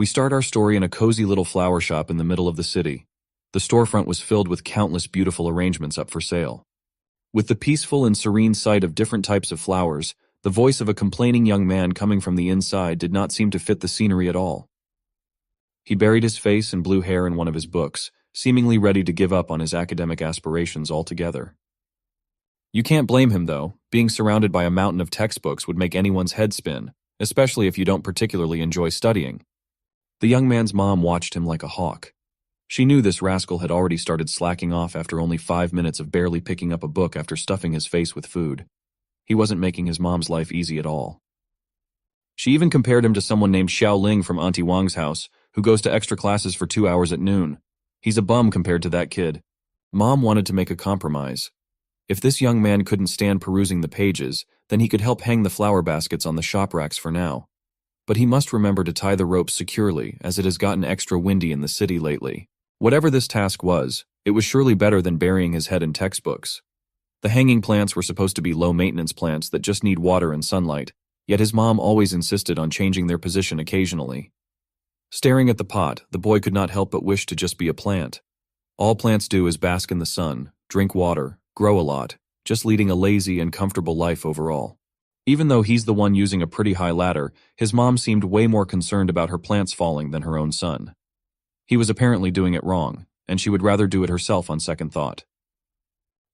We start our story in a cozy little flower shop in the middle of the city. The storefront was filled with countless beautiful arrangements up for sale. With the peaceful and serene sight of different types of flowers, the voice of a complaining young man coming from the inside did not seem to fit the scenery at all. He buried his face and blue hair in one of his books, seemingly ready to give up on his academic aspirations altogether. You can't blame him, though. Being surrounded by a mountain of textbooks would make anyone's head spin, especially if you don't particularly enjoy studying. The young man's mom watched him like a hawk. She knew this rascal had already started slacking off after only 5 minutes of barely picking up a book after stuffing his face with food. He wasn't making his mom's life easy at all. She even compared him to someone named Xiao Ling from Auntie Wang's house, who goes to extra classes for 2 hours at noon. He's a bum compared to that kid. Mom wanted to make a compromise. If this young man couldn't stand perusing the pages, then he could help hang the flower baskets on the shop racks for now. But he must remember to tie the ropes securely, as it has gotten extra windy in the city lately. Whatever this task was, it was surely better than burying his head in textbooks. The hanging plants were supposed to be low-maintenance plants that just need water and sunlight, yet his mom always insisted on changing their position occasionally. Staring at the pot, the boy could not help but wish to just be a plant. All plants do is bask in the sun, drink water, grow a lot, just leading a lazy and comfortable life overall. Even though he's the one using a pretty high ladder, his mom seemed way more concerned about her plants falling than her own son. He was apparently doing it wrong, and she would rather do it herself on second thought.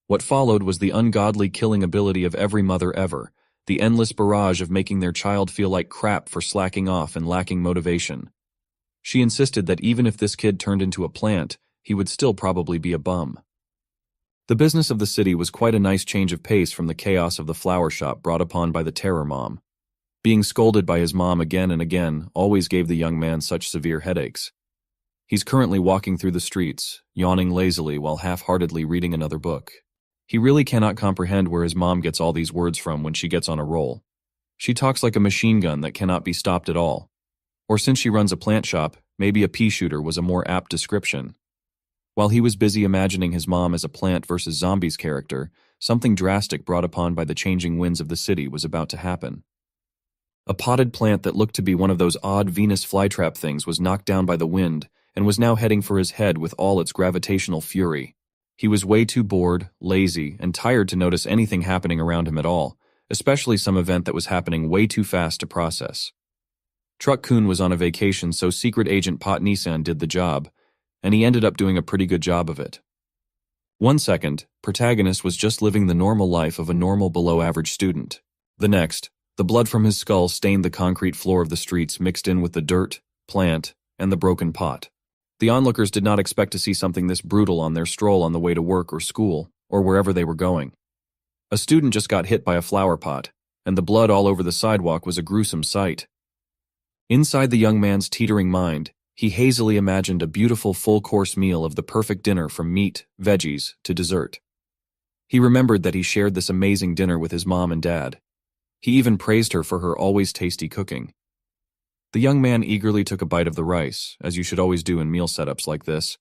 What followed was the ungodly killing ability of every mother ever, the endless barrage of making their child feel like crap for slacking off and lacking motivation. She insisted that even if this kid turned into a plant, he would still probably be a bum. The business of the city was quite a nice change of pace from the chaos of the flower shop brought upon by the terror mom. Being scolded by his mom again and again always gave the young man such severe headaches. He's currently walking through the streets, yawning lazily while half-heartedly reading another book. He really cannot comprehend where his mom gets all these words from when she gets on a roll. She talks like a machine gun that cannot be stopped at all. Or since she runs a plant shop, maybe a pea shooter was a more apt description. While he was busy imagining his mom as a plant versus zombies character, something drastic brought upon by the changing winds of the city was about to happen. A potted plant that looked to be one of those odd Venus flytrap things was knocked down by the wind and was now heading for his head with all its gravitational fury. He was way too bored, lazy, and tired to notice anything happening around him at all, especially some event that was happening way too fast to process. Truck-kun was on a vacation, so Secret Agent Pot Nissan did the job, and he ended up doing a pretty good job of it. 1 second, protagonist was just living the normal life of a normal below-average student. The next, the blood from his skull stained the concrete floor of the streets mixed in with the dirt, plant, and the broken pot. The onlookers did not expect to see something this brutal on their stroll on the way to work or school, or wherever they were going. A student just got hit by a flower pot, and the blood all over the sidewalk was a gruesome sight. Inside the young man's teetering mind, he hazily imagined a beautiful full-course meal of the perfect dinner from meat, veggies, to dessert. He remembered that he shared this amazing dinner with his mom and dad. He even praised her for her always tasty cooking. The young man eagerly took a bite of the rice, as you should always do in meal setups like this.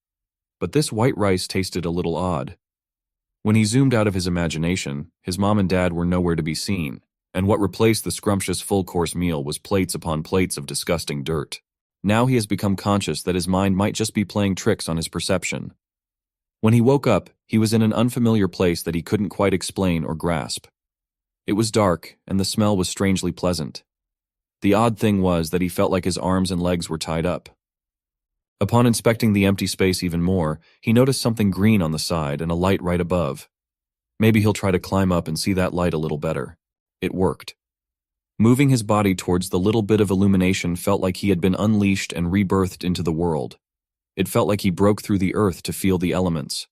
But this white rice tasted a little odd. When he zoomed out of his imagination, his mom and dad were nowhere to be seen, and what replaced the scrumptious full-course meal was plates upon plates of disgusting dirt. Now he has become conscious that his mind might just be playing tricks on his perception. When he woke up, he was in an unfamiliar place that he couldn't quite explain or grasp. It was dark, and the smell was strangely pleasant. The odd thing was that he felt like his arms and legs were tied up. Upon inspecting the empty space even more, he noticed something green on the side and a light right above. Maybe he'll try to climb up and see that light a little better. It worked. Moving his body towards the little bit of illumination felt like he had been unleashed and rebirthed into the world. It felt like he broke through the earth to feel the elements.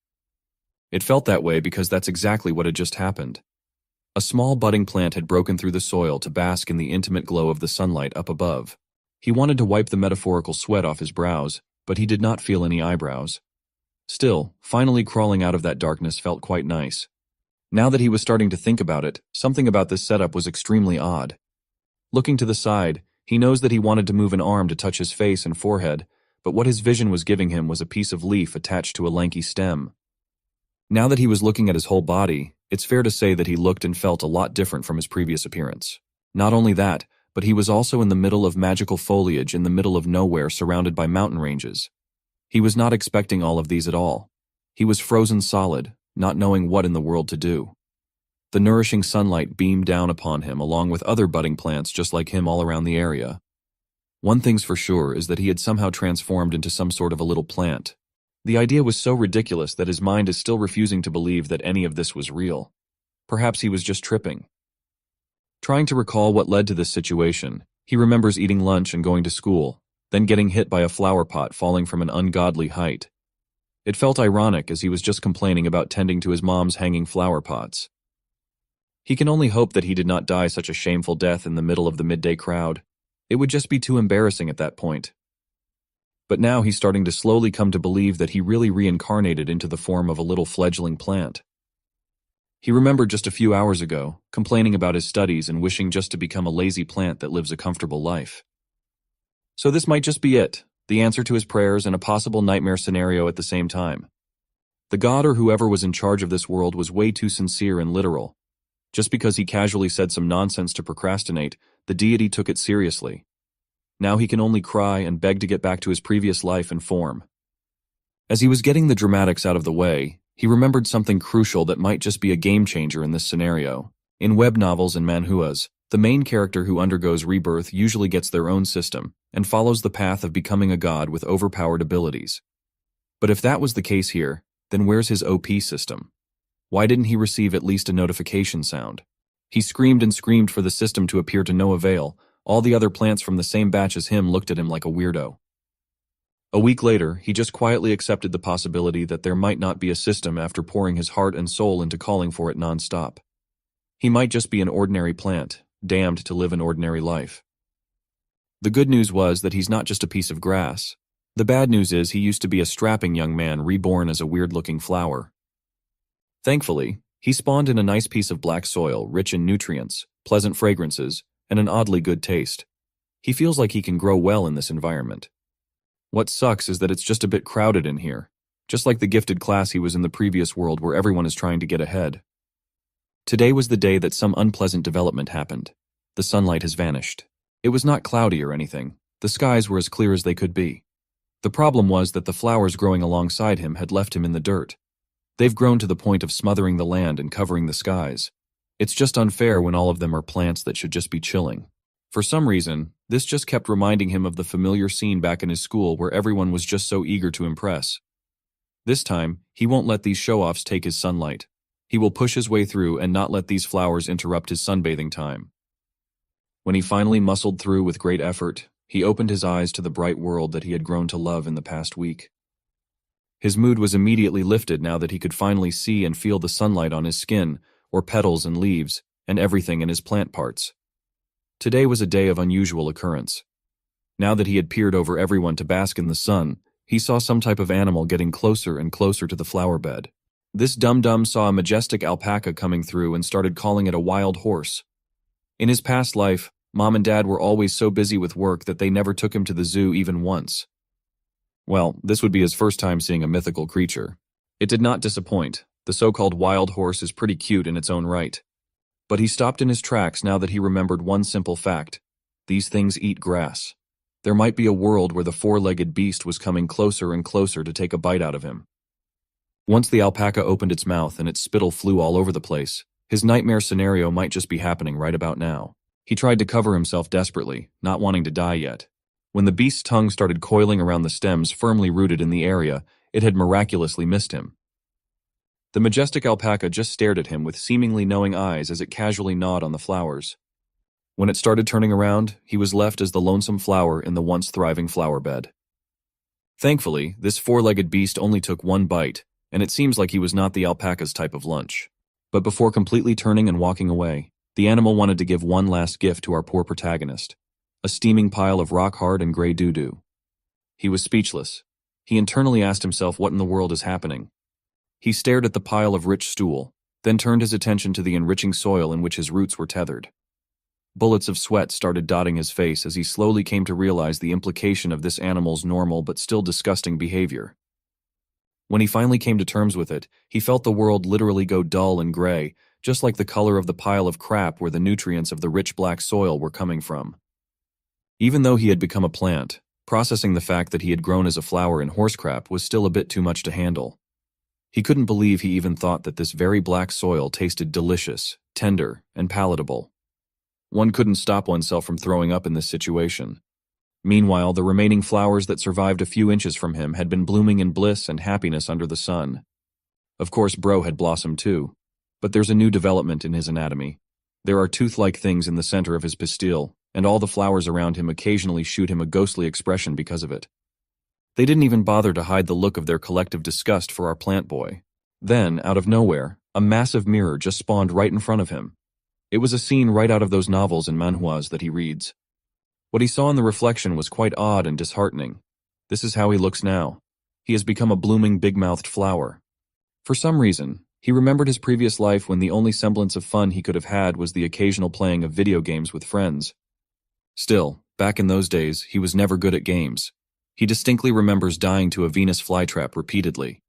It felt that way because that's exactly what had just happened. A small budding plant had broken through the soil to bask in the intimate glow of the sunlight up above. He wanted to wipe the metaphorical sweat off his brows, but he did not feel any eyebrows. Still, finally crawling out of that darkness felt quite nice. Now that he was starting to think about it, something about this setup was extremely odd. Looking to the side, he knows that he wanted to move an arm to touch his face and forehead, but what his vision was giving him was a piece of leaf attached to a lanky stem. Now that he was looking at his whole body, it's fair to say that he looked and felt a lot different from his previous appearance. Not only that, but he was also in the middle of magical foliage in the middle of nowhere surrounded by mountain ranges. He was not expecting all of these at all. He was frozen solid, not knowing what in the world to do. The nourishing sunlight beamed down upon him along with other budding plants just like him all around the area. One thing's for sure is that he had somehow transformed into some sort of a little plant. The idea was so ridiculous that his mind is still refusing to believe that any of this was real. Perhaps he was just tripping. Trying to recall what led to this situation, he remembers eating lunch and going to school, then getting hit by a flower pot falling from an ungodly height. It felt ironic as he was just complaining about tending to his mom's hanging flower pots. He can only hope that he did not die such a shameful death in the middle of the midday crowd. It would just be too embarrassing at that point. But now he's starting to slowly come to believe that he really reincarnated into the form of a little fledgling plant. He remembered just a few hours ago, complaining about his studies and wishing just to become a lazy plant that lives a comfortable life. So this might just be it, the answer to his prayers and a possible nightmare scenario at the same time. The god or whoever was in charge of this world was way too sincere and literal. Just because he casually said some nonsense to procrastinate, the deity took it seriously. Now he can only cry and beg to get back to his previous life and form. As he was getting the dramatics out of the way, he remembered something crucial that might just be a game changer in this scenario. In web novels and manhwas, the main character who undergoes rebirth usually gets their own system and follows the path of becoming a god with overpowered abilities. But if that was the case here, then where's his OP system? Why didn't he receive at least a notification sound? He screamed and screamed for the system to appear to no avail. All the other plants from the same batch as him looked at him like a weirdo. A week later, he just quietly accepted the possibility that there might not be a system after pouring his heart and soul into calling for it non-stop. He might just be an ordinary plant, damned to live an ordinary life. The good news was that he's not just a piece of grass. The bad news is he used to be a strapping young man reborn as a weird-looking flower. Thankfully, he spawned in a nice piece of black soil, rich in nutrients, pleasant fragrances, and an oddly good taste. He feels like he can grow well in this environment. What sucks is that it's just a bit crowded in here, just like the gifted class he was in the previous world where everyone is trying to get ahead. Today was the day that some unpleasant development happened. The sunlight has vanished. It was not cloudy or anything. The skies were as clear as they could be. The problem was that the flowers growing alongside him had left him in the dirt. They've grown to the point of smothering the land and covering the skies. It's just unfair when all of them are plants that should just be chilling. For some reason, this just kept reminding him of the familiar scene back in his school where everyone was just so eager to impress. This time, he won't let these show-offs take his sunlight. He will push his way through and not let these flowers interrupt his sunbathing time. When he finally muscled through with great effort, he opened his eyes to the bright world that he had grown to love in the past week. His mood was immediately lifted now that he could finally see and feel the sunlight on his skin, or petals and leaves, and everything in his plant parts. Today was a day of unusual occurrence. Now that he had peered over everyone to bask in the sun, he saw some type of animal getting closer and closer to the flower bed. This dum-dum saw a majestic alpaca coming through and started calling it a wild horse. In his past life, Mom and Dad were always so busy with work that they never took him to the zoo even once. Well, this would be his first time seeing a mythical creature. It did not disappoint. The so-called wild horse is pretty cute in its own right. But he stopped in his tracks now that he remembered one simple fact. These things eat grass. There might be a world where the four-legged beast was coming closer and closer to take a bite out of him. Once the alpaca opened its mouth and its spittle flew all over the place, his nightmare scenario might just be happening right about now. He tried to cover himself desperately, not wanting to die yet. When the beast's tongue started coiling around the stems firmly rooted in the area, it had miraculously missed him. The majestic alpaca just stared at him with seemingly knowing eyes as it casually gnawed on the flowers. When it started turning around, he was left as the lonesome flower in the once thriving flower bed. Thankfully, this four-legged beast only took one bite, and it seems like he was not the alpaca's type of lunch. But before completely turning and walking away, the animal wanted to give one last gift to our poor protagonist, a steaming pile of rock-hard and gray doo-doo. He was speechless. He internally asked himself what in the world is happening. He stared at the pile of rich stool, then turned his attention to the enriching soil in which his roots were tethered. Bullets of sweat started dotting his face as he slowly came to realize the implication of this animal's normal but still disgusting behavior. When he finally came to terms with it, he felt the world literally go dull and gray, just like the color of the pile of crap where the nutrients of the rich black soil were coming from. Even though he had become a plant, processing the fact that he had grown as a flower in horse crap was still a bit too much to handle. He couldn't believe he even thought that this very black soil tasted delicious, tender, and palatable. One couldn't stop oneself from throwing up in this situation. Meanwhile, the remaining flowers that survived a few inches from him had been blooming in bliss and happiness under the sun. Of course, Bro had blossomed too. But there's a new development in his anatomy. There are tooth-like things in the center of his pistil, and all the flowers around him occasionally shoot him a ghostly expression because of it. They didn't even bother to hide the look of their collective disgust for our plant boy. Then, out of nowhere, a massive mirror just spawned right in front of him. It was a scene right out of those novels and manhwas that he reads. What he saw in the reflection was quite odd and disheartening. This is how he looks now. He has become a blooming big-mouthed flower. For some reason, he remembered his previous life when the only semblance of fun he could have had was the occasional playing of video games with friends. Still, back in those days, he was never good at games. He distinctly remembers dying to a Venus flytrap repeatedly.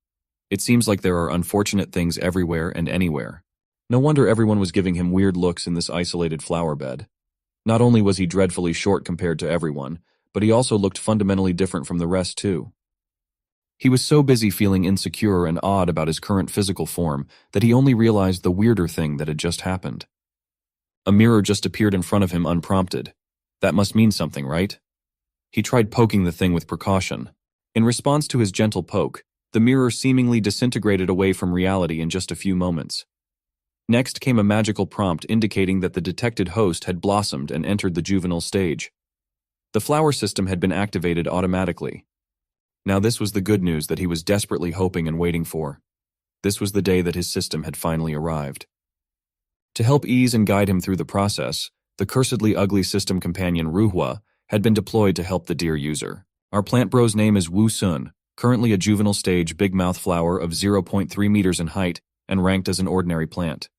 It seems like there are unfortunate things everywhere and anywhere. No wonder everyone was giving him weird looks in this isolated flower bed. Not only was he dreadfully short compared to everyone, but he also looked fundamentally different from the rest too. He was so busy feeling insecure and odd about his current physical form that he only realized the weirder thing that had just happened. A mirror just appeared in front of him unprompted. That must mean something, right? He tried poking the thing with precaution. In response to his gentle poke, the mirror seemingly disintegrated away from reality in just a few moments. Next came a magical prompt indicating that the detected host had blossomed and entered the juvenile stage. The flower system had been activated automatically. Now this was the good news that he was desperately hoping and waiting for. This was the day that his system had finally arrived. To help ease and guide him through the process, the cursedly ugly system companion MANHWA had been deployed to help the dear user. Our plant bro's name is Wu Sun, currently a juvenile stage big mouth flower of 0.3 meters in height and ranked as an ordinary plant.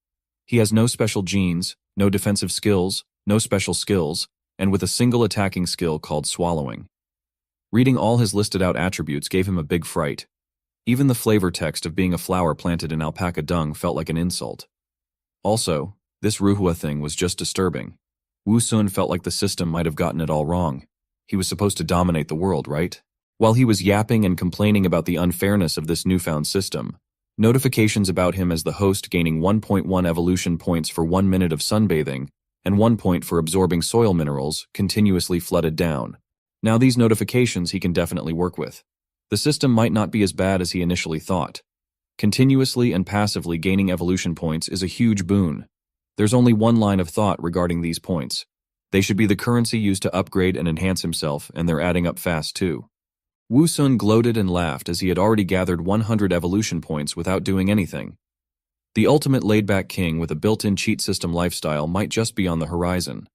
He has no special genes, no defensive skills, no special skills, and with a single attacking skill called swallowing. Reading all his listed out attributes gave him a big fright. Even the flavor text of being a flower planted in alpaca dung felt like an insult. Also, this MANHWA thing was just disturbing. Wu Sun felt like the system might have gotten it all wrong. He was supposed to dominate the world, right? While he was yapping and complaining about the unfairness of this newfound system, notifications about him as the host gaining 1.1 evolution points for 1 minute of sunbathing and 1 point for absorbing soil minerals continuously flooded down. Now these notifications he can definitely work with. The system might not be as bad as he initially thought. Continuously and passively gaining evolution points is a huge boon. There's only one line of thought regarding these points. They should be the currency used to upgrade and enhance himself, and they're adding up fast too. Wu Sun gloated and laughed as he had already gathered 100 evolution points without doing anything. The ultimate laid-back king with a built-in cheat system lifestyle might just be on the horizon.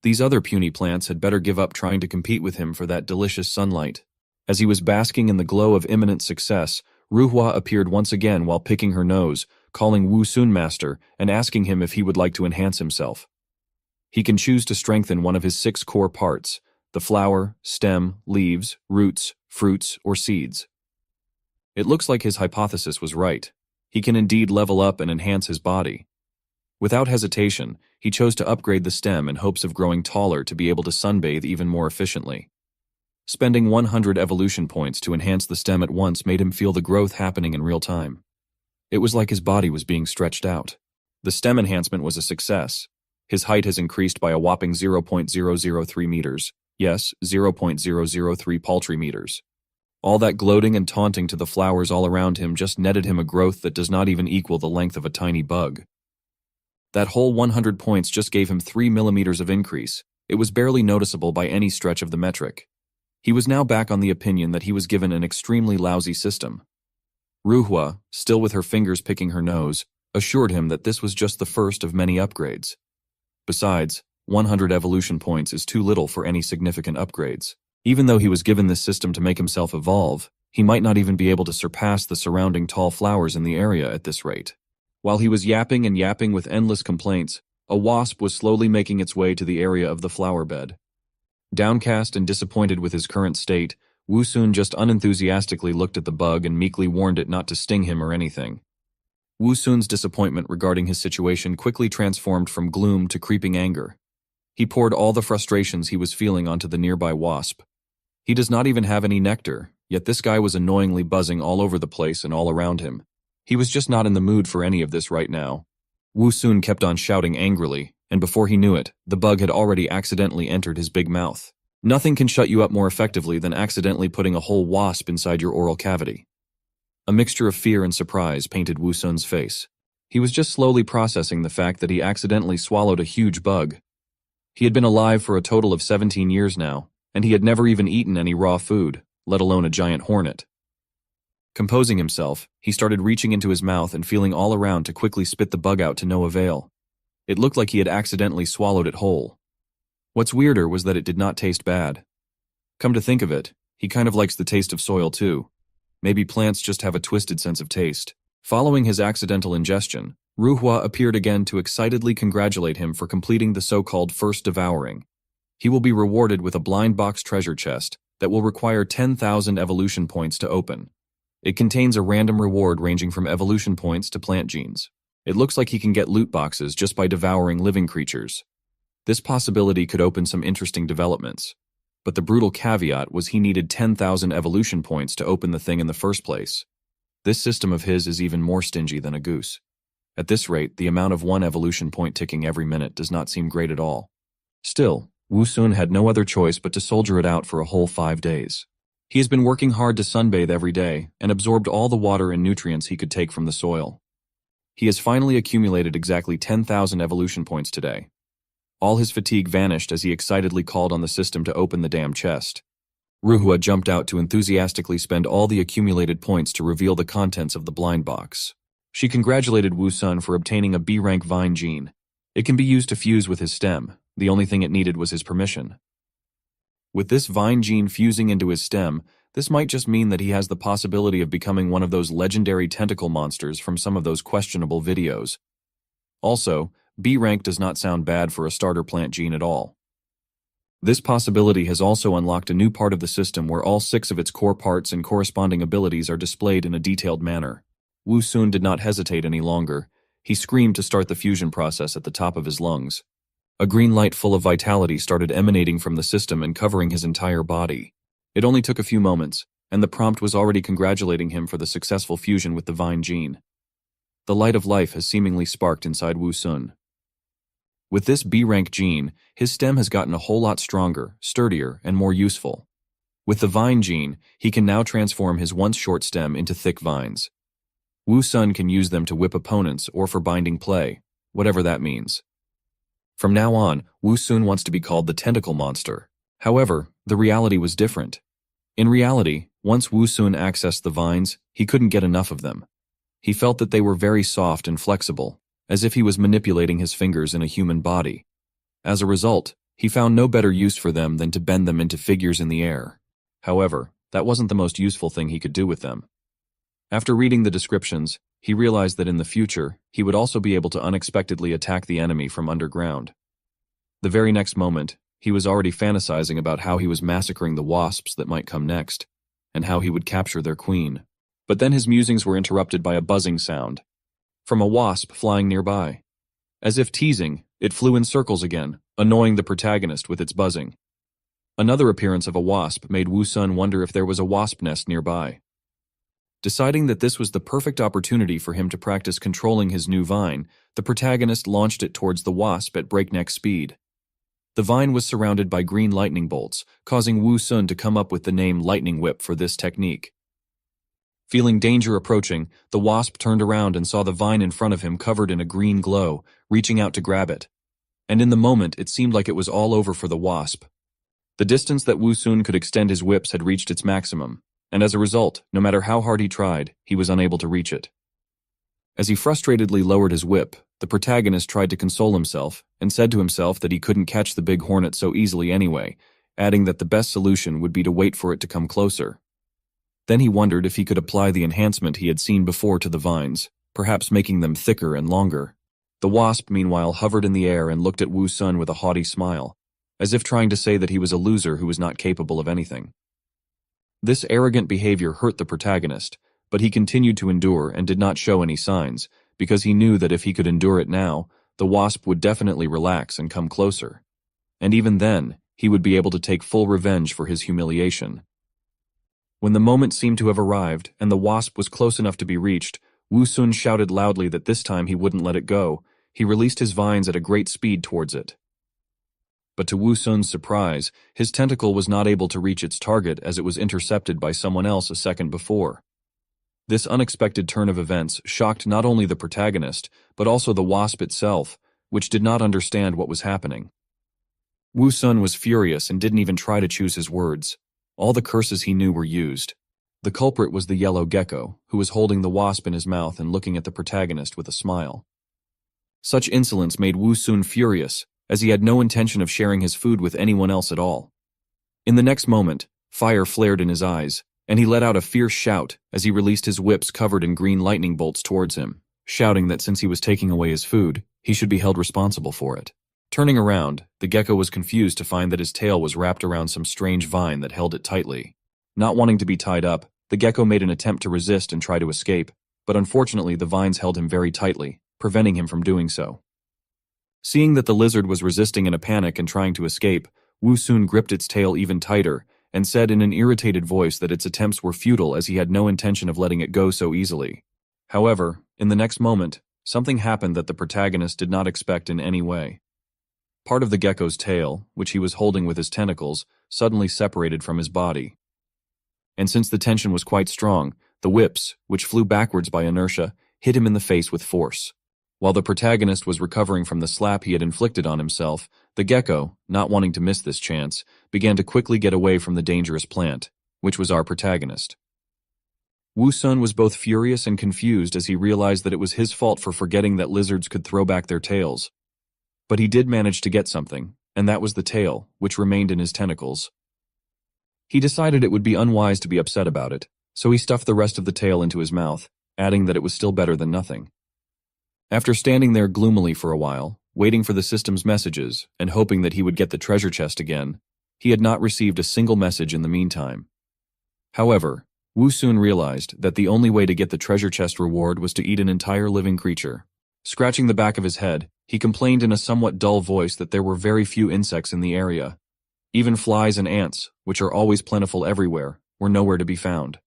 These other puny plants had better give up trying to compete with him for that delicious sunlight. As he was basking in the glow of imminent success, MANHWA appeared once again while picking her nose, calling Wu Sun master and asking him if he would like to enhance himself. He can choose to strengthen one of his 6 core parts: the flower, stem, leaves, roots, fruits, or seeds. It looks like his hypothesis was right. He can indeed level up and enhance his body. Without hesitation, he chose to upgrade the stem in hopes of growing taller to be able to sunbathe even more efficiently. Spending 100 evolution points to enhance the stem at once made him feel the growth happening in real time. It was like his body was being stretched out. The stem enhancement was a success. His height has increased by a whopping 0.003 meters. Yes, 0.003 paltry meters. All that gloating and taunting to the flowers all around him just netted him a growth that does not even equal the length of a tiny bug. That whole 100 points just gave him 3 millimeters of increase. It was barely noticeable by any stretch of the metric. He was now back on the opinion that he was given an extremely lousy system. MANHWA, still with her fingers picking her nose, assured him that this was just the first of many upgrades. Besides, 100 evolution points is too little for any significant upgrades. Even though he was given this system to make himself evolve, he might not even be able to surpass the surrounding tall flowers in the area at this rate. While he was yapping and yapping with endless complaints, a wasp was slowly making its way to the area of the flower bed. Downcast and disappointed with his current state, Wu Sun just unenthusiastically looked at the bug and meekly warned it not to sting him or anything. Wu Sun's disappointment regarding his situation quickly transformed from gloom to creeping anger. He poured all the frustrations he was feeling onto the nearby wasp. He does not even have any nectar, yet this guy was annoyingly buzzing all over the place and all around him. He was just not in the mood for any of this right now. Wu Sun kept on shouting angrily, and before he knew it, the bug had already accidentally entered his big mouth. Nothing can shut you up more effectively than accidentally putting a whole wasp inside your oral cavity. A mixture of fear and surprise painted Wu Sun's face. He was just slowly processing the fact that he accidentally swallowed a huge bug. He had been alive for a total of 17 years now, and he had never even eaten any raw food, let alone a giant hornet. Composing himself, he started reaching into his mouth and feeling all around to quickly spit the bug out to no avail. It looked like he had accidentally swallowed it whole. What's weirder was that it did not taste bad. Come to think of it, he kind of likes the taste of soil too. Maybe plants just have a twisted sense of taste. Following his accidental ingestion, Ruhua appeared again to excitedly congratulate him for completing the so-called first devouring. He will be rewarded with a blind box treasure chest that will require 10,000 evolution points to open. It contains a random reward ranging from evolution points to plant genes. It looks like he can get loot boxes just by devouring living creatures. This possibility could open some interesting developments. But the brutal caveat was he needed 10,000 evolution points to open the thing in the first place. This system of his is even more stingy than a goose. At this rate, the amount of one evolution point ticking every minute does not seem great at all. Still, Wu Sun had no other choice but to soldier it out for a whole 5 days. He has been working hard to sunbathe every day and absorbed all the water and nutrients he could take from the soil. He has finally accumulated exactly 10,000 evolution points today. All his fatigue vanished as he excitedly called on the system to open the damn chest. Ruhua jumped out to enthusiastically spend all the accumulated points to reveal the contents of the blind box. She congratulated Wu Sun for obtaining a B-rank vine gene. It can be used to fuse with his stem. The only thing it needed was his permission. With this vine gene fusing into his stem, this might just mean that he has the possibility of becoming one of those legendary tentacle monsters from some of those questionable videos. Also, B-rank does not sound bad for a starter plant gene at all. This possibility has also unlocked a new part of the system where all 6 of its core parts and corresponding abilities are displayed in a detailed manner. Wu Sun did not hesitate any longer. He screamed to start the fusion process at the top of his lungs. A green light full of vitality started emanating from the system and covering his entire body. It only took a few moments, and the prompt was already congratulating him for the successful fusion with the vine gene. The light of life has seemingly sparked inside Wu Sun. With this B-rank gene, his stem has gotten a whole lot stronger, sturdier, and more useful. With the vine gene, he can now transform his once short stem into thick vines. Wu Sun can use them to whip opponents or for binding play, whatever that means. From now on, Wu Sun wants to be called the Tentacle Monster. However, the reality was different. In reality, once Wu Sun accessed the vines, he couldn't get enough of them. He felt that they were very soft and flexible, as if he was manipulating his fingers in a human body. As a result, he found no better use for them than to bend them into figures in the air. However, that wasn't the most useful thing he could do with them. After reading the descriptions, he realized that in the future, he would also be able to unexpectedly attack the enemy from underground. The very next moment, he was already fantasizing about how he was massacring the wasps that might come next, and how he would capture their queen. But then his musings were interrupted by a buzzing sound from a wasp flying nearby. As if teasing, it flew in circles again, annoying the protagonist with its buzzing. Another appearance of a wasp made Wu Sun wonder if there was a wasp nest nearby. Deciding that this was the perfect opportunity for him to practice controlling his new vine, the protagonist launched it towards the wasp at breakneck speed. The vine was surrounded by green lightning bolts, causing Wu Sun to come up with the name Lightning Whip for this technique. Feeling danger approaching, the wasp turned around and saw the vine in front of him covered in a green glow, reaching out to grab it. And in the moment, it seemed like it was all over for the wasp. The distance that Wu Sun could extend his whips had reached its maximum, and as a result, no matter how hard he tried, he was unable to reach it. As he frustratedly lowered his whip, the protagonist tried to console himself and said to himself that he couldn't catch the big hornet so easily anyway, adding that the best solution would be to wait for it to come closer. Then he wondered if he could apply the enhancement he had seen before to the vines, perhaps making them thicker and longer. The wasp, meanwhile, hovered in the air and looked at Wu Sun with a haughty smile, as if trying to say that he was a loser who was not capable of anything. This arrogant behavior hurt the protagonist, but he continued to endure and did not show any signs, because he knew that if he could endure it now, the wasp would definitely relax and come closer. and even then, he would be able to take full revenge for his humiliation. When the moment seemed to have arrived and the wasp was close enough to be reached, Wu Sun shouted loudly that this time he wouldn't let it go. He released his vines at a great speed towards it. But to Wu Sun's surprise, his tentacle was not able to reach its target as it was intercepted by someone else a second before. This unexpected turn of events shocked not only the protagonist, but also the wasp itself, which did not understand what was happening. Wu Sun was furious and didn't even try to choose his words. All the curses he knew were used. The culprit was the yellow gecko, who was holding the wasp in his mouth and looking at the protagonist with a smile. Such insolence made Wu Sun furious, as he had no intention of sharing his food with anyone else at all. In the next moment, fire flared in his eyes, and he let out a fierce shout as he released his whips covered in green lightning bolts towards him, shouting that since he was taking away his food, he should be held responsible for it. Turning around, the gecko was confused to find that his tail was wrapped around some strange vine that held it tightly. Not wanting to be tied up, the gecko made an attempt to resist and try to escape, but unfortunately the vines held him very tightly, preventing him from doing so. Seeing that the lizard was resisting in a panic and trying to escape, Wu Sun gripped its tail even tighter and said in an irritated voice that its attempts were futile as he had no intention of letting it go so easily. However, in the next moment, something happened that the protagonist did not expect in any way. Part of the gecko's tail, which he was holding with his tentacles, suddenly separated from his body. And since the tension was quite strong, the whips, which flew backwards by inertia, hit him in the face with force. While the protagonist was recovering from the slap he had inflicted on himself, the gecko, not wanting to miss this chance, began to quickly get away from the dangerous plant, which was our protagonist. Wu Sun was both furious and confused as he realized that it was his fault for forgetting that lizards could throw back their tails. But he did manage to get something, and that was the tail, which remained in his tentacles. He decided it would be unwise to be upset about it, so he stuffed the rest of the tail into his mouth, adding that it was still better than nothing. After standing there gloomily for a while, waiting for the system's messages and hoping that he would get the treasure chest again, he had not received a single message in the meantime. However, Wu Sun realized that the only way to get the treasure chest reward was to eat an entire living creature. Scratching the back of his head, he complained in a somewhat dull voice that there were very few insects in the area. Even flies and ants, which are always plentiful everywhere, were nowhere to be found.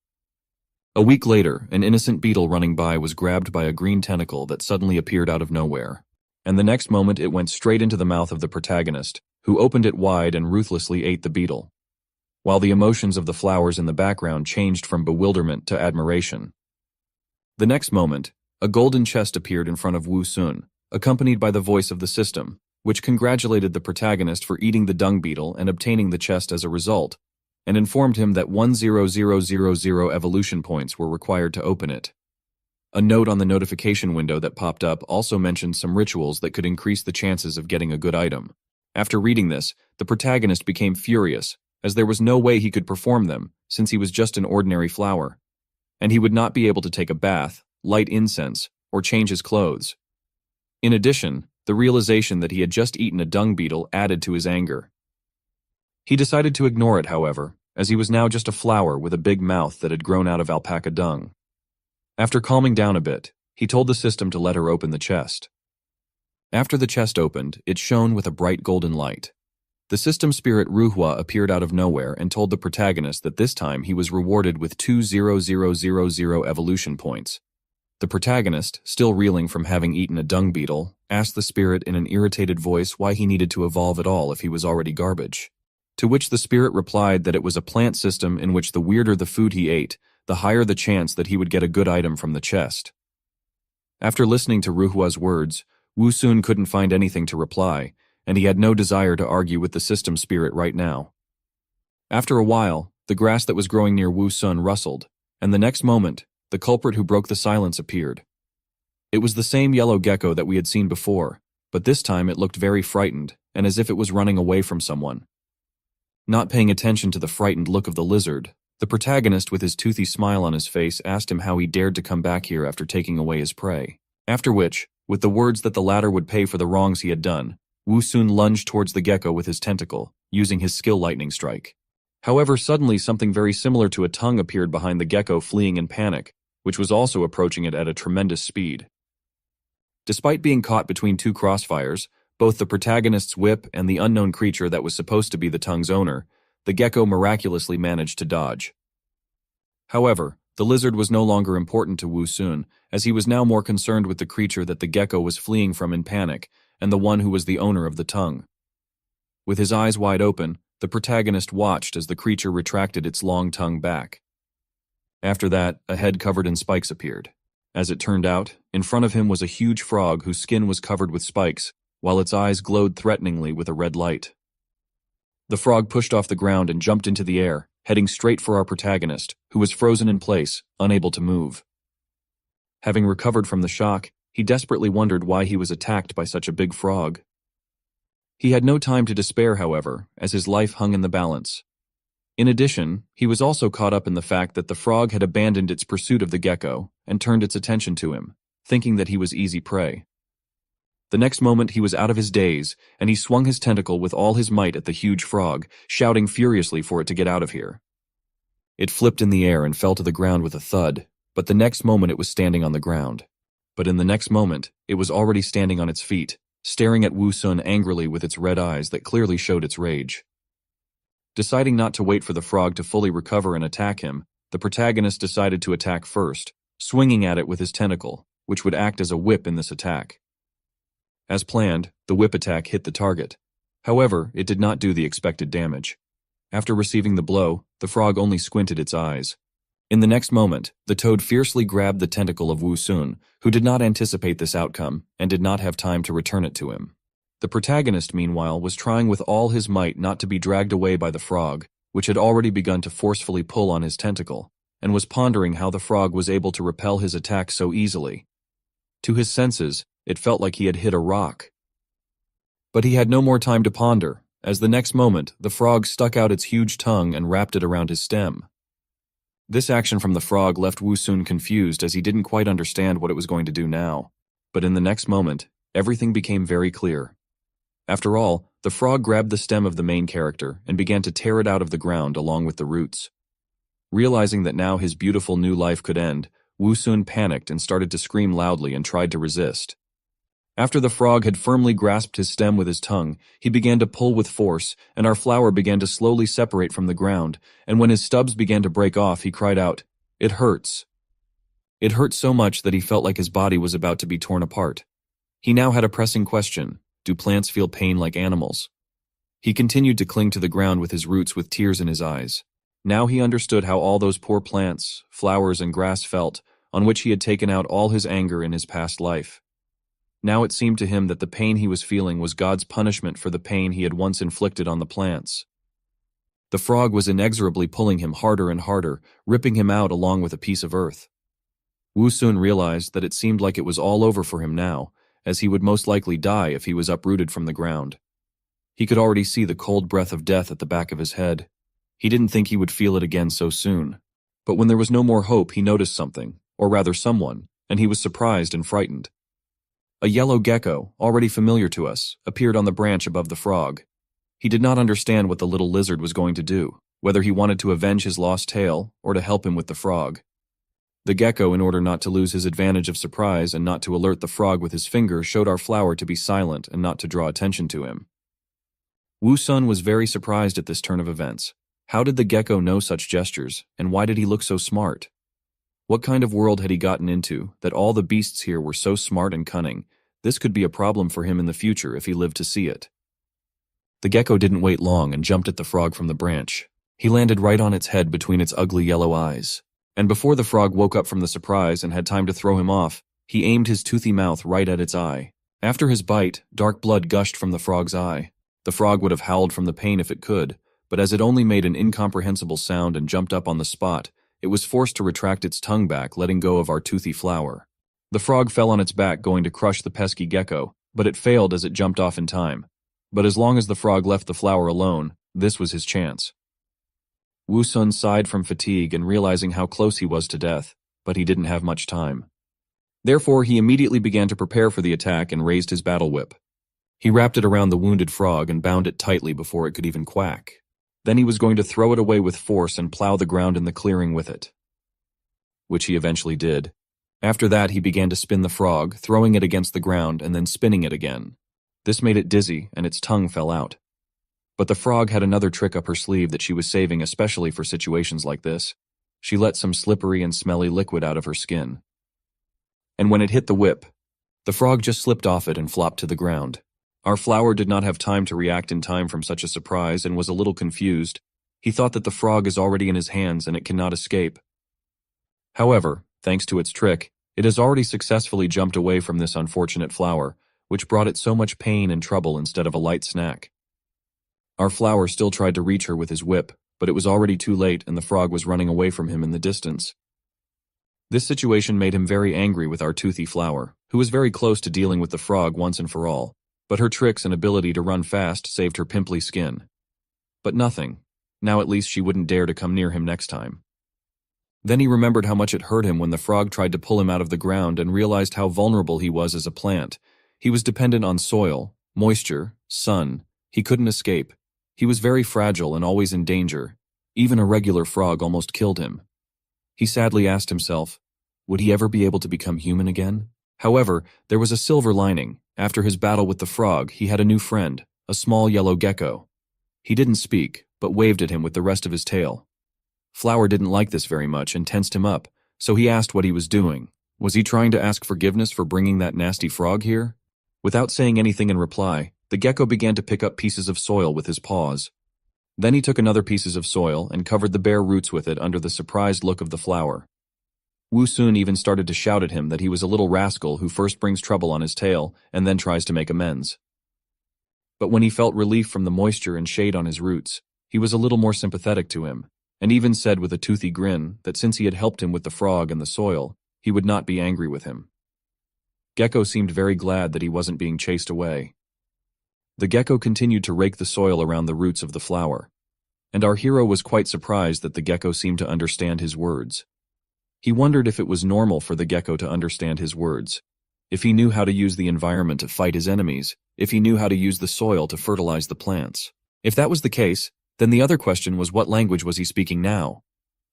A week later, an innocent beetle running by was grabbed by a green tentacle that suddenly appeared out of nowhere, and the next moment it went straight into the mouth of the protagonist, who opened it wide and ruthlessly ate the beetle, while the emotions of the flowers in the background changed from bewilderment to admiration. The next moment, a golden chest appeared in front of Wu Sun, accompanied by the voice of the system, which congratulated the protagonist for eating the dung beetle and obtaining the chest as a result, and informed him that 100,000 evolution points were required to open it. A note on the notification window that popped up also mentioned some rituals that could increase the chances of getting a good item. After reading this, the protagonist became furious, as there was no way he could perform them, since he was just an ordinary flower, and he would not be able to take a bath, light incense, or change his clothes. In addition, the realization that he had just eaten a dung beetle added to his anger. He decided to ignore it, however, as he was now just a flower with a big mouth that had grown out of alpaca dung. After calming down a bit, he told the system to let her open the chest. After the chest opened, it shone with a bright golden light. The system spirit Ruhua appeared out of nowhere and told the protagonist that this time he was rewarded with 200,000 evolution points. The protagonist, still reeling from having eaten a dung beetle, asked the spirit in an irritated voice why he needed to evolve at all if he was already garbage. To which the spirit replied that it was a plant system in which the weirder the food he ate, the higher the chance that he would get a good item from the chest. After listening to Ruhua's words, Wu Sun couldn't find anything to reply, and he had no desire to argue with the system spirit right now. After a while, the grass that was growing near Wu Sun rustled, and the next moment, the culprit who broke the silence appeared. It was the same yellow gecko that we had seen before, but this time it looked very frightened, and as if it was running away from someone. Not paying attention to the frightened look of the lizard, the protagonist with his toothy smile on his face asked him how he dared to come back here after taking away his prey. After which, with the words that the latter would pay for the wrongs he had done, Wu Sun lunged towards the gecko with his tentacle, using his skill lightning strike. However, suddenly something very similar to a tongue appeared behind the gecko fleeing in panic, which was also approaching it at a tremendous speed. Despite being caught between two crossfires, Both the protagonist's whip and the unknown creature that was supposed to be the tongue's owner, the gecko miraculously managed to dodge. However, the lizard was no longer important to Wu Sun, as he was now more concerned with the creature that the gecko was fleeing from in panic, and the one who was the owner of the tongue. With his eyes wide open, the protagonist watched as the creature retracted its long tongue back. After that, a head covered in spikes appeared. As it turned out, in front of him was a huge frog whose skin was covered with spikes, while its eyes glowed threateningly with a red light. The frog pushed off the ground and jumped into the air, heading straight for our protagonist, who was frozen in place, unable to move. Having recovered from the shock, he desperately wondered why he was attacked by such a big frog. He had no time to despair, however, as his life hung in the balance. In addition, he was also caught up in the fact that the frog had abandoned its pursuit of the gecko and turned its attention to him, thinking that he was easy prey. The next moment he was out of his daze, and he swung his tentacle with all his might at the huge frog, shouting furiously for it to get out of here. It flipped in the air and fell to the ground with a thud, but the next moment it was standing on the ground. But in the next moment, it was already standing on its feet, staring at Wu Sun angrily with its red eyes that clearly showed its rage. Deciding not to wait for the frog to fully recover and attack him, the protagonist decided to attack first, swinging at it with his tentacle, which would act as a whip in this attack. As planned, the whip attack hit the target. However, it did not do the expected damage. After receiving the blow, the frog only squinted its eyes. In the next moment, the toad fiercely grabbed the tentacle of Wu Sun, who did not anticipate this outcome and did not have time to return it to him. The protagonist, meanwhile, was trying with all his might not to be dragged away by the frog, which had already begun to forcefully pull on his tentacle, and was pondering how the frog was able to repel his attack so easily. To his senses, it felt like he had hit a rock. But he had no more time to ponder, as the next moment, the frog stuck out its huge tongue and wrapped it around his stem. This action from the frog left Wu Sun confused as he didn't quite understand what it was going to do now. But in the next moment, everything became very clear. After all, the frog grabbed the stem of the main character and began to tear it out of the ground along with the roots. Realizing that now his beautiful new life could end, Wu Sun panicked and started to scream loudly and tried to resist. After the frog had firmly grasped his stem with his tongue, he began to pull with force, and our flower began to slowly separate from the ground, and when his stubs began to break off, he cried out, "It hurts." It hurt so much that he felt like his body was about to be torn apart. He now had a pressing question: do plants feel pain like animals? He continued to cling to the ground with his roots with tears in his eyes. Now he understood how all those poor plants, flowers, and grass felt, on which he had taken out all his anger in his past life. Now it seemed to him that the pain he was feeling was God's punishment for the pain he had once inflicted on the plants. The frog was inexorably pulling him harder and harder, ripping him out along with a piece of earth. Wu Sun realized that it seemed like it was all over for him now, as he would most likely die if he was uprooted from the ground. He could already see the cold breath of death at the back of his head. He didn't think he would feel it again so soon. But when there was no more hope, he noticed something, or rather someone, and he was surprised and frightened. A yellow gecko, already familiar to us, appeared on the branch above the frog. He did not understand what the little lizard was going to do, whether he wanted to avenge his lost tail or to help him with the frog. The gecko, in order not to lose his advantage of surprise and not to alert the frog with his finger, showed our flower to be silent and not to draw attention to him. Wu Sun was very surprised at this turn of events. How did the gecko know such gestures, and why did he look so smart? What kind of world had he gotten into, that all the beasts here were so smart and cunning? This could be a problem for him in the future if he lived to see it. The gecko didn't wait long and jumped at the frog from the branch. He landed right on its head between its ugly yellow eyes. And before the frog woke up from the surprise and had time to throw him off, he aimed his toothy mouth right at its eye. After his bite, dark blood gushed from the frog's eye. The frog would have howled from the pain if it could, but as it only made an incomprehensible sound and jumped up on the spot, it was forced to retract its tongue back, letting go of our toothy flower. The frog fell on its back, going to crush the pesky gecko, but it failed as it jumped off in time. But as long as the frog left the flower alone, this was his chance. Wu Sun sighed from fatigue and realizing how close he was to death, but he didn't have much time. Therefore, he immediately began to prepare for the attack and raised his battle whip. He wrapped it around the wounded frog and bound it tightly before it could even quack. Then he was going to throw it away with force and plow the ground in the clearing with it, which he eventually did. After that, he began to spin the frog, throwing it against the ground and then spinning it again. This made it dizzy, and its tongue fell out. But the frog had another trick up her sleeve that she was saving especially for situations like this. She let some slippery and smelly liquid out of her skin. And when it hit the whip, the frog just slipped off it and flopped to the ground. Our flower did not have time to react in time from such a surprise and was a little confused. He thought that the frog is already in his hands and it cannot escape. However, thanks to its trick, it has already successfully jumped away from this unfortunate flower, which brought it so much pain and trouble instead of a light snack. Our flower still tried to reach her with his whip, but it was already too late and the frog was running away from him in the distance. This situation made him very angry with our toothy flower, who was very close to dealing with the frog once and for all, but her tricks and ability to run fast saved her pimply skin. But nothing. Now at least she wouldn't dare to come near him next time. Then he remembered how much it hurt him when the frog tried to pull him out of the ground and realized how vulnerable he was as a plant. He was dependent on soil, moisture, sun. He couldn't escape. He was very fragile and always in danger. Even a regular frog almost killed him. He sadly asked himself, would he ever be able to become human again? However, there was a silver lining. After his battle with the frog, he had a new friend, a small yellow gecko. He didn't speak, but waved at him with the rest of his tail. Flower didn't like this very much and tensed him up, so he asked what he was doing. Was he trying to ask forgiveness for bringing that nasty frog here? Without saying anything in reply, the gecko began to pick up pieces of soil with his paws. Then he took another pieces of soil and covered the bare roots with it under the surprised look of the flower. Wu Sun even started to shout at him that he was a little rascal who first brings trouble on his tail and then tries to make amends. But when he felt relief from the moisture and shade on his roots, he was a little more sympathetic to him, and even said with a toothy grin that since he had helped him with the frog and the soil, he would not be angry with him. Gecko seemed very glad that he wasn't being chased away. The gecko continued to rake the soil around the roots of the flower, and our hero was quite surprised that the gecko seemed to understand his words. He wondered if it was normal for the gecko to understand his words, if he knew how to use the environment to fight his enemies, if he knew how to use the soil to fertilize the plants. If that was the case, then the other question was what language was he speaking now?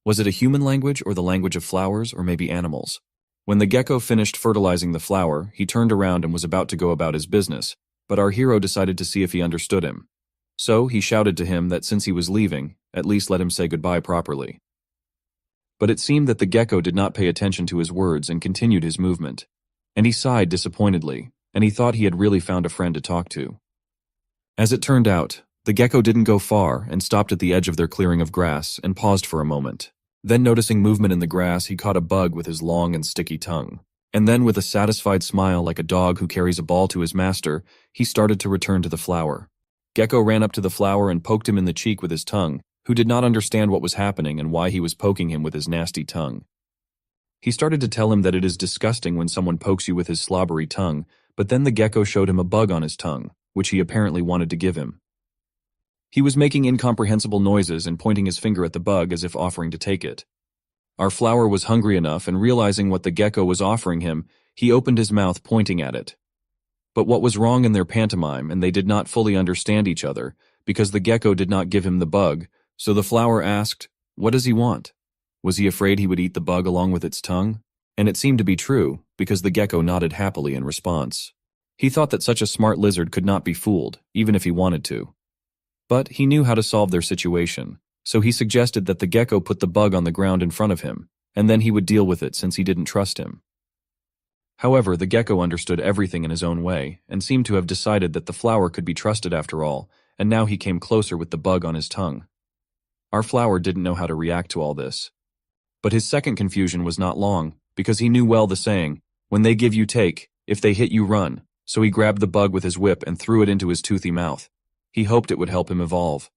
Was it a human language or the language of flowers or maybe animals? When the gecko finished fertilizing the flower, he turned around and was about to go about his business, but our hero decided to see if he understood him. So he shouted to him that since he was leaving, at least let him say goodbye properly. But it seemed that the gecko did not pay attention to his words and continued his movement. And he sighed disappointedly, and he thought he had really found a friend to talk to. As it turned out, the gecko didn't go far and stopped at the edge of their clearing of grass and paused for a moment. Then noticing movement in the grass, he caught a bug with his long and sticky tongue. And then with a satisfied smile like a dog who carries a ball to his master, he started to return to the flower. Gecko ran up to the flower and poked him in the cheek with his tongue, who did not understand what was happening and why he was poking him with his nasty tongue. He started to tell him that it is disgusting when someone pokes you with his slobbery tongue, but then the gecko showed him a bug on his tongue, which he apparently wanted to give him. He was making incomprehensible noises and pointing his finger at the bug as if offering to take it. Our flower was hungry enough, and realizing what the gecko was offering him, he opened his mouth pointing at it. But what was wrong in their pantomime, and they did not fully understand each other, because the gecko did not give him the bug, so the flower asked, "What does he want?" Was he afraid he would eat the bug along with its tongue? And it seemed to be true, because the gecko nodded happily in response. He thought that such a smart lizard could not be fooled, even if he wanted to. But he knew how to solve their situation, so he suggested that the gecko put the bug on the ground in front of him, and then he would deal with it since he didn't trust him. However, the gecko understood everything in his own way, and seemed to have decided that the flower could be trusted after all, and now he came closer with the bug on his tongue. Our flower didn't know how to react to all this. But his second confusion was not long, because he knew well the saying, "When they give you take, if they hit you run," so he grabbed the bug with his whip and threw it into his toothy mouth. He hoped it would help him evolve.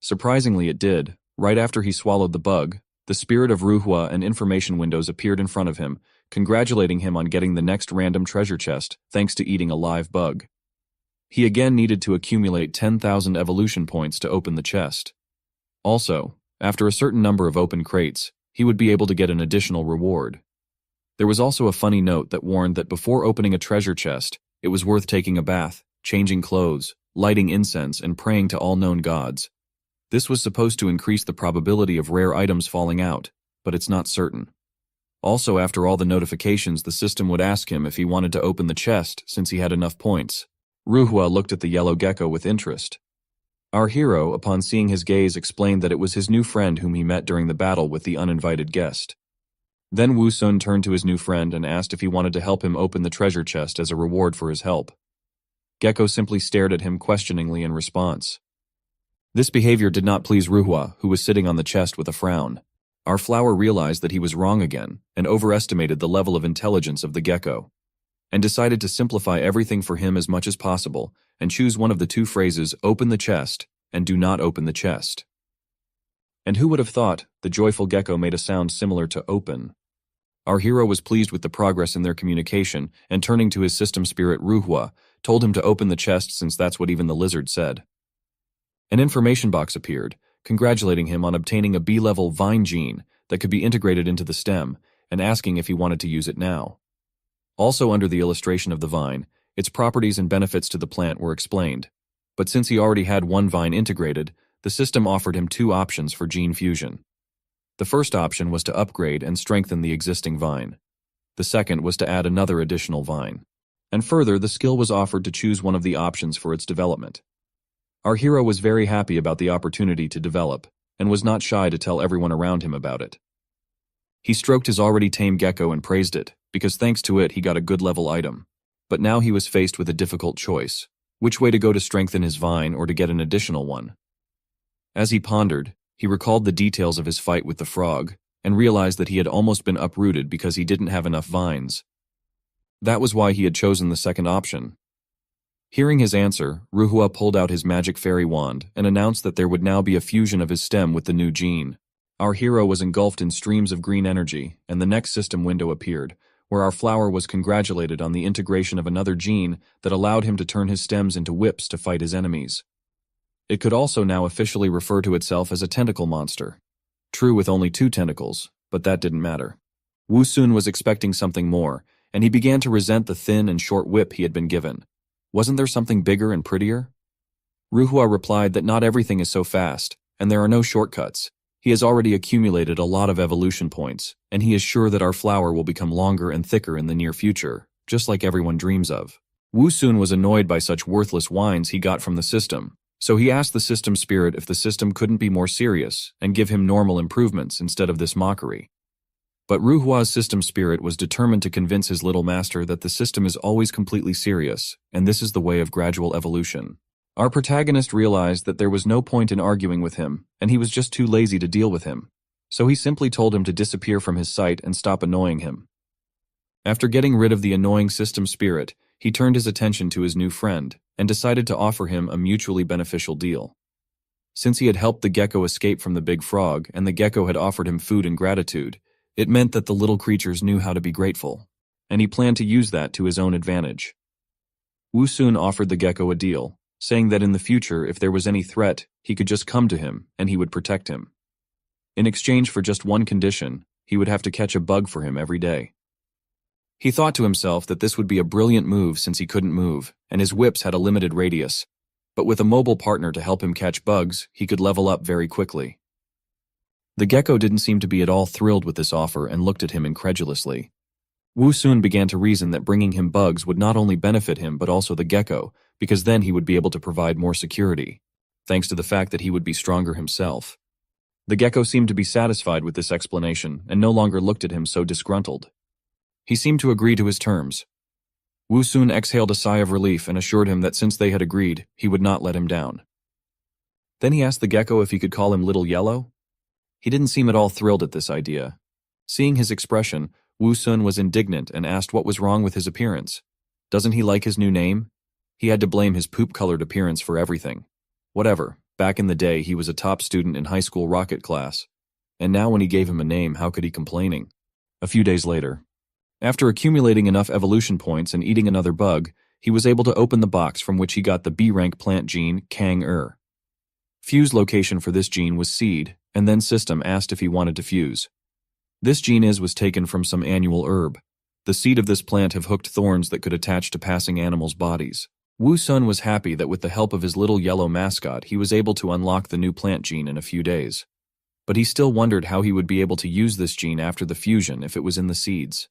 Surprisingly, it did. Right after he swallowed the bug, the spirit of MANHWA and information windows appeared in front of him, congratulating him on getting the next random treasure chest, thanks to eating a live bug. He again needed to accumulate 10,000 evolution points to open the chest. Also, after a certain number of open crates, he would be able to get an additional reward. There was also a funny note that warned that before opening a treasure chest, it was worth taking a bath, changing clothes, lighting incense, and praying to all known gods. This was supposed to increase the probability of rare items falling out, but it's not certain. Also, after all the notifications, the system would ask him if he wanted to open the chest since he had enough points. Ruhua looked at the yellow gecko with interest. Our hero, upon seeing his gaze, explained that it was his new friend whom he met during the battle with the uninvited guest. Then Wu Sun turned to his new friend and asked if he wanted to help him open the treasure chest as a reward for his help. Gecko simply stared at him questioningly in response. This behavior did not please Ruhua, who was sitting on the chest with a frown. Our flower realized that he was wrong again and overestimated the level of intelligence of the gecko, and decided to simplify everything for him as much as possible and choose one of the two phrases, open the chest and do not open the chest. And who would have thought the joyful gecko made a sound similar to open? Our hero was pleased with the progress in their communication and, turning to his system spirit Ruhua, told him to open the chest since that's what even the lizard said. An information box appeared, congratulating him on obtaining a B-level vine gene that could be integrated into the stem and asking if he wanted to use it now. Also under the illustration of the vine, its properties and benefits to the plant were explained, but since he already had one vine integrated, the system offered him two options for gene fusion. The first option was to upgrade and strengthen the existing vine. The second was to add another additional vine. And further, the skill was offered to choose one of the options for its development. Our hero was very happy about the opportunity to develop, and was not shy to tell everyone around him about it. He stroked his already tame gecko and praised it, because thanks to it he got a good level item. But now he was faced with a difficult choice, which way to go to strengthen his vine or to get an additional one. As he pondered, he recalled the details of his fight with the frog, and realized that he had almost been uprooted because he didn't have enough vines. That was why he had chosen the second option. Hearing his answer, Ruhua pulled out his magic fairy wand and announced that there would now be a fusion of his stem with the new gene. Our hero was engulfed in streams of green energy, and the next system window appeared, where our flower was congratulated on the integration of another gene that allowed him to turn his stems into whips to fight his enemies. It could also now officially refer to itself as a tentacle monster. True, with only 2 tentacles, but that didn't matter. Wu Sun was expecting something more, and he began to resent the thin and short whip he had been given. Wasn't there something bigger and prettier? Ruhua replied that not everything is so fast, and there are no shortcuts. He has already accumulated a lot of evolution points, and he is sure that our flower will become longer and thicker in the near future, just like everyone dreams of. Wu Sun was annoyed by such worthless whines he got from the system, so he asked the system spirit if the system couldn't be more serious and give him normal improvements instead of this mockery. But Ruhua's system spirit was determined to convince his little master that the system is always completely serious, and this is the way of gradual evolution. Our protagonist realized that there was no point in arguing with him, and he was just too lazy to deal with him. So he simply told him to disappear from his sight and stop annoying him. After getting rid of the annoying system spirit, he turned his attention to his new friend and decided to offer him a mutually beneficial deal. Since he had helped the gecko escape from the big frog and the gecko had offered him food in gratitude, it meant that the little creatures knew how to be grateful, and he planned to use that to his own advantage. Wu Sun offered the gecko a deal, saying that in the future, if there was any threat, he could just come to him and he would protect him. In exchange for just one condition, he would have to catch a bug for him every day. He thought to himself that this would be a brilliant move since he couldn't move, and his whips had a limited radius. But with a mobile partner to help him catch bugs, he could level up very quickly. The gecko didn't seem to be at all thrilled with this offer and looked at him incredulously. Wu Sun began to reason that bringing him bugs would not only benefit him but also the gecko, because then he would be able to provide more security, thanks to the fact that he would be stronger himself. The gecko seemed to be satisfied with this explanation and no longer looked at him so disgruntled. He seemed to agree to his terms. Wu Sun exhaled a sigh of relief and assured him that since they had agreed, he would not let him down. Then he asked the gecko if he could call him Little Yellow. He didn't seem at all thrilled at this idea. Seeing his expression, Wu Sun was indignant and asked what was wrong with his appearance. Doesn't he like his new name? He had to blame his poop-colored appearance for everything. Whatever, back in the day he was a top student in high school rocket class. And now when he gave him a name, how could he complaining? A few days later, after accumulating enough evolution points and eating another bug, he was able to open the box from which he got the B-rank plant gene, Kang-er. Fuse location for this gene was seed, and then system asked if he wanted to fuse. This gene was taken from some annual herb. The seed of this plant have hooked thorns that could attach to passing animals' bodies. Wu Sun was happy that with the help of his little yellow mascot he was able to unlock the new plant gene in a few days. But he still wondered how he would be able to use this gene after the fusion if it was in the seeds.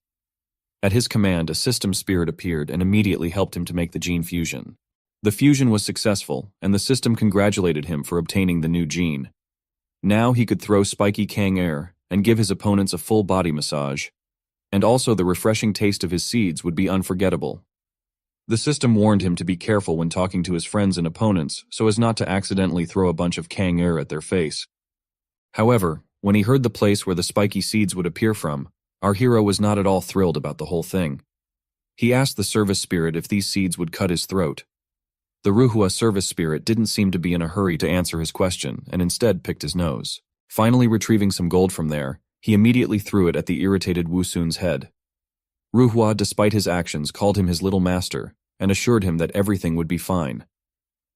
At his command, a system spirit appeared and immediately helped him to make the gene fusion. The fusion was successful, and the system congratulated him for obtaining the new gene. Now he could throw spiky Kang air and give his opponents a full body massage. And also the refreshing taste of his seeds would be unforgettable. The system warned him to be careful when talking to his friends and opponents so as not to accidentally throw a bunch of Kang air at their face. However, when he heard the place where the spiky seeds would appear from, our hero was not at all thrilled about the whole thing. He asked the service spirit if these seeds would cut his throat. The Ruhua service spirit didn't seem to be in a hurry to answer his question and instead picked his nose. Finally retrieving some gold from there, he immediately threw it at the irritated Wusun's head. Ruhua, despite his actions, called him his little master and assured him that everything would be fine.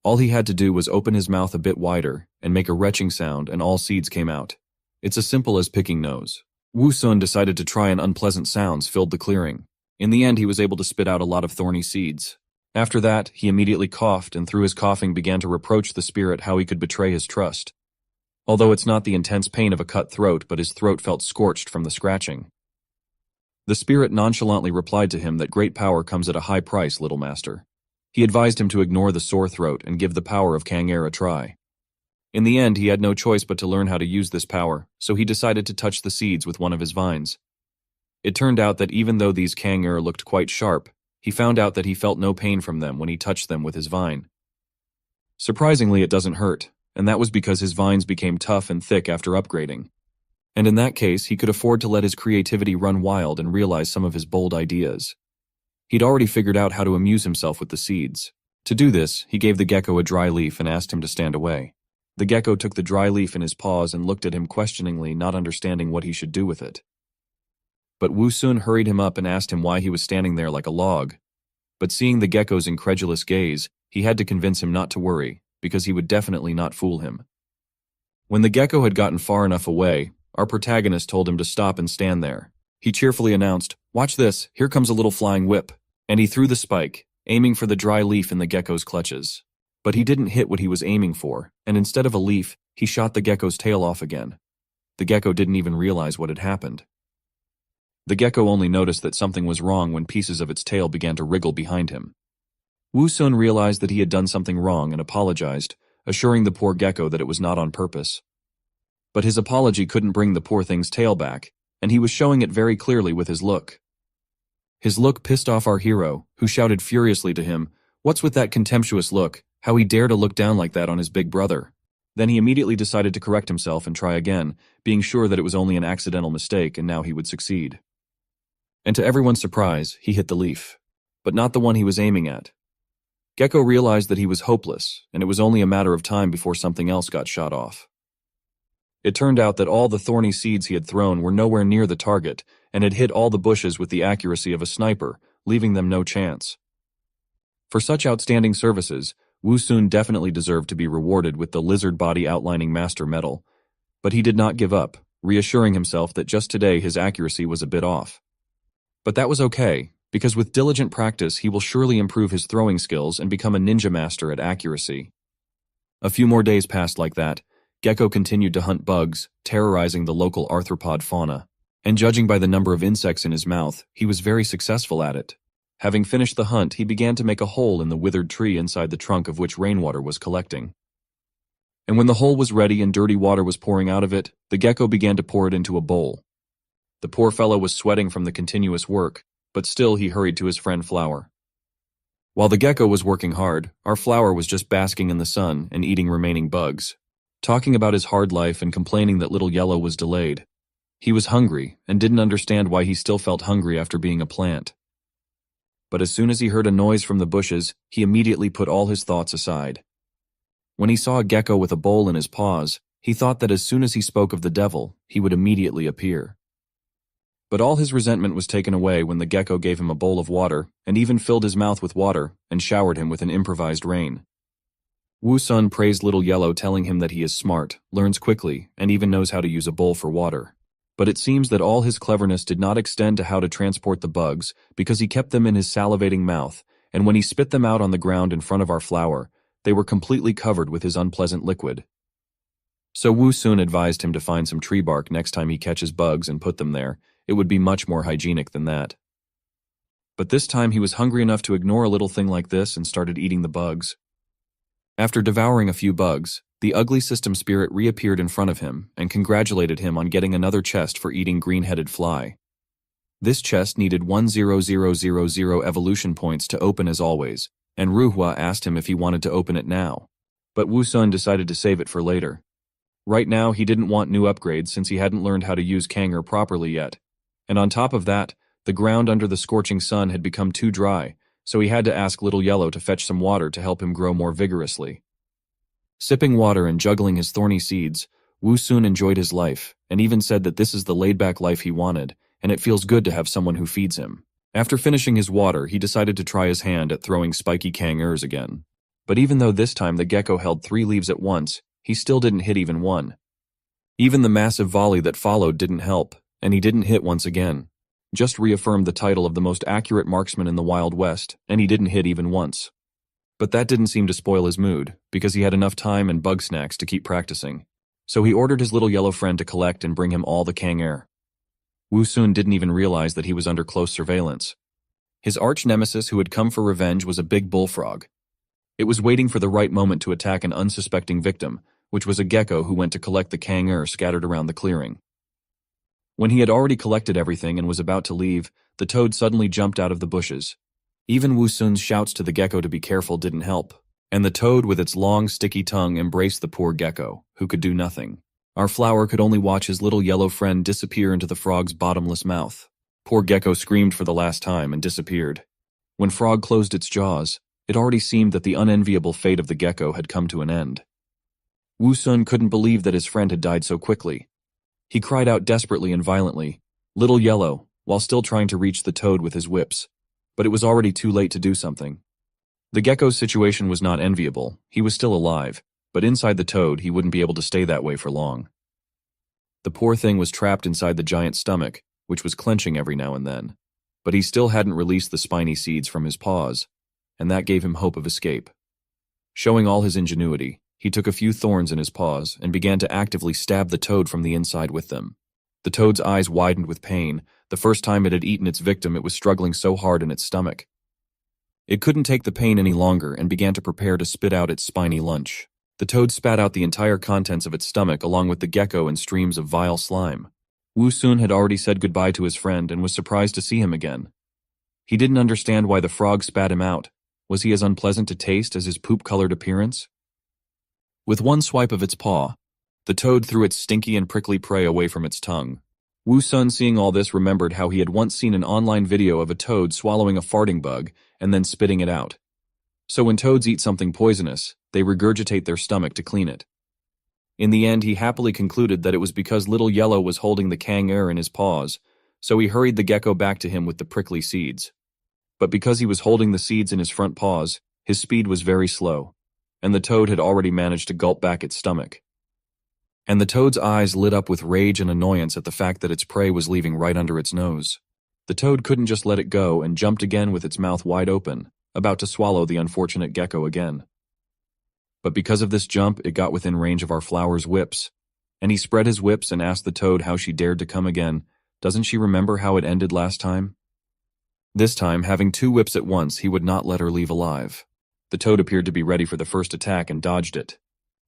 All he had to do was open his mouth a bit wider and make a retching sound and all seeds came out. It's as simple as picking nose. Wusun decided to try and unpleasant sounds filled the clearing. In the end, he was able to spit out a lot of thorny seeds. After that, he immediately coughed and through his coughing began to reproach the spirit how he could betray his trust. Although it's not the intense pain of a cut throat, but his throat felt scorched from the scratching. The spirit nonchalantly replied to him that great power comes at a high price, little master. He advised him to ignore the sore throat and give the power of Kang air a try. In the end, he had no choice but to learn how to use this power, so he decided to touch the seeds with one of his vines. It turned out that even though these Kang air looked quite sharp, he found out that he felt no pain from them when he touched them with his vine. Surprisingly, it doesn't hurt, and that was because his vines became tough and thick after upgrading. And in that case, he could afford to let his creativity run wild and realize some of his bold ideas. He'd already figured out how to amuse himself with the seeds. To do this, he gave the gecko a dry leaf and asked him to stand away. The gecko took the dry leaf in his paws and looked at him questioningly, not understanding what he should do with it. But Wusun hurried him up and asked him why he was standing there like a log. But seeing the gecko's incredulous gaze, he had to convince him not to worry, because he would definitely not fool him. When the gecko had gotten far enough away, our protagonist told him to stop and stand there. He cheerfully announced, "Watch this, here comes a little flying whip," and he threw the spike, aiming for the dry leaf in the gecko's clutches. But he didn't hit what he was aiming for, and instead of a leaf, he shot the gecko's tail off again. The gecko didn't even realize what had happened. The gecko only noticed that something was wrong when pieces of its tail began to wriggle behind him. Wusun realized that he had done something wrong and apologized, assuring the poor gecko that it was not on purpose. But his apology couldn't bring the poor thing's tail back, and he was showing it very clearly with his look. His look pissed off our hero, who shouted furiously to him, "What's with that contemptuous look? How he dare to look down like that on his big brother?" Then he immediately decided to correct himself and try again, being sure that it was only an accidental mistake and now he would succeed. And to everyone's surprise, he hit the leaf. But not the one he was aiming at. Gecko realized that he was hopeless, and it was only a matter of time before something else got shot off. It turned out that all the thorny seeds he had thrown were nowhere near the target, and had hit all the bushes with the accuracy of a sniper, leaving them no chance. For such outstanding services, Wusun definitely deserved to be rewarded with the lizard body outlining master medal, but he did not give up, reassuring himself that just today his accuracy was a bit off. But that was okay, because with diligent practice he will surely improve his throwing skills and become a ninja master at accuracy. A few more days passed like that. Gecko continued to hunt bugs, terrorizing the local arthropod fauna, and judging by the number of insects in his mouth, he was very successful at it. Having finished the hunt, he began to make a hole in the withered tree inside the trunk of which rainwater was collecting. And when the hole was ready and dirty water was pouring out of it, the gecko began to pour it into a bowl. The poor fellow was sweating from the continuous work, but still he hurried to his friend Flower. While the gecko was working hard, our Flower was just basking in the sun and eating remaining bugs, talking about his hard life and complaining that Little Yellow was delayed. He was hungry and didn't understand why he still felt hungry after being a plant. But as soon as he heard a noise from the bushes, he immediately put all his thoughts aside. When he saw a gecko with a bowl in his paws, he thought that as soon as he spoke of the devil, he would immediately appear. But all his resentment was taken away when the gecko gave him a bowl of water and even filled his mouth with water and showered him with an improvised rain. Wusun praised Little Yellow, telling him that he is smart, learns quickly, and even knows how to use a bowl for water. But it seems that all his cleverness did not extend to how to transport the bugs, because he kept them in his salivating mouth, and when he spit them out on the ground in front of our Flower, they were completely covered with his unpleasant liquid. So Wusun advised him to find some tree bark next time he catches bugs and put them there. It would be much more hygienic than that. But this time he was hungry enough to ignore a little thing like this and started eating the bugs. After devouring a few bugs, the ugly system spirit reappeared in front of him and congratulated him on getting another chest for eating green-headed fly. This chest needed 10000 evolution points to open as always, and Ruhua asked him if he wanted to open it now. But Wu Sun decided to save it for later. Right now, he didn't want new upgrades since he hadn't learned how to use Kanger properly yet. And on top of that, the ground under the scorching sun had become too dry, so he had to ask Little Yellow to fetch some water to help him grow more vigorously. Sipping water and juggling his thorny seeds, Wu Sun enjoyed his life, and even said that this is the laid-back life he wanted, and it feels good to have someone who feeds him. After finishing his water, he decided to try his hand at throwing spiky Kangers again. But even though this time the gecko held 3 leaves at once, he still didn't hit even one. Even the massive volley that followed didn't help, and he didn't hit once again. Just reaffirmed the title of the most accurate marksman in the Wild West, and he didn't hit even once. But that didn't seem to spoil his mood, because he had enough time and bug snacks to keep practicing. So he ordered his little yellow friend to collect and bring him all the Kanger. Wu Sun didn't even realize that he was under close surveillance. His arch-nemesis who had come for revenge was a big bullfrog. It was waiting for the right moment to attack an unsuspecting victim, which was a gecko who went to collect the Kanger scattered around the clearing. When he had already collected everything and was about to leave, the toad suddenly jumped out of the bushes. Even Wu Sun's shouts to the gecko to be careful didn't help, and the toad with its long, sticky tongue embraced the poor gecko, who could do nothing. Our flower could only watch his little yellow friend disappear into the frog's bottomless mouth. Poor gecko screamed for the last time and disappeared. When Frog closed its jaws, it already seemed that the unenviable fate of the gecko had come to an end. Wu Sun couldn't believe that his friend had died so quickly. He cried out desperately and violently, "Little Yellow," while still trying to reach the toad with his whips. But it was already too late to do something. The gecko's situation was not enviable. He was still alive, but inside the toad he wouldn't be able to stay that way for long. The poor thing was trapped inside the giant's stomach, which was clenching every now and then. But he still hadn't released the spiny seeds from his paws, and that gave him hope of escape. Showing all his ingenuity, he took a few thorns in his paws and began to actively stab the toad from the inside with them. The toad's eyes widened with pain. The first time it had eaten its victim, it was struggling so hard in its stomach. It couldn't take the pain any longer and began to prepare to spit out its spiny lunch. The toad spat out the entire contents of its stomach along with the gecko in streams of vile slime. Wu Sun had already said goodbye to his friend and was surprised to see him again. He didn't understand why the frog spat him out. Was he as unpleasant to taste as his poop-colored appearance? With one swipe of its paw, the toad threw its stinky and prickly prey away from its tongue. Wu Sun, seeing all this, remembered how he had once seen an online video of a toad swallowing a farting bug and then spitting it out. So when toads eat something poisonous, they regurgitate their stomach to clean it. In the end, he happily concluded that it was because Little Yellow was holding the Kanger in his paws, so he hurried the gecko back to him with the prickly seeds. But because he was holding the seeds in his front paws, his speed was very slow, and the toad had already managed to gulp back its stomach. And the toad's eyes lit up with rage and annoyance at the fact that its prey was leaving right under its nose. The toad couldn't just let it go and jumped again with its mouth wide open, about to swallow the unfortunate gecko again. But because of this jump, it got within range of our flower's whips, and he spread his whips and asked the toad how she dared to come again. Doesn't she remember how it ended last time? This time, having 2 whips at once, he would not let her leave alive. The toad appeared to be ready for the first attack and dodged it.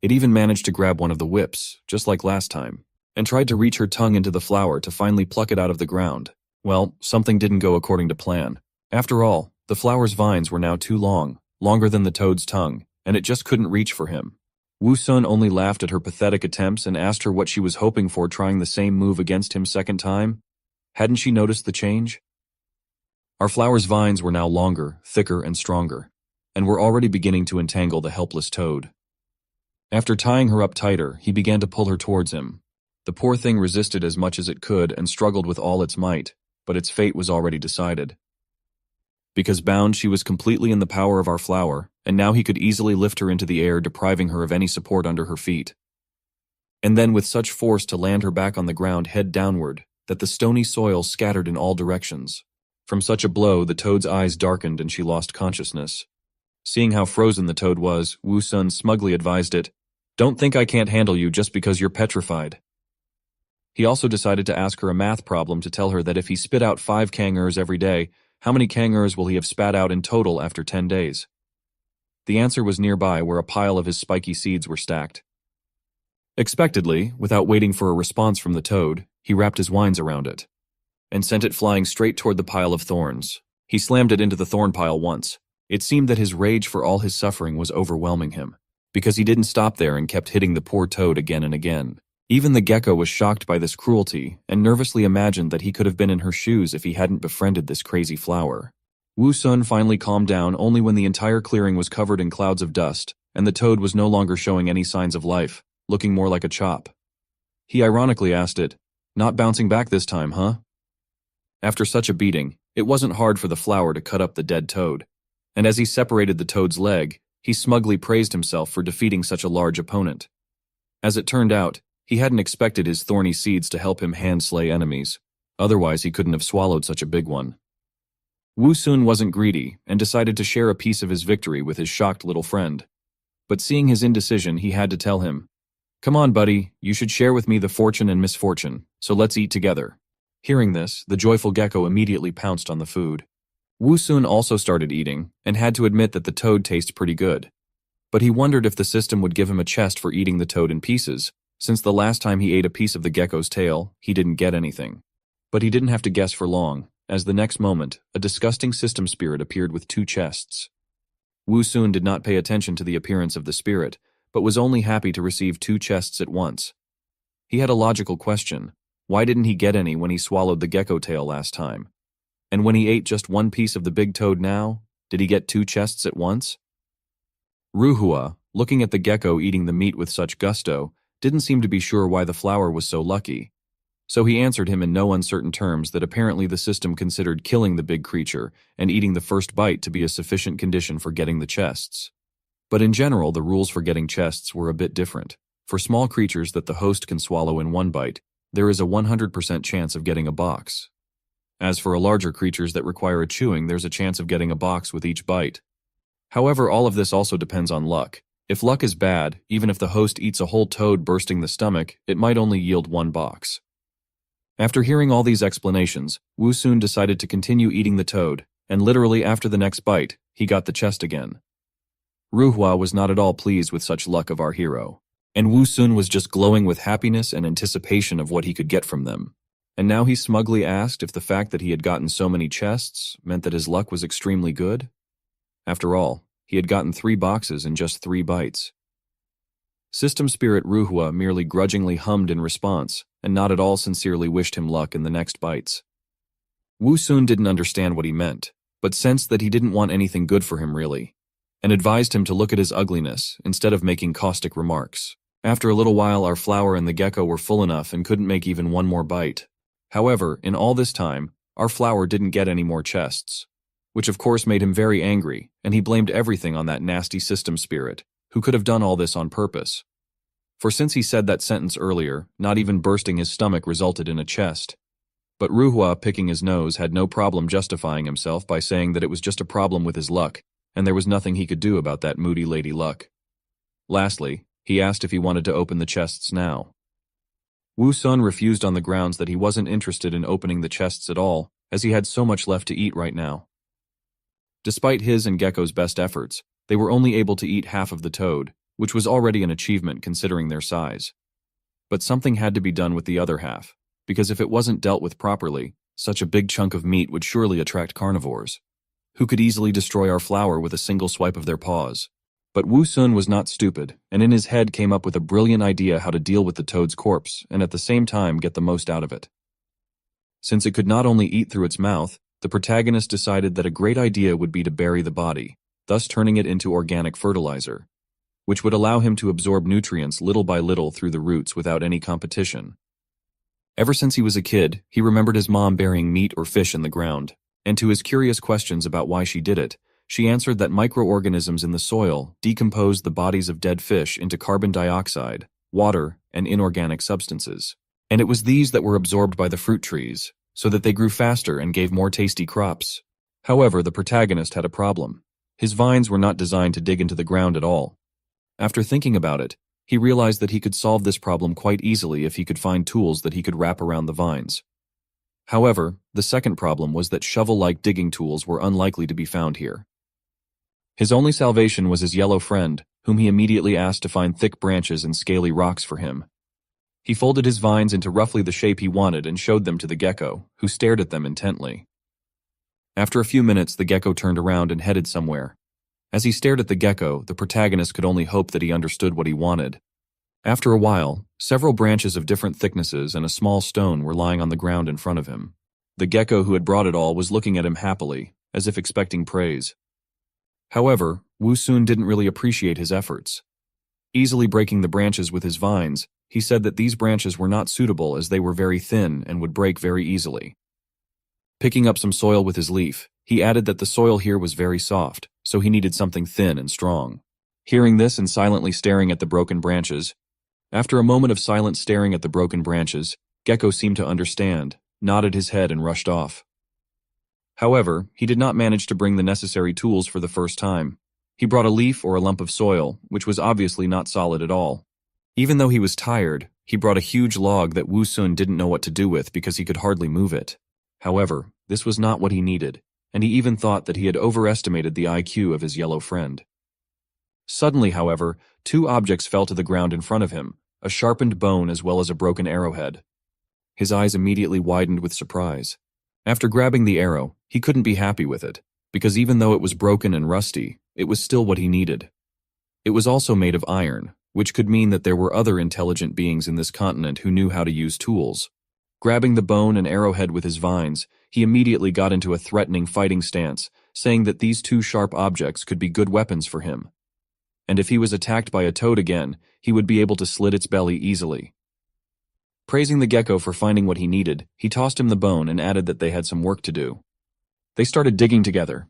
It even managed to grab one of the whips, just like last time, and tried to reach her tongue into the flower to finally pluck it out of the ground. Well, something didn't go according to plan. After all, the flower's vines were now too long, longer than the toad's tongue, and it just couldn't reach for him. Wu Sun only laughed at her pathetic attempts and asked her what she was hoping for trying the same move against him second time. Hadn't she noticed the change? Our flower's vines were now longer, thicker, and stronger, and were already beginning to entangle the helpless toad. After tying her up tighter, he began to pull her towards him. The poor thing resisted as much as it could and struggled with all its might, but its fate was already decided. Because bound, she was completely in the power of our flower, and now he could easily lift her into the air, depriving her of any support under her feet. And then with such force to land her back on the ground head downward, that the stony soil scattered in all directions. From such a blow, the toad's eyes darkened and she lost consciousness. Seeing how frozen the toad was, Wu Sun smugly advised it, "Don't think I can't handle you just because you're petrified." He also decided to ask her a math problem to tell her that if he spit out 5 Kangers every day, How many kangurs will he have spat out in total after 10 days? The answer was nearby, where a pile of his spiky seeds were stacked. Expectedly, without waiting for a response from the toad, he wrapped his vines around it and sent it flying straight toward the pile of thorns. He slammed it into the thorn pile once. It seemed that his rage for all his suffering was overwhelming him, because he didn't stop there and kept hitting the poor toad again and again. Even the gecko was shocked by this cruelty and nervously imagined that he could have been in her shoes if he hadn't befriended this crazy flower. Wu Sun finally calmed down only when the entire clearing was covered in clouds of dust, and the toad was no longer showing any signs of life, looking more like a chop. He ironically asked it, "Not bouncing back this time, huh?" After such a beating, it wasn't hard for the flower to cut up the dead toad, and as he separated the toad's leg, he smugly praised himself for defeating such a large opponent. As it turned out, he hadn't expected his thorny seeds to help him hand-slay enemies. Otherwise, he couldn't have swallowed such a big one. Wu Sun wasn't greedy and decided to share a piece of his victory with his shocked little friend. But seeing his indecision, he had to tell him, "Come on, buddy, you should share with me the fortune and misfortune, so let's eat together." Hearing this, the joyful gecko immediately pounced on the food. Wu Sun also started eating, and had to admit that the toad tastes pretty good. But he wondered if the system would give him a chest for eating the toad in pieces, since the last time he ate a piece of the gecko's tail, he didn't get anything. But he didn't have to guess for long, as the next moment, a disgusting system spirit appeared with 2 chests. Wu Sun did not pay attention to the appearance of the spirit, but was only happy to receive 2 chests at once. He had a logical question. Why didn't he get any when he swallowed the gecko tail last time? And when he ate just 1 piece of the big toad now, did he get 2 chests at once? Ruhua, looking at the gecko eating the meat with such gusto, didn't seem to be sure why the flower was so lucky. So he answered him in no uncertain terms that apparently the system considered killing the big creature and eating the first bite to be a sufficient condition for getting the chests. But in general, the rules for getting chests were a bit different. For small creatures that the host can swallow in 1 bite, there is a 100% chance of getting a box. As for larger creatures that require a chewing, there's a chance of getting a box with each bite. However, all of this also depends on luck. If luck is bad, even if the host eats a whole toad bursting the stomach, it might only yield 1 box. After hearing all these explanations, Wu Sun decided to continue eating the toad, and literally after the next bite, he got the chest again. Ruhua was not at all pleased with such luck of our hero, and Wu Sun was just glowing with happiness and anticipation of what he could get from them. And now he smugly asked if the fact that he had gotten so many chests meant that his luck was extremely good? After all, he had gotten 3 boxes in just 3 bites. System Spirit Ruhua merely grudgingly hummed in response, and not at all sincerely wished him luck in the next bites. Wu Sun didn't understand what he meant, but sensed that he didn't want anything good for him really, and advised him to look at his ugliness instead of making caustic remarks. After a little while, our flower and the gecko were full enough and couldn't make even 1 more bite. However, in all this time, our flower didn't get any more chests, which of course made him very angry, and he blamed everything on that nasty system spirit, who could have done all this on purpose. For since he said that sentence earlier, not even bursting his stomach resulted in a chest. But Ruhua, picking his nose, had no problem justifying himself by saying that it was just a problem with his luck, and there was nothing he could do about that moody lady luck. Lastly, he asked if he wanted to open the chests now. Wu Sun refused on the grounds that he wasn't interested in opening the chests at all, as he had so much left to eat right now. Despite his and Gecko's best efforts, they were only able to eat half of the toad, which was already an achievement considering their size. But something had to be done with the other half, because if it wasn't dealt with properly, such a big chunk of meat would surely attract carnivores, who could easily destroy our flower with a single swipe of their paws. But Wu Sun was not stupid, and in his head came up with a brilliant idea how to deal with the toad's corpse and at the same time get the most out of it. Since it could not only eat through its mouth, the protagonist decided that a great idea would be to bury the body, thus turning it into organic fertilizer, which would allow him to absorb nutrients little by little through the roots without any competition. Ever since he was a kid, he remembered his mom burying meat or fish in the ground, and to his curious questions about why she did it, she answered that microorganisms in the soil decomposed the bodies of dead fish into carbon dioxide, water, and inorganic substances. And it was these that were absorbed by the fruit trees, so that they grew faster and gave more tasty crops. However, the protagonist had a problem. His vines were not designed to dig into the ground at all. After thinking about it, he realized that he could solve this problem quite easily if he could find tools that he could wrap around the vines. However, the second problem was that shovel-like digging tools were unlikely to be found here. His only salvation was his yellow friend, whom he immediately asked to find thick branches and scaly rocks for him. He folded his vines into roughly the shape he wanted and showed them to the gecko, who stared at them intently. After a few minutes, the gecko turned around and headed somewhere. As he stared at the gecko, the protagonist could only hope that he understood what he wanted. After a while, several branches of different thicknesses and a small stone were lying on the ground in front of him. The gecko who had brought it all was looking at him happily, as if expecting praise. However, Wu Sun didn't really appreciate his efforts. Easily breaking the branches with his vines, he said that these branches were not suitable as they were very thin and would break very easily. Picking up some soil with his leaf, he added that the soil here was very soft, so he needed something thin and strong. Hearing this and silently staring at the broken branches, after a moment of silent staring at the broken branches, Gecko seemed to understand, nodded his head and rushed off. However, he did not manage to bring the necessary tools for the first time. He brought a leaf or a lump of soil, which was obviously not solid at all. Even though he was tired, he brought a huge log that Wu Sun didn't know what to do with because he could hardly move it. However, this was not what he needed, and he even thought that he had overestimated the IQ of his yellow friend. Suddenly, however, two objects fell to the ground in front of him, a sharpened bone as well as a broken arrowhead. His eyes immediately widened with surprise. After grabbing the arrow, he couldn't be happy with it, because even though it was broken and rusty, it was still what he needed. It was also made of iron, which could mean that there were other intelligent beings in this continent who knew how to use tools. Grabbing the bone and arrowhead with his vines, he immediately got into a threatening fighting stance, saying that these two sharp objects could be good weapons for him. And if he was attacked by a toad again, he would be able to slit its belly easily. Praising the gecko for finding what he needed, he tossed him the bone and added that they had some work to do. They started digging together.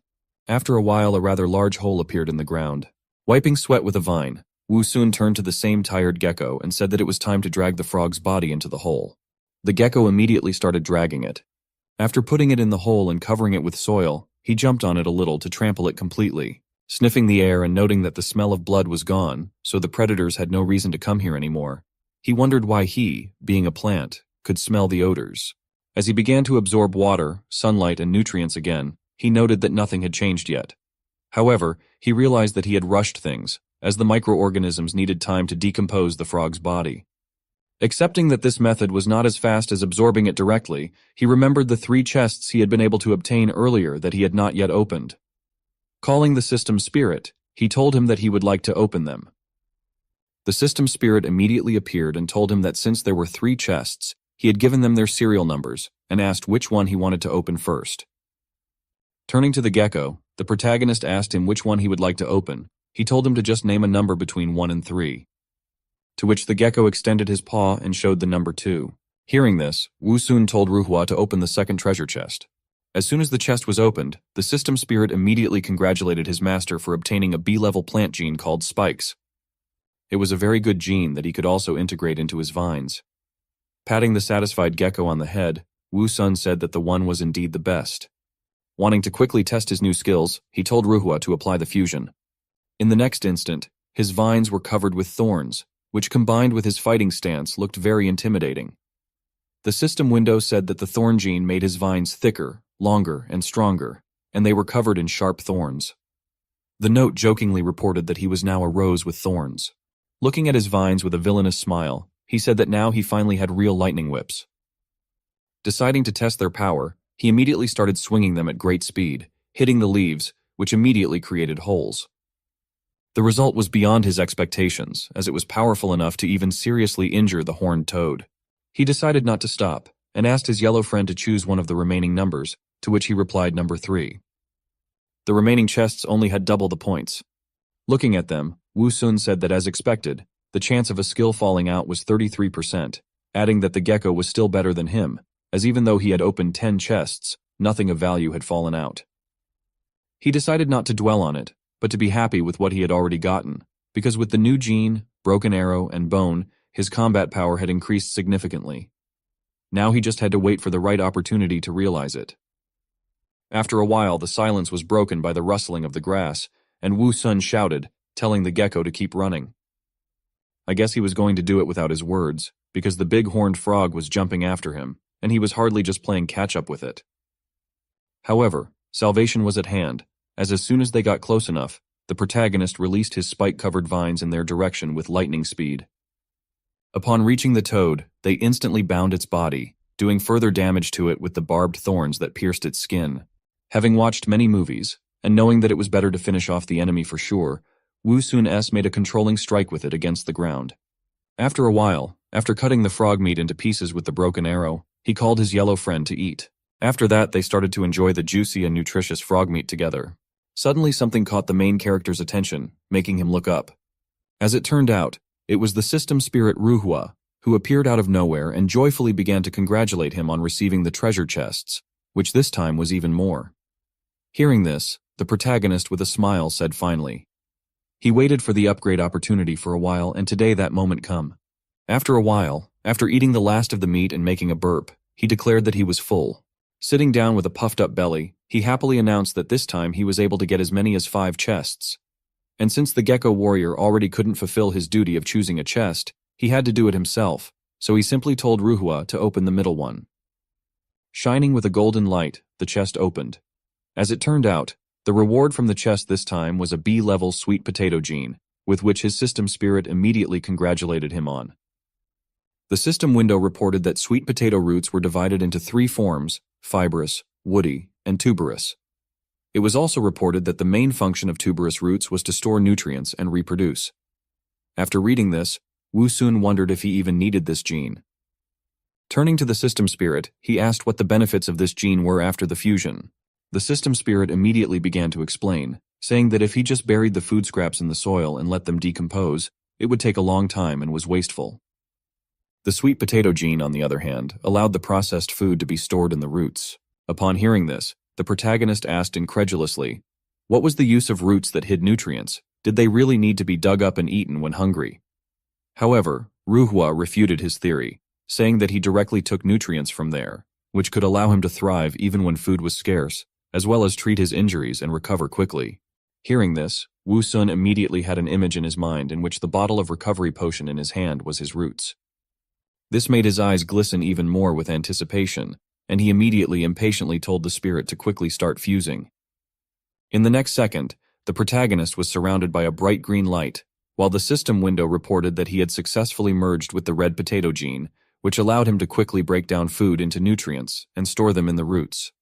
After a while, a rather large hole appeared in the ground. Wiping sweat with a vine, Wu Sun turned to the same tired gecko and said that it was time to drag the frog's body into the hole. The gecko immediately started dragging it. After putting it in the hole and covering it with soil, he jumped on it a little to trample it completely, sniffing the air and noting that the smell of blood was gone, so the predators had no reason to come here anymore. He wondered why he, being a plant, could smell the odors. As he began to absorb water, sunlight, and nutrients again, he noted that nothing had changed yet. However, he realized that he had rushed things, as the microorganisms needed time to decompose the frog's body. Accepting that this method was not as fast as absorbing it directly, he remembered the 3 chests he had been able to obtain earlier that he had not yet opened. Calling the system spirit, he told him that he would like to open them. The system spirit immediately appeared and told him that since there were 3 chests, he had given them their serial numbers and asked which one he wanted to open first. Turning to the gecko, the protagonist asked him which one he would like to open. He told him to just name a number between 1 and 3. To which the gecko extended his paw and showed the number 2. Hearing this, Wu Sun told Ruhua to open the second treasure chest. As soon as the chest was opened, the system spirit immediately congratulated his master for obtaining a B-level plant gene called spikes. It was a very good gene that he could also integrate into his vines. Patting the satisfied gecko on the head, Wu Sun said that the one was indeed the best. Wanting to quickly test his new skills, he told Ruhua to apply the fusion. In the next instant, his vines were covered with thorns, which combined with his fighting stance looked very intimidating. The system window said that the thorn gene made his vines thicker, longer, and stronger, and they were covered in sharp thorns. The note jokingly reported that he was now a rose with thorns. Looking at his vines with a villainous smile, he said that now he finally had real lightning whips. Deciding to test their power, he immediately started swinging them at great speed, hitting the leaves, which immediately created holes. The result was beyond his expectations, as it was powerful enough to even seriously injure the horned toad. He decided not to stop, and asked his yellow friend to choose one of the remaining numbers, to which he replied number 3. The remaining chests only had double the points. Looking at them, Wu Sun said that as expected, the chance of a skill falling out was 33%, adding that the gecko was still better than him, as even though he had opened 10 chests, nothing of value had fallen out. He decided not to dwell on it, but to be happy with what he had already gotten, because with the new gene, broken arrow, and bone, his combat power had increased significantly. Now he just had to wait for the right opportunity to realize it. After a while, the silence was broken by the rustling of the grass, and Wu Sun shouted, telling the gecko to keep running. I guess he was going to do it without his words, because the big horned frog was jumping after him, and he was hardly just playing catch-up with it. However, salvation was at hand, as soon as they got close enough, the protagonist released his spike-covered vines in their direction with lightning speed. Upon reaching the toad, they instantly bound its body, doing further damage to it with the barbed thorns that pierced its skin. Having watched many movies, and knowing that it was better to finish off the enemy for sure, Wu Sun-S made a controlling strike with it against the ground. After a while, after cutting the frog meat into pieces with the broken arrow, he called his yellow friend to eat. After that, they started to enjoy the juicy and nutritious frog meat together. Suddenly something caught the main character's attention, making him look up. As it turned out, it was the system spirit MANHWA, who appeared out of nowhere and joyfully began to congratulate him on receiving the treasure chests, which this time was even more. Hearing this, the protagonist with a smile said finally. He waited for the upgrade opportunity for a while, and today that moment come. After a while, after eating the last of the meat and making a burp, he declared that he was full. Sitting down with a puffed-up belly, he happily announced that this time he was able to get as many as 5 chests. And since the gecko warrior already couldn't fulfill his duty of choosing a chest, he had to do it himself, so he simply told MANHWA to open the middle one. Shining with a golden light, the chest opened. As it turned out, the reward from the chest this time was a B-level sweet potato gene, with which his system spirit immediately congratulated him on. The system window reported that sweet potato roots were divided into 3 forms: fibrous, woody, and tuberous. It was also reported that the main function of tuberous roots was to store nutrients and reproduce. After reading this, Wu Sun wondered if he even needed this gene. Turning to the system spirit, he asked what the benefits of this gene were after the fusion. The system spirit immediately began to explain, saying that if he just buried the food scraps in the soil and let them decompose, it would take a long time and was wasteful. The sweet potato gene, on the other hand, allowed the processed food to be stored in the roots. Upon hearing this, the protagonist asked incredulously, what was the use of roots that hid nutrients? Did they really need to be dug up and eaten when hungry? However, MANHWA refuted his theory, saying that he directly took nutrients from there, which could allow him to thrive even when food was scarce, as well as treat his injuries and recover quickly. Hearing this, Wu Sun immediately had an image in his mind in which the bottle of recovery potion in his hand was his roots. This made his eyes glisten even more with anticipation, and he immediately impatiently told the spirit to quickly start fusing. In the next second, the protagonist was surrounded by a bright green light, while the system window reported that he had successfully merged with the red potato gene, which allowed him to quickly break down food into nutrients and store them in the roots.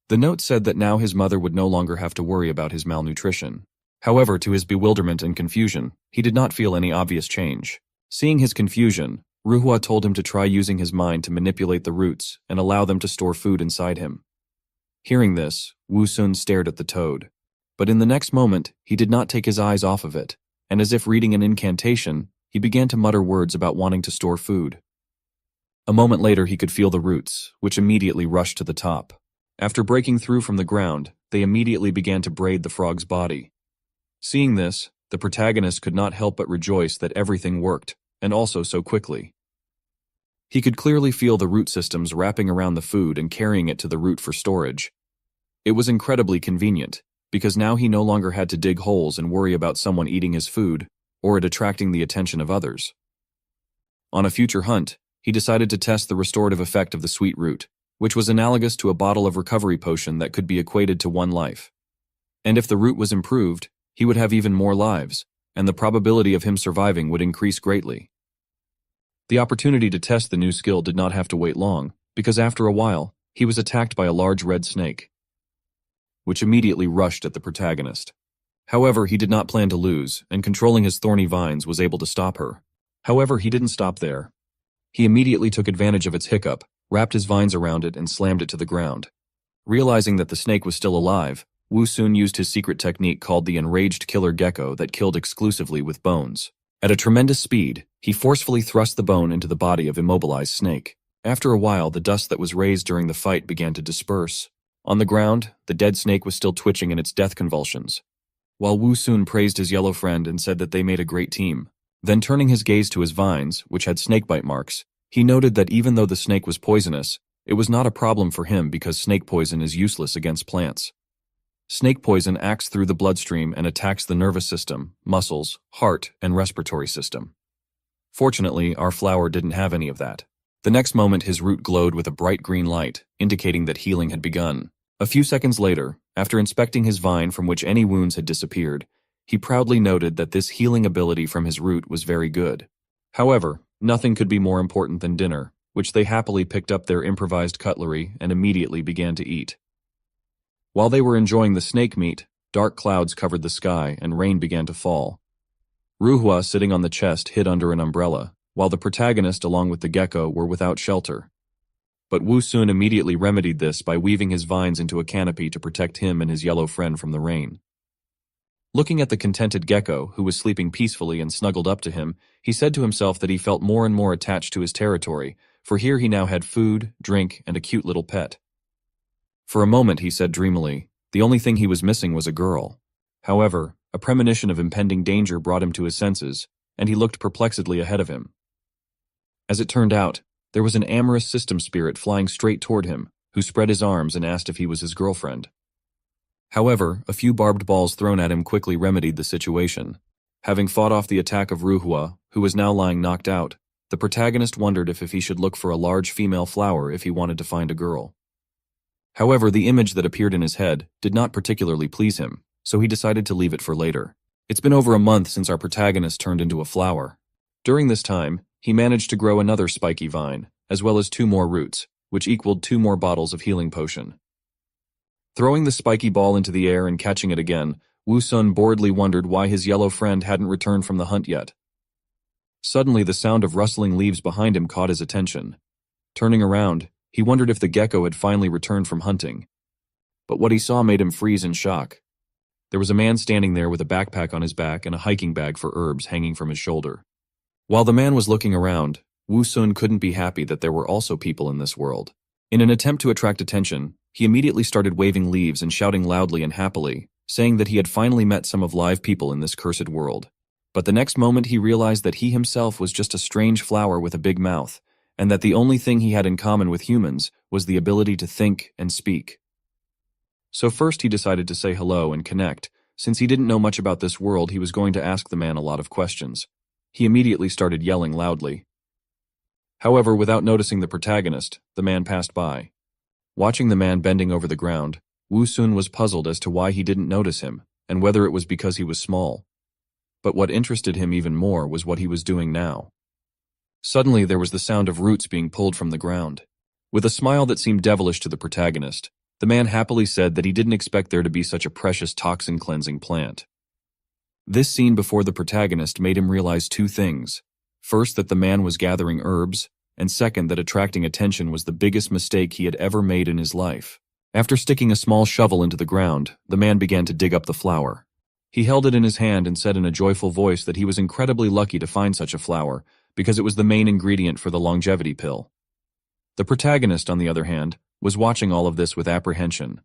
The note said that now his mother would no longer have to worry about his malnutrition. However, to his bewilderment and confusion, he did not feel any obvious change. Seeing his confusion, MANHWA told him to try using his mind to manipulate the roots and allow them to store food inside him. Hearing this, Wu Sun stared at the toad. But in the next moment, he did not take his eyes off of it, and as if reading an incantation, he began to mutter words about wanting to store food. A moment later, he could feel the roots, which immediately rushed to the top. After breaking through from the ground, they immediately began to braid the frog's body. Seeing this, the protagonist could not help but rejoice that everything worked, and also so quickly. He could clearly feel the root systems wrapping around the food and carrying it to the root for storage. It was incredibly convenient, because now he no longer had to dig holes and worry about someone eating his food, or it attracting the attention of others. On a future hunt, he decided to test the restorative effect of the sweet root, which was analogous to a bottle of recovery potion that could be equated to 1 life. And if the root was improved, he would have even more lives, and the probability of him surviving would increase greatly. The opportunity to test the new skill did not have to wait long, because after a while, he was attacked by a large red snake, which immediately rushed at the protagonist. However, he did not plan to lose, and controlling his thorny vines was able to stop her. However, he didn't stop there. He immediately took advantage of its hiccup, wrapped his vines around it, and slammed it to the ground. Realizing that the snake was still alive, Wu Sun used his secret technique called the enraged killer gecko that killed exclusively with bones. At a tremendous speed, he forcefully thrust the bone into the body of immobilized snake. After a while, the dust that was raised during the fight began to disperse. On the ground, the dead snake was still twitching in its death convulsions. While Wu Sun praised his yellow friend and said that they made a great team, then turning his gaze to his vines, which had snakebite marks, he noted that even though the snake was poisonous, it was not a problem for him because snake poison is useless against plants. Snake poison acts through the bloodstream and attacks the nervous system, muscles, heart, and respiratory system. Fortunately, our flower didn't have any of that. The next moment his root glowed with a bright green light, indicating that healing had begun. A few seconds later, after inspecting his vine from which any wounds had disappeared, he proudly noted that this healing ability from his root was very good. However, nothing could be more important than dinner, which they happily picked up their improvised cutlery and immediately began to eat. While they were enjoying the snake meat, dark clouds covered the sky and rain began to fall. Ruhua, sitting on the chest, hid under an umbrella, while the protagonist along with the gecko were without shelter. But Wu Sun immediately remedied this by weaving his vines into a canopy to protect him and his yellow friend from the rain. Looking at the contented gecko, who was sleeping peacefully and snuggled up to him, he said to himself that he felt more and more attached to his territory, for here he now had food, drink, and a cute little pet. For a moment, he said dreamily, the only thing he was missing was a girl. However, a premonition of impending danger brought him to his senses, and he looked perplexedly ahead of him. As it turned out, there was an amorous system spirit flying straight toward him, who spread his arms and asked if he was his girlfriend. However, a few barbed balls thrown at him quickly remedied the situation. Having fought off the attack of Ruhua, who was now lying knocked out, the protagonist wondered if he should look for a large female flower if he wanted to find a girl. However, the image that appeared in his head did not particularly please him, so he decided to leave it for later. It's been over a month since our protagonist turned into a flower. During this time, he managed to grow another spiky vine, as well as 2 more roots, which equaled 2 more bottles of healing potion. Throwing the spiky ball into the air and catching it again, Wu Sun boredly wondered why his yellow friend hadn't returned from the hunt yet. Suddenly, the sound of rustling leaves behind him caught his attention. Turning around, he wondered if the gecko had finally returned from hunting. But what he saw made him freeze in shock. There was a man standing there with a backpack on his back and a hiking bag for herbs hanging from his shoulder. While the man was looking around, Wu Sun couldn't be happy that there were also people in this world. In an attempt to attract attention, he immediately started waving leaves and shouting loudly and happily, saying that he had finally met some of live people in this cursed world. But the next moment he realized that he himself was just a strange flower with a big mouth, and that the only thing he had in common with humans was the ability to think and speak. So first he decided to say hello and connect. Since he didn't know much about this world, he was going to ask the man a lot of questions. He immediately started yelling loudly. However, without noticing the protagonist, the man passed by. Watching the man bending over the ground, Wu Sun was puzzled as to why he didn't notice him, and whether it was because he was small. But what interested him even more was what he was doing now. Suddenly there was the sound of roots being pulled from the ground. With a smile that seemed devilish to the protagonist, the man happily said that he didn't expect there to be such a precious toxin-cleansing plant. This scene before the protagonist made him realize 2 things. First, that the man was gathering herbs, and second, that attracting attention was the biggest mistake he had ever made in his life. After sticking a small shovel into the ground, the man began to dig up the flower. He held it in his hand and said in a joyful voice that he was incredibly lucky to find such a flower, because it was the main ingredient for the longevity pill. The protagonist, on the other hand, was watching all of this with apprehension.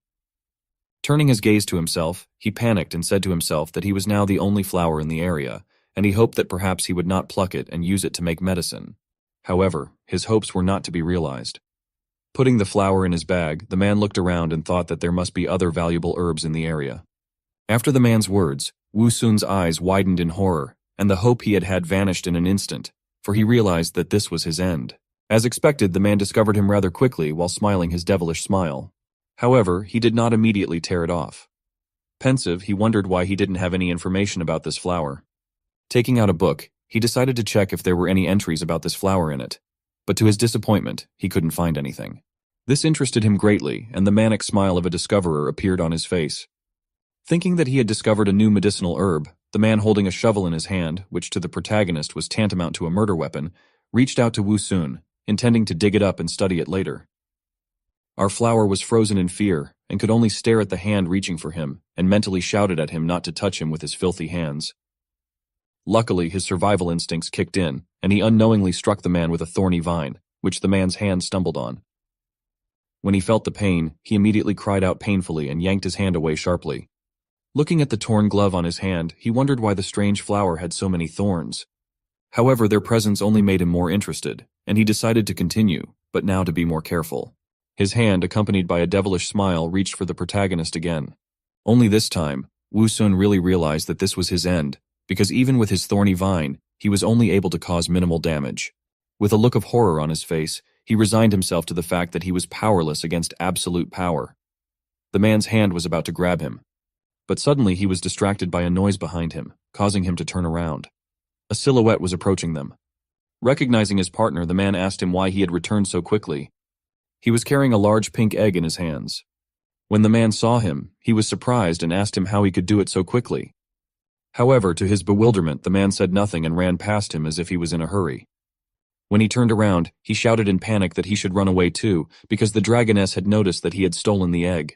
Turning his gaze to himself, he panicked and said to himself that he was now the only flower in the area, and he hoped that perhaps he would not pluck it and use it to make medicine. However, his hopes were not to be realized. Putting the flower in his bag, the man looked around and thought that there must be other valuable herbs in the area. After the man's words, Wu Sun's eyes widened in horror, and the hope he had had vanished in an instant, for he realized that this was his end. As expected, the man discovered him rather quickly while smiling his devilish smile. However, he did not immediately tear it off. Pensive, he wondered why he didn't have any information about this flower. Taking out a book, he decided to check if there were any entries about this flower in it, but to his disappointment, he couldn't find anything. This interested him greatly, and the manic smile of a discoverer appeared on his face. Thinking that he had discovered a new medicinal herb, the man holding a shovel in his hand, which to the protagonist was tantamount to a murder weapon, reached out to Wu Sun, intending to dig it up and study it later. Our flower was frozen in fear, and could only stare at the hand reaching for him, and mentally shouted at him not to touch him with his filthy hands. Luckily, his survival instincts kicked in, and he unknowingly struck the man with a thorny vine, which the man's hand stumbled on. When he felt the pain, he immediately cried out painfully and yanked his hand away sharply. Looking at the torn glove on his hand, he wondered why the strange flower had so many thorns. However, their presence only made him more interested, and he decided to continue, but now to be more careful. His hand, accompanied by a devilish smile, reached for the protagonist again. Only this time, Wu Sun really realized that this was his end, because even with his thorny vine, he was only able to cause minimal damage. With a look of horror on his face, he resigned himself to the fact that he was powerless against absolute power. The man's hand was about to grab him. But suddenly he was distracted by a noise behind him, causing him to turn around. A silhouette was approaching them. Recognizing his partner, the man asked him why he had returned so quickly. He was carrying a large pink egg in his hands. When the man saw him, he was surprised and asked him how he could do it so quickly. However, to his bewilderment, the man said nothing and ran past him as if he was in a hurry. When he turned around, he shouted in panic that he should run away too, because the dragoness had noticed that he had stolen the egg.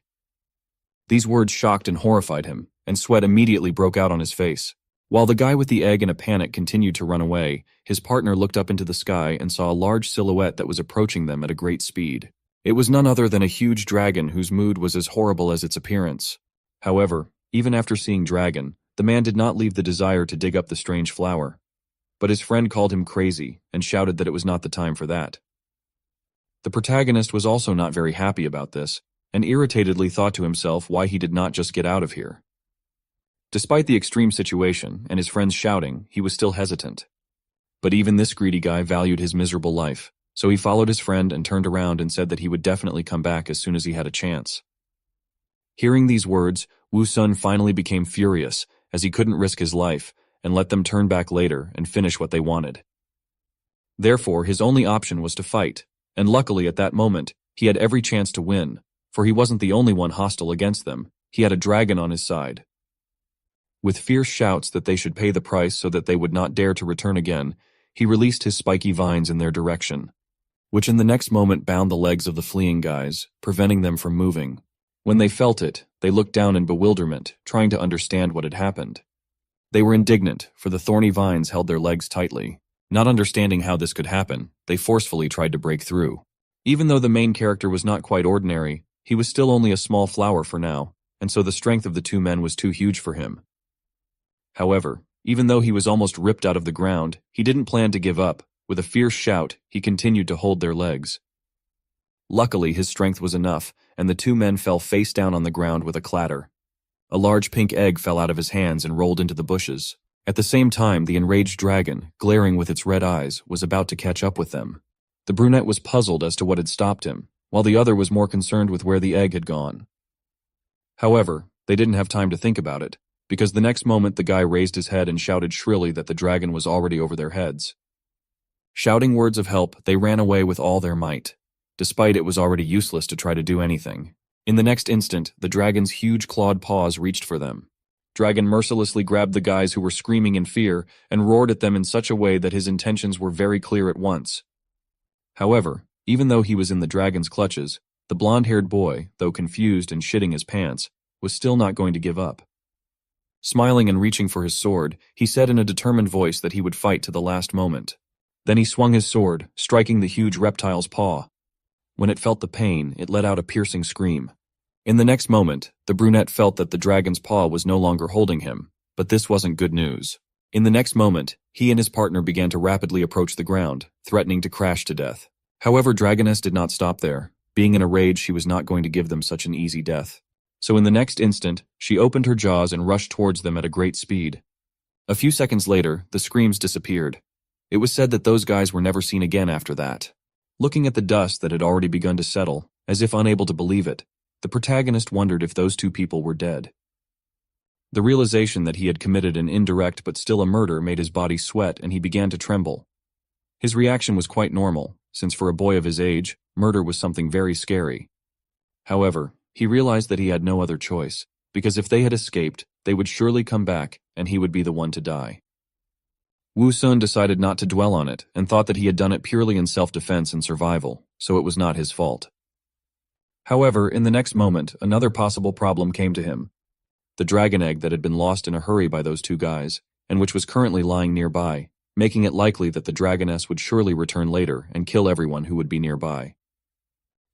These words shocked and horrified him, and sweat immediately broke out on his face. While the guy with the egg in a panic continued to run away, his partner looked up into the sky and saw a large silhouette that was approaching them at a great speed. It was none other than a huge dragon whose mood was as horrible as its appearance. However, even after seeing dragon, the man did not leave the desire to dig up the strange flower. But his friend called him crazy and shouted that it was not the time for that. The protagonist was also not very happy about this, and irritatedly thought to himself why he did not just get out of here. Despite the extreme situation and his friend's shouting, he was still hesitant. But even this greedy guy valued his miserable life, so he followed his friend and turned around and said that he would definitely come back as soon as he had a chance. Hearing these words, Wu Sun finally became furious, as he couldn't risk his life, and let them turn back later and finish what they wanted. Therefore, his only option was to fight, and luckily at that moment, he had every chance to win, for he wasn't the only one hostile against them. He had a dragon on his side. With fierce shouts that they should pay the price so that they would not dare to return again, he released his spiky vines in their direction, which in the next moment bound the legs of the fleeing guys, preventing them from moving. When they felt it, they looked down in bewilderment, trying to understand what had happened. They were indignant, for the thorny vines held their legs tightly. Not understanding how this could happen, they forcefully tried to break through. Even though the main character was not quite ordinary, he was still only a small flower for now, and so the strength of the two men was too huge for him. However, even though he was almost ripped out of the ground, he didn't plan to give up. With a fierce shout, he continued to hold their legs. Luckily, his strength was enough, and the two men fell face down on the ground with a clatter. A large pink egg fell out of his hands and rolled into the bushes. At the same time, the enraged dragon, glaring with its red eyes, was about to catch up with them. The brunette was puzzled as to what had stopped him, while the other was more concerned with where the egg had gone. However, they didn't have time to think about it, because the next moment the guy raised his head and shouted shrilly that the dragon was already over their heads. Shouting words of help, they ran away with all their might, despite it was already useless to try to do anything. In the next instant, the dragon's huge clawed paws reached for them. Dragon mercilessly grabbed the guys who were screaming in fear and roared at them in such a way that his intentions were very clear at once. However, even though he was in the dragon's clutches, the blonde-haired boy, though confused and shitting his pants, was still not going to give up. Smiling and reaching for his sword, he said in a determined voice that he would fight to the last moment. Then he swung his sword, striking the huge reptile's paw. When it felt the pain, it let out a piercing scream. In the next moment, the brunette felt that the dragon's paw was no longer holding him, but this wasn't good news. In the next moment, he and his partner began to rapidly approach the ground, threatening to crash to death. However, Dragoness did not stop there. Being in a rage, she was not going to give them such an easy death. So in the next instant, she opened her jaws and rushed towards them at a great speed. A few seconds later, the screams disappeared. It was said that those guys were never seen again after that. Looking at the dust that had already begun to settle, as if unable to believe it, the protagonist wondered if those two people were dead. The realization that he had committed an indirect but still a murder made his body sweat and he began to tremble. His reaction was quite normal, since for a boy of his age, murder was something very scary. However, he realized that he had no other choice, because if they had escaped, they would surely come back, and he would be the one to die. Wu Sun decided not to dwell on it, and thought that he had done it purely in self-defense and survival, so it was not his fault. However, in the next moment, another possible problem came to him. The dragon egg that had been lost in a hurry by those two guys, and which was currently lying nearby, making it likely that the dragoness would surely return later and kill everyone who would be nearby.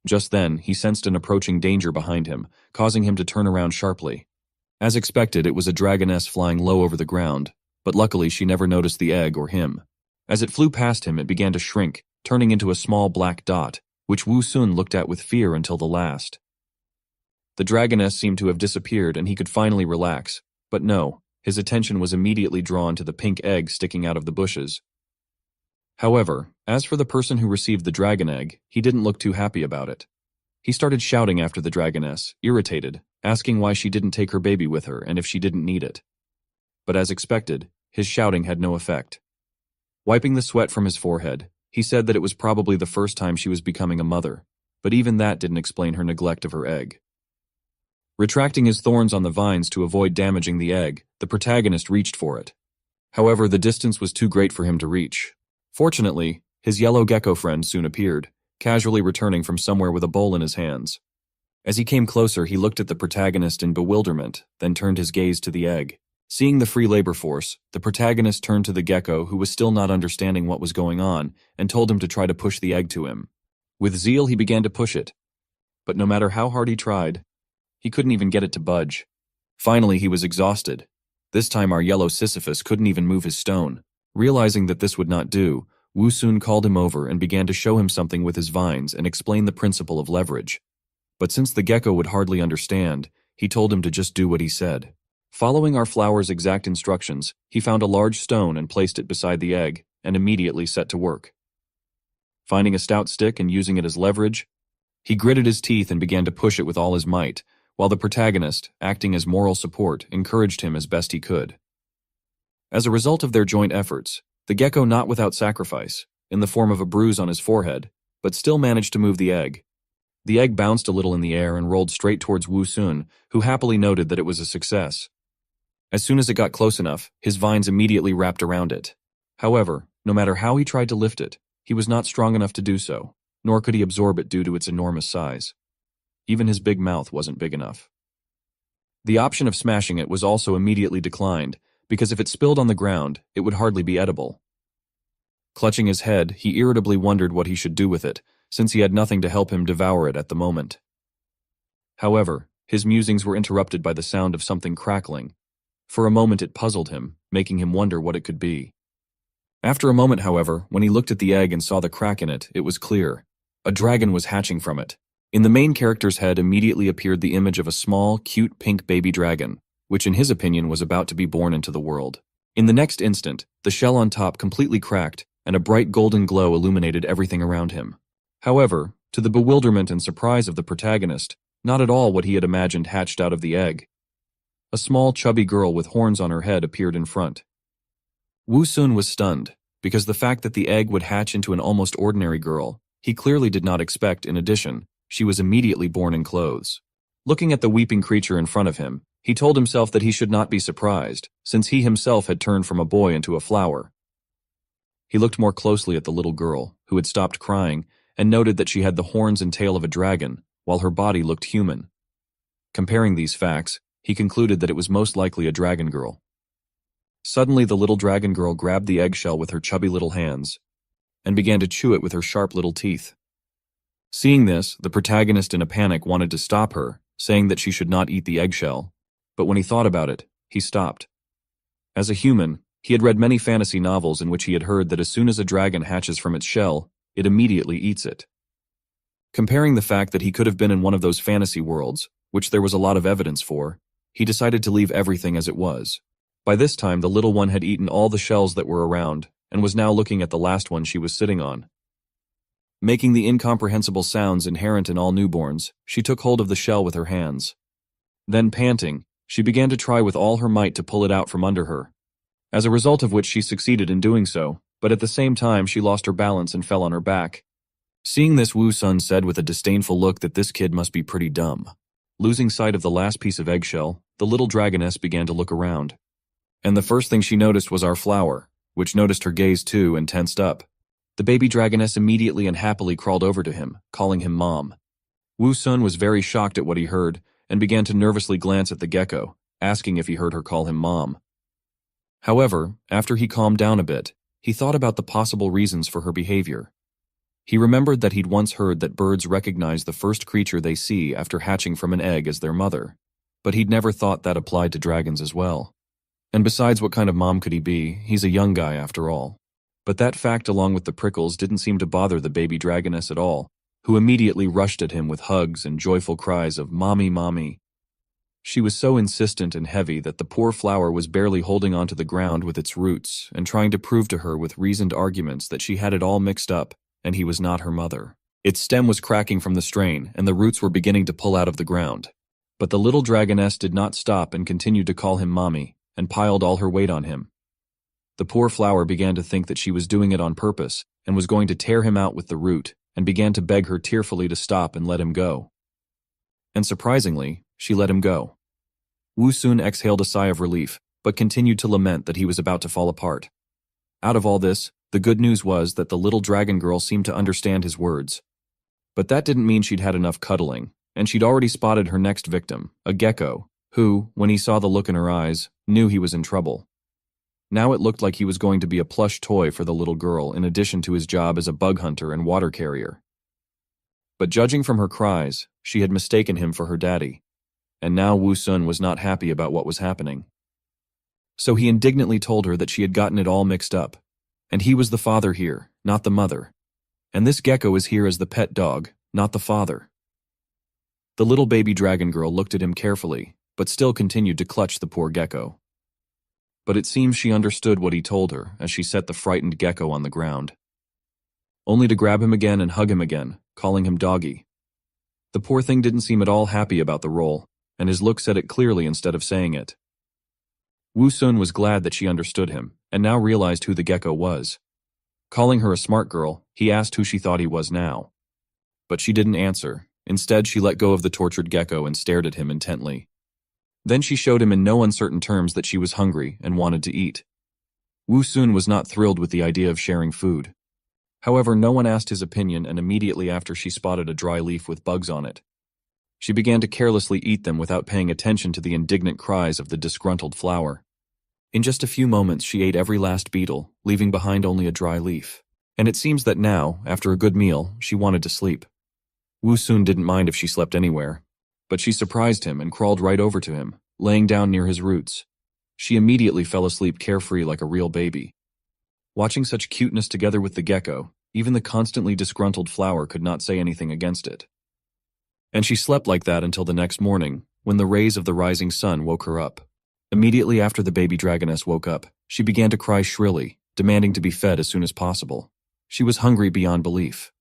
Just then, he sensed an approaching danger behind him, causing him to turn around sharply. As expected, it was a dragoness flying low over the ground, but luckily she never noticed the egg or him. As it flew past him, it began to shrink, turning into a small black dot, which Wu Sun looked at with fear until the last. The dragoness seemed to have disappeared and he could finally relax, but no, his attention was immediately drawn to the pink egg sticking out of the bushes. However, As for the person who received the dragon egg, he didn't look too happy about it. He started shouting after the dragoness, irritated, asking why she didn't take her baby with her and if she didn't need it. But as expected, his shouting had no effect. Wiping the sweat from his forehead, he said that it was probably the first time she was becoming a mother, but even that didn't explain her neglect of her egg. Retracting his thorns on the vines to avoid damaging the egg, the protagonist reached for it. However, the distance was too great for him to reach. Fortunately, his yellow gecko friend soon appeared, casually returning from somewhere with a bowl in his hands. As he came closer, he looked at the protagonist in bewilderment, then turned his gaze to the egg. Seeing the free labor force, the protagonist turned to the gecko, who was still not understanding what was going on, and told him to try to push the egg to him. With zeal, he began to push it. But no matter how hard he tried, he couldn't even get it to budge. Finally, he was exhausted. This time our yellow Sisyphus couldn't even move his stone. Realizing that this would not do, Wu Sun called him over and began to show him something with his vines and explain the principle of leverage. But since the gecko would hardly understand, he told him to just do what he said. Following our flower's exact instructions, he found a large stone and placed it beside the egg, and immediately set to work. Finding a stout stick and using it as leverage, he gritted his teeth and began to push it with all his might, while the protagonist, acting as moral support, encouraged him as best he could. As a result of their joint efforts, the gecko, not without sacrifice, in the form of a bruise on his forehead, but still managed to move the egg. The egg bounced a little in the air and rolled straight towards Wu Sun, who happily noted that it was a success. As soon as it got close enough, his vines immediately wrapped around it. However, no matter how he tried to lift it, he was not strong enough to do so, nor could he absorb it due to its enormous size. Even his big mouth wasn't big enough. The option of smashing it was also immediately declined, because if it spilled on the ground, it would hardly be edible. Clutching his head, he irritably wondered what he should do with it, since he had nothing to help him devour it at the moment. However, his musings were interrupted by the sound of something crackling. For a moment it puzzled him, making him wonder what it could be. After a moment, however, when he looked at the egg and saw the crack in it, it was clear. A dragon was hatching from it. In the main character's head immediately appeared the image of a small, cute pink baby dragon, which in his opinion was about to be born into the world. In the next instant, the shell on top completely cracked, and a bright golden glow illuminated everything around him. However, to the bewilderment and surprise of the protagonist, not at all what he had imagined hatched out of the egg. A small, chubby girl with horns on her head appeared in front. Wu Sun was stunned, because the fact that the egg would hatch into an almost ordinary girl, he clearly did not expect. In addition, she was immediately born in clothes. Looking at the weeping creature in front of him, he told himself that he should not be surprised, since he himself had turned from a boy into a flower. He looked more closely at the little girl, who had stopped crying, and noted that she had the horns and tail of a dragon, while her body looked human. Comparing these facts, he concluded that it was most likely a dragon girl. Suddenly the little dragon girl grabbed the eggshell with her chubby little hands, and began to chew it with her sharp little teeth. Seeing this, the protagonist in a panic wanted to stop her, saying that she should not eat the eggshell, but when he thought about it, he stopped. As a human, he had read many fantasy novels in which he had heard that as soon as a dragon hatches from its shell, it immediately eats it. Comparing the fact that he could have been in one of those fantasy worlds, which there was a lot of evidence for, he decided to leave everything as it was. By this time, the little one had eaten all the shells that were around, and was now looking at the last one she was sitting on. Making the incomprehensible sounds inherent in all newborns, she took hold of the shell with her hands. Then, panting, she began to try with all her might to pull it out from under her. As a result of which she succeeded in doing so, but at the same time she lost her balance and fell on her back. Seeing this, Wu Sun said with a disdainful look that this kid must be pretty dumb. Losing sight of the last piece of eggshell, the little dragoness began to look around. And the first thing she noticed was our flower, which noticed her gaze too and tensed up. The baby dragoness immediately and happily crawled over to him, calling him Mom. Wu Sun was very shocked at what he heard, and began to nervously glance at the gecko, asking if he heard her call him Mom. However, after he calmed down a bit, he thought about the possible reasons for her behavior. He remembered that he'd once heard that birds recognize the first creature they see after hatching from an egg as their mother, but he'd never thought that applied to dragons as well. And besides, what kind of mom could he be? He's a young guy after all. But that fact, along with the prickles, didn't seem to bother the baby dragoness at all, who immediately rushed at him with hugs and joyful cries of "Mommy, Mommy." She was so insistent and heavy that the poor flower was barely holding onto the ground with its roots and trying to prove to her with reasoned arguments that she had it all mixed up and he was not her mother. Its stem was cracking from the strain and the roots were beginning to pull out of the ground. But the little dragoness did not stop and continued to call him mommy and piled all her weight on him. The poor flower began to think that she was doing it on purpose and was going to tear him out with the root and began to beg her tearfully to stop and let him go. And surprisingly, she let him go. Wu Sun exhaled a sigh of relief, but continued to lament that he was about to fall apart. Out of all this, the good news was that the little dragon girl seemed to understand his words. But that didn't mean she'd had enough cuddling, and she'd already spotted her next victim, a gecko, who, when he saw the look in her eyes, knew he was in trouble. Now it looked like he was going to be a plush toy for the little girl in addition to his job as a bug hunter and water carrier. But judging from her cries, she had mistaken him for her daddy. And now Wu Sun was not happy about what was happening. So he indignantly told her that she had gotten it all mixed up, and he was the father here, not the mother. And this gecko is here as the pet dog, not the father. The little baby dragon girl looked at him carefully, but still continued to clutch the poor gecko. But it seems she understood what he told her as she set the frightened gecko on the ground. Only to grab him again and hug him again, calling him doggy. The poor thing didn't seem at all happy about the role, and his look said it clearly instead of saying it. Wu Sun was glad that she understood him, and now realized who the gecko was. Calling her a smart girl, he asked who she thought he was now. But she didn't answer. Instead, she let go of the tortured gecko and stared at him intently. Then she showed him in no uncertain terms that she was hungry and wanted to eat. Wu Sun was not thrilled with the idea of sharing food. However, no one asked his opinion, and immediately after she spotted a dry leaf with bugs on it. She began to carelessly eat them without paying attention to the indignant cries of the disgruntled flower. In just a few moments she ate every last beetle, leaving behind only a dry leaf. And it seems that now, after a good meal, she wanted to sleep. Wu Sun didn't mind if she slept anywhere, but she surprised him and crawled right over to him, laying down near his roots. She immediately fell asleep carefree like a real baby. Watching such cuteness together with the gecko, even the constantly disgruntled flower could not say anything against it. And she slept like that until the next morning, when the rays of the rising sun woke her up. Immediately after the baby dragoness woke up, she began to cry shrilly, demanding to be fed as soon as possible. She was hungry beyond belief.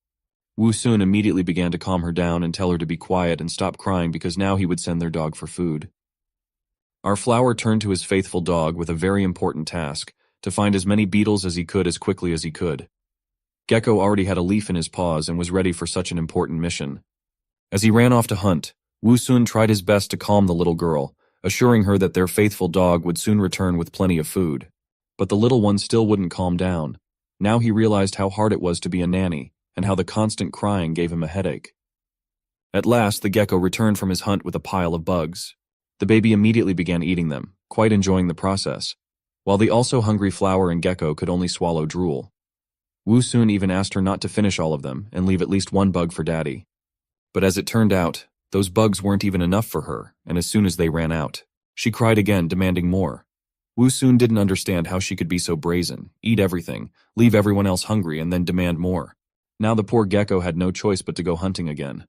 Wu Sun immediately began to calm her down and tell her to be quiet and stop crying because now he would send their dog for food. Our flower turned to his faithful dog with a very important task, to find as many beetles as he could as quickly as he could. Gecko already had a leaf in his paws and was ready for such an important mission. As he ran off to hunt, Wu Sun tried his best to calm the little girl, assuring her that their faithful dog would soon return with plenty of food. But the little one still wouldn't calm down. Now he realized how hard it was to be a nanny, and how the constant crying gave him a headache. At last, the gecko returned from his hunt with a pile of bugs. The baby immediately began eating them, quite enjoying the process, while the also hungry flower and gecko could only swallow drool. Wu Sun even asked her not to finish all of them and leave at least one bug for daddy. But as it turned out, those bugs weren't even enough for her, and as soon as they ran out, she cried again, demanding more. Wu Sun didn't understand how she could be so brazen, eat everything, leave everyone else hungry, and then demand more. Now the poor gecko had no choice but to go hunting again,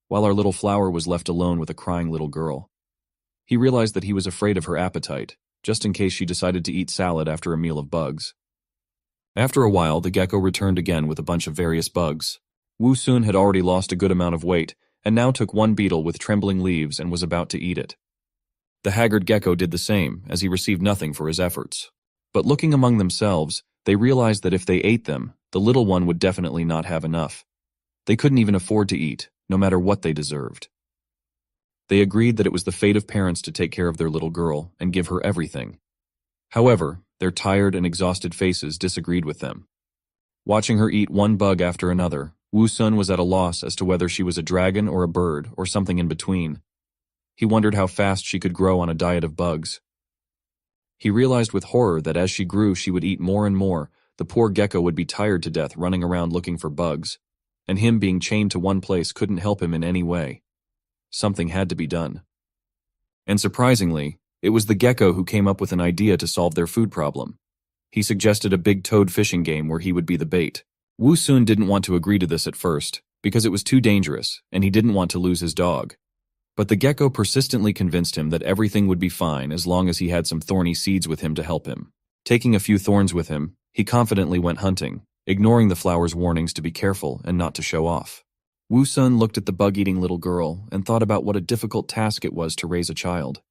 while our little flower was left alone with a crying little girl. He realized that he was afraid of her appetite, just in case she decided to eat salad after a meal of bugs. After a while, the gecko returned again with a bunch of various bugs. Wu Sun had already lost a good amount of weight, and now took one beetle with trembling leaves and was about to eat it. The haggard gecko did the same, as he received nothing for his efforts. But looking among themselves, they realized that if they ate them, the little one would definitely not have enough. They couldn't even afford to eat, no matter what they deserved. They agreed that it was the fate of parents to take care of their little girl and give her everything. However, their tired and exhausted faces disagreed with them. Watching her eat one bug after another, Wu Sun was at a loss as to whether she was a dragon or a bird or something in between. He wondered how fast she could grow on a diet of bugs. He realized with horror that as she grew she would eat more and more. The poor gecko would be tired to death running around looking for bugs, and him being chained to one place couldn't help him in any way. Something had to be done. And surprisingly, it was the gecko who came up with an idea to solve their food problem. He suggested a big toad fishing game where he would be the bait. Wu Sun didn't want to agree to this at first, because it was too dangerous, and he didn't want to lose his dog. But the gecko persistently convinced him that everything would be fine as long as he had some thorny seeds with him to help him. Taking a few thorns with him, he confidently went hunting, ignoring the flower's warnings to be careful and not to show off. Wu Sun looked at the bug-eating little girl and thought about what a difficult task it was to raise a child.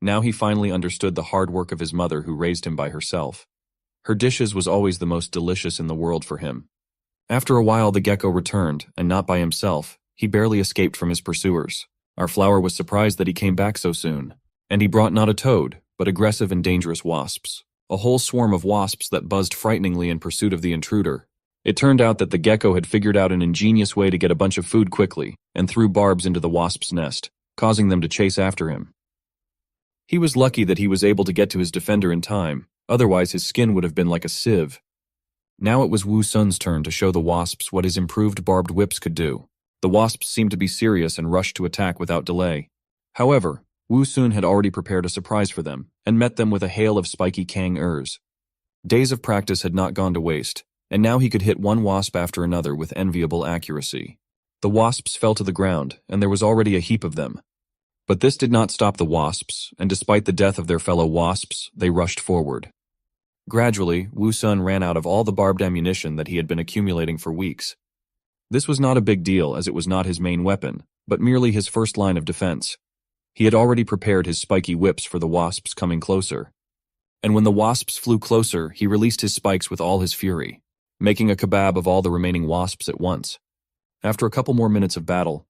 Now he finally understood the hard work of his mother who raised him by herself. Her dishes was always the most delicious in the world for him. After a while the gecko returned, and not by himself. He barely escaped from his pursuers. Our flower was surprised that he came back so soon. And he brought not a toad, but aggressive and dangerous wasps. A whole swarm of wasps that buzzed frighteningly in pursuit of the intruder. It turned out that the gecko had figured out an ingenious way to get a bunch of food quickly, and threw barbs into the wasp's nest, causing them to chase after him. He was lucky that he was able to get to his defender in time, otherwise his skin would have been like a sieve. Now it was Wu Sun's turn to show the wasps what his improved barbed whips could do. The wasps seemed to be serious and rushed to attack without delay. However, Wu Sun had already prepared a surprise for them, and met them with a hail of spiky kang-ers. Days of practice had not gone to waste, and now he could hit one wasp after another with enviable accuracy. The wasps fell to the ground, and there was already a heap of them. But this did not stop the wasps, and despite the death of their fellow wasps, they rushed forward. Gradually, Wu Sun ran out of all the barbed ammunition that he had been accumulating for weeks. This was not a big deal as it was not his main weapon, but merely his first line of defense. He had already prepared his spiky whips for the wasps coming closer. And when the wasps flew closer, he released his spikes with all his fury, making a kebab of all the remaining wasps at once. After a couple more minutes of battle,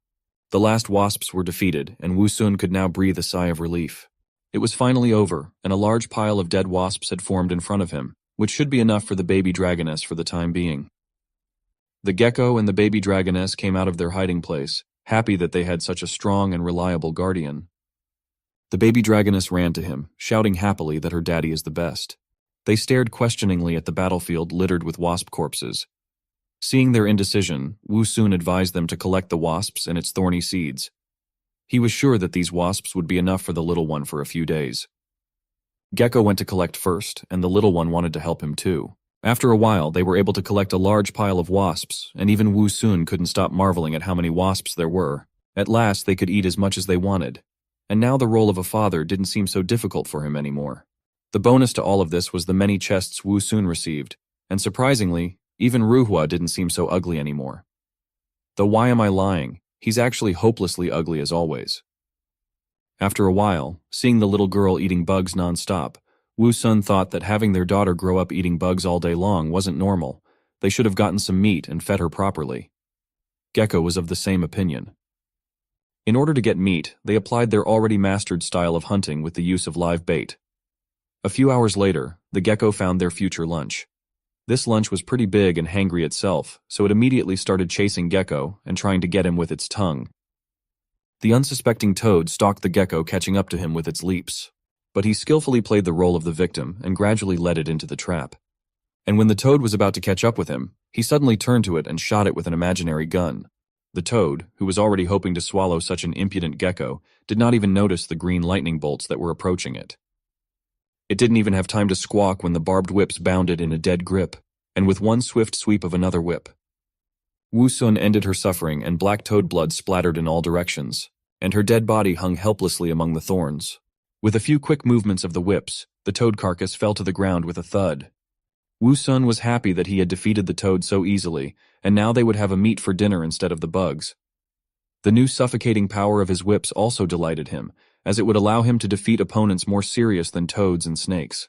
the last wasps were defeated, and Wu Sun could now breathe a sigh of relief. It was finally over, and a large pile of dead wasps had formed in front of him, which should be enough for the baby dragoness for the time being. The gecko and the baby dragoness came out of their hiding place, happy that they had such a strong and reliable guardian. The baby dragoness ran to him, shouting happily that her daddy is the best. They stared questioningly at the battlefield littered with wasp corpses. Seeing their indecision, Wu Sun advised them to collect the wasps and its thorny seeds. He was sure that these wasps would be enough for the little one for a few days. Gecko went to collect first, and the little one wanted to help him too. After a while, they were able to collect a large pile of wasps, and even Wu Sun couldn't stop marveling at how many wasps there were. At last, they could eat as much as they wanted. And now the role of a father didn't seem so difficult for him anymore. The bonus to all of this was the many chests Wu Sun received, and surprisingly, even Ruhua didn't seem so ugly anymore. Though why am I lying? He's actually hopelessly ugly as always. After a while, seeing the little girl eating bugs non-stop, Wu Sun thought that having their daughter grow up eating bugs all day long wasn't normal. They should have gotten some meat and fed her properly. Gecko was of the same opinion. In order to get meat, they applied their already mastered style of hunting with the use of live bait. A few hours later, the gecko found their future lunch. This lunch was pretty big and hangry itself, so it immediately started chasing Gecko and trying to get him with its tongue. The unsuspecting toad stalked the gecko, catching up to him with its leaps. But he skillfully played the role of the victim and gradually led it into the trap. And when the toad was about to catch up with him, he suddenly turned to it and shot it with an imaginary gun. The toad, who was already hoping to swallow such an impudent gecko, did not even notice the green lightning bolts that were approaching it. It didn't even have time to squawk when the barbed whips bounded in a dead grip, and with one swift sweep of another whip. Wu Sun ended her suffering, and black toad blood splattered in all directions, and her dead body hung helplessly among the thorns. With a few quick movements of the whips, the toad carcass fell to the ground with a thud. Wu Sun was happy that he had defeated the toad so easily, and now they would have a meat for dinner instead of the bugs. The new suffocating power of his whips also delighted him, as it would allow him to defeat opponents more serious than toads and snakes.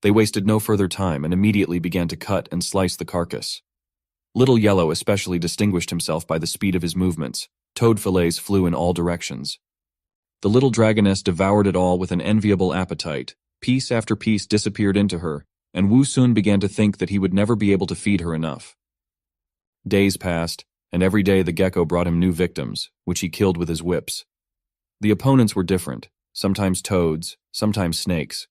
They wasted no further time and immediately began to cut and slice the carcass. Little Yellow especially distinguished himself by the speed of his movements. Toad fillets flew in all directions. The little dragoness devoured it all with an enviable appetite. Piece after piece disappeared into her, and Wu Sun began to think that he would never be able to feed her enough. Days passed, and every day the gecko brought him new victims, which he killed with his whips. The opponents were different, sometimes toads, sometimes snakes.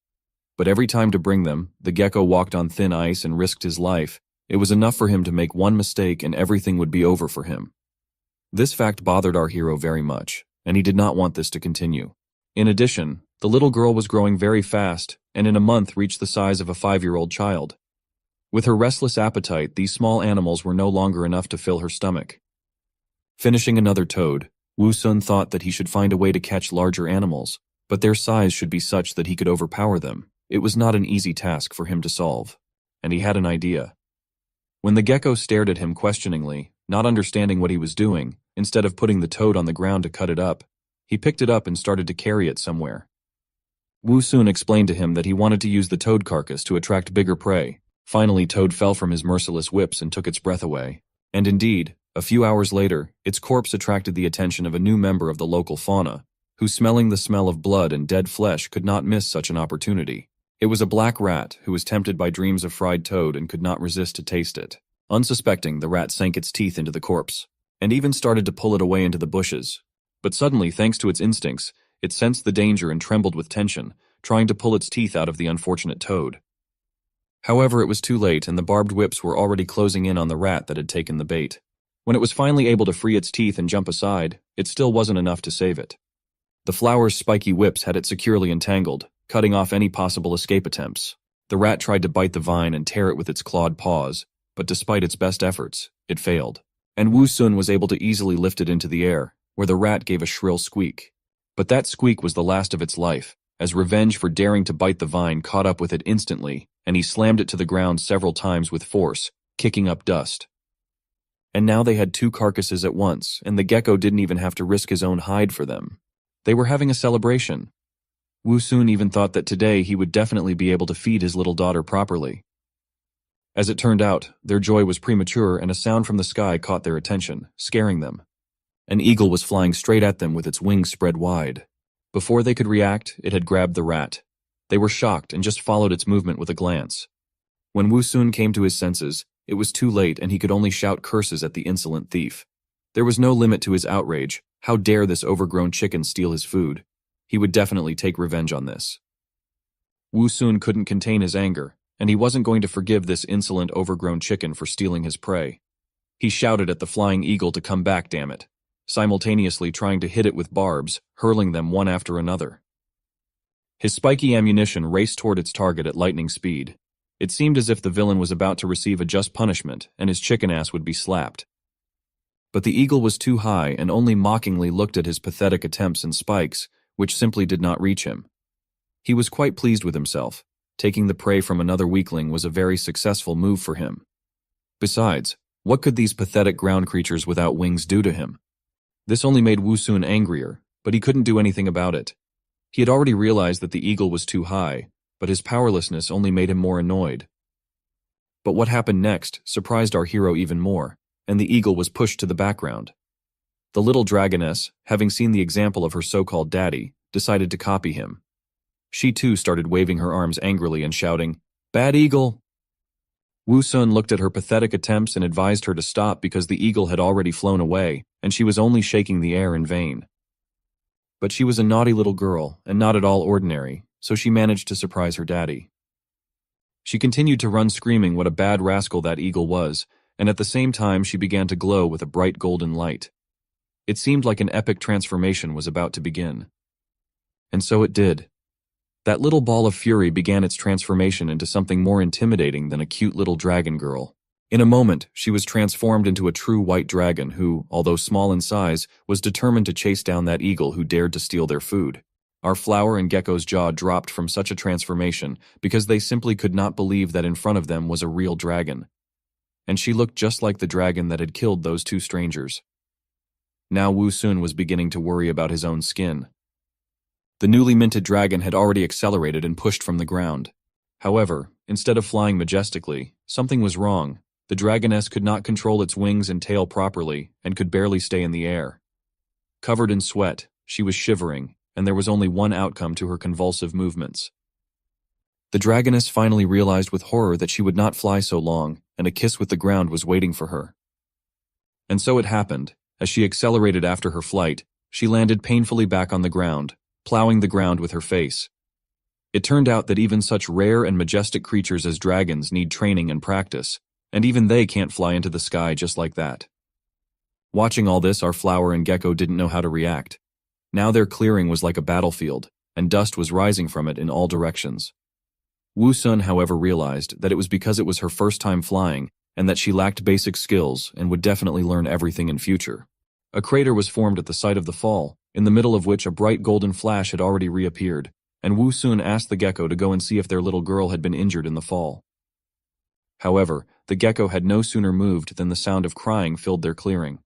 But every time to bring them, the gecko walked on thin ice and risked his life. It was enough for him to make one mistake and everything would be over for him. This fact bothered our hero very much, and he did not want this to continue. In addition, the little girl was growing very fast, and in a month reached the size of a 5-year-old child. With her restless appetite, these small animals were no longer enough to fill her stomach. Finishing another toad, Wu Sun thought that he should find a way to catch larger animals, but their size should be such that he could overpower them. It was not an easy task for him to solve. And he had an idea. When the gecko stared at him questioningly, not understanding what he was doing, instead of putting the toad on the ground to cut it up, he picked it up and started to carry it somewhere. Wu Sun explained to him that he wanted to use the toad carcass to attract bigger prey. Finally, Toad fell from his merciless whips and took its breath away. And indeed, a few hours later, its corpse attracted the attention of a new member of the local fauna, who, smelling the smell of blood and dead flesh, could not miss such an opportunity. It was a black rat who was tempted by dreams of fried toad and could not resist to taste it. Unsuspecting, the rat sank its teeth into the corpse, and even started to pull it away into the bushes. But suddenly, thanks to its instincts, it sensed the danger and trembled with tension, trying to pull its teeth out of the unfortunate toad. However, it was too late, and the barbed whips were already closing in on the rat that had taken the bait. When it was finally able to free its teeth and jump aside, it still wasn't enough to save it. The flower's spiky whips had it securely entangled, cutting off any possible escape attempts. The rat tried to bite the vine and tear it with its clawed paws, but despite its best efforts, it failed. And Wu Sun was able to easily lift it into the air, where the rat gave a shrill squeak. But that squeak was the last of its life, as revenge for daring to bite the vine caught up with it instantly, and he slammed it to the ground several times with force, kicking up dust. And now they had two carcasses at once, and the gecko didn't even have to risk his own hide for them. They were having a celebration. Wu Sun even thought that today he would definitely be able to feed his little daughter properly. As it turned out, their joy was premature, and a sound from the sky caught their attention, scaring them. An eagle was flying straight at them with its wings spread wide. Before they could react, it had grabbed the rat. They were shocked and just followed its movement with a glance. When Wu Sun came to his senses, it was too late and he could only shout curses at the insolent thief. There was no limit to his outrage. How dare this overgrown chicken steal his food? He would definitely take revenge on this. Wu Sun couldn't contain his anger, and he wasn't going to forgive this insolent overgrown chicken for stealing his prey. He shouted at the flying eagle to come back, damn it, simultaneously trying to hit it with barbs, hurling them one after another. His spiky ammunition raced toward its target at lightning speed. It seemed as if the villain was about to receive a just punishment, and his chicken ass would be slapped. But the eagle was too high and only mockingly looked at his pathetic attempts and spikes, which simply did not reach him. He was quite pleased with himself. Taking the prey from another weakling was a very successful move for him. Besides, what could these pathetic ground creatures without wings do to him? This only made Wu Sun angrier, but he couldn't do anything about it. He had already realized that the eagle was too high, but his powerlessness only made him more annoyed. But what happened next surprised our hero even more, and the eagle was pushed to the background. The little dragoness, having seen the example of her so-called daddy, decided to copy him. She too started waving her arms angrily and shouting, "Bad eagle!" Wu Sun looked at her pathetic attempts and advised her to stop because the eagle had already flown away, and she was only shaking the air in vain. But she was a naughty little girl, and not at all ordinary, so she managed to surprise her daddy. She continued to run screaming what a bad rascal that eagle was, and at the same time she began to glow with a bright golden light. It seemed like an epic transformation was about to begin. And so it did. That little ball of fury began its transformation into something more intimidating than a cute little dragon girl. In a moment, she was transformed into a true white dragon who, although small in size, was determined to chase down that eagle who dared to steal their food. Our flower and gecko's jaw dropped from such a transformation because they simply could not believe that in front of them was a real dragon. And she looked just like the dragon that had killed those two strangers. Now Wu Sun was beginning to worry about his own skin. The newly minted dragon had already accelerated and pushed from the ground. However, instead of flying majestically, something was wrong. The dragoness could not control its wings and tail properly and could barely stay in the air. Covered in sweat, she was shivering, and there was only one outcome to her convulsive movements. The dragoness finally realized with horror that she would not fly so long, and a kiss with the ground was waiting for her. And so it happened. As she accelerated after her flight, she landed painfully back on the ground, plowing the ground with her face. It turned out that even such rare and majestic creatures as dragons need training and practice, and even they can't fly into the sky just like that. Watching all this, our flower and gecko didn't know how to react. Now their clearing was like a battlefield, and dust was rising from it in all directions. Wu Sun, however, realized that it was because it was her first time flying, and that she lacked basic skills and would definitely learn everything in future. A crater was formed at the site of the fall, in the middle of which a bright golden flash had already reappeared, and Wu Sun asked the gecko to go and see if their little girl had been injured in the fall. However, the gecko had no sooner moved than the sound of crying filled their clearing.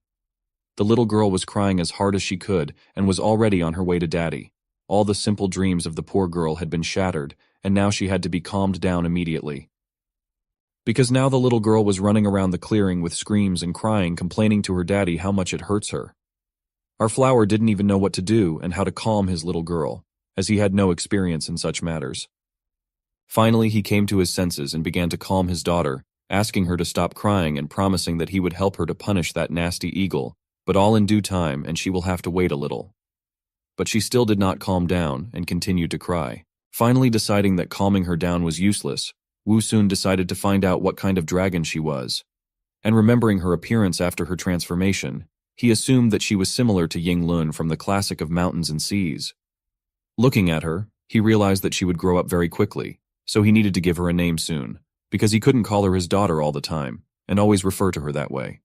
The little girl was crying as hard as she could and was already on her way to Daddy. All the simple dreams of the poor girl had been shattered, and now she had to be calmed down immediately. Because now the little girl was running around the clearing with screams and crying, complaining to her daddy how much it hurts her. Our flower didn't even know what to do and how to calm his little girl, as he had no experience in such matters. Finally, he came to his senses and began to calm his daughter, asking her to stop crying and promising that he would help her to punish that nasty eagle, but all in due time, and she will have to wait a little. But she still did not calm down and continued to cry. Finally, deciding that calming her down was useless, Wu Sun decided to find out what kind of dragon she was. And remembering her appearance after her transformation, he assumed that she was similar to Ying Lun from the classic of mountains and seas. Looking at her, he realized that she would grow up very quickly, so he needed to give her a name soon, because he couldn't call her his daughter all the time, and always refer to her that way.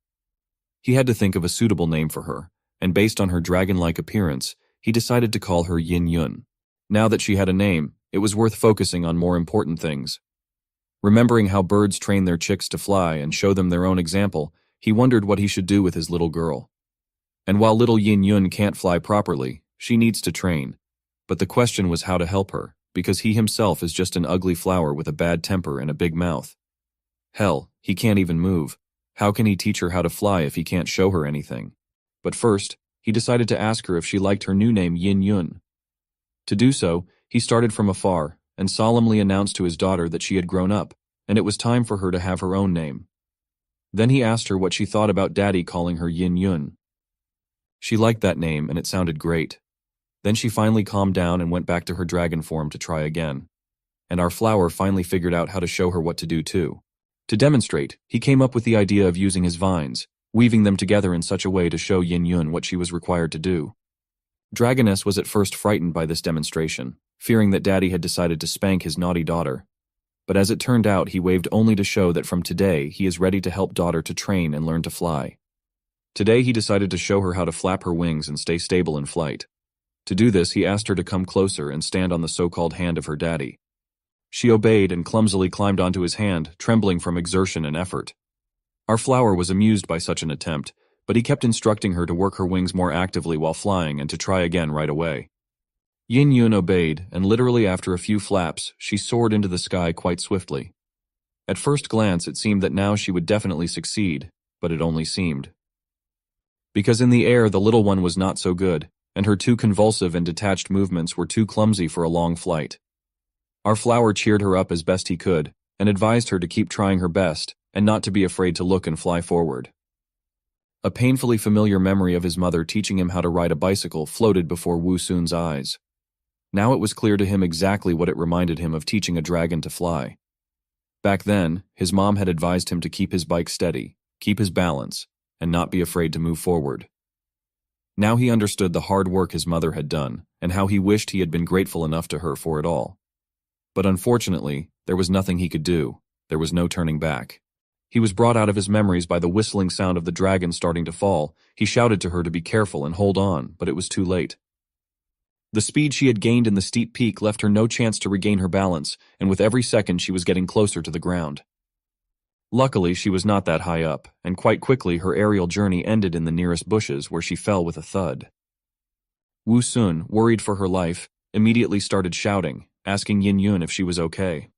He had to think of a suitable name for her, and based on her dragon-like appearance, he decided to call her Yin Yun. Now that she had a name, it was worth focusing on more important things. Remembering how birds train their chicks to fly and show them their own example, he wondered what he should do with his little girl. And while little Yin Yun can't fly properly, she needs to train. But the question was how to help her, because he himself is just an ugly flower with a bad temper and a big mouth. Hell, he can't even move. How can he teach her how to fly if he can't show her anything? But first, he decided to ask her if she liked her new name Yin Yun. To do so, he started from afar and solemnly announced to his daughter that she had grown up, and it was time for her to have her own name. Then he asked her what she thought about Daddy calling her Yin Yun. She liked that name and it sounded great. Then she finally calmed down and went back to her dragon form to try again. And our flower finally figured out how to show her what to do too. To demonstrate, he came up with the idea of using his vines, weaving them together in such a way to show Yin Yun what she was required to do. Dragoness was at first frightened by this demonstration, fearing that Daddy had decided to spank his naughty daughter. But as it turned out, he waved only to show that from today he is ready to help daughter to train and learn to fly. Today he decided to show her how to flap her wings and stay stable in flight. To do this, he asked her to come closer and stand on the so-called hand of her daddy. She obeyed and clumsily climbed onto his hand, trembling from exertion and effort. Our flower was amused by such an attempt, but he kept instructing her to work her wings more actively while flying and to try again right away. Yin Yun obeyed, and literally after a few flaps, she soared into the sky quite swiftly. At first glance, it seemed that now she would definitely succeed, but it only seemed. Because in the air the little one was not so good, and her too convulsive and detached movements were too clumsy for a long flight. Our flower cheered her up as best he could, and advised her to keep trying her best, and not to be afraid to look and fly forward. A painfully familiar memory of his mother teaching him how to ride a bicycle floated before Wu Sun's eyes. Now it was clear to him exactly what it reminded him of teaching a dragon to fly. Back then, his mom had advised him to keep his bike steady, keep his balance, and not be afraid to move forward. Now he understood the hard work his mother had done, and how he wished he had been grateful enough to her for it all. But unfortunately, there was nothing he could do. There was no turning back. He was brought out of his memories by the whistling sound of the dragon starting to fall. He shouted to her to be careful and hold on, but it was too late. The speed she had gained in the steep peak left her no chance to regain her balance, and with every second she was getting closer to the ground. Luckily, she was not that high up, and quite quickly her aerial journey ended in the nearest bushes where she fell with a thud. Wu Sun, worried for her life, immediately started shouting, asking Yin Yun if she was okay.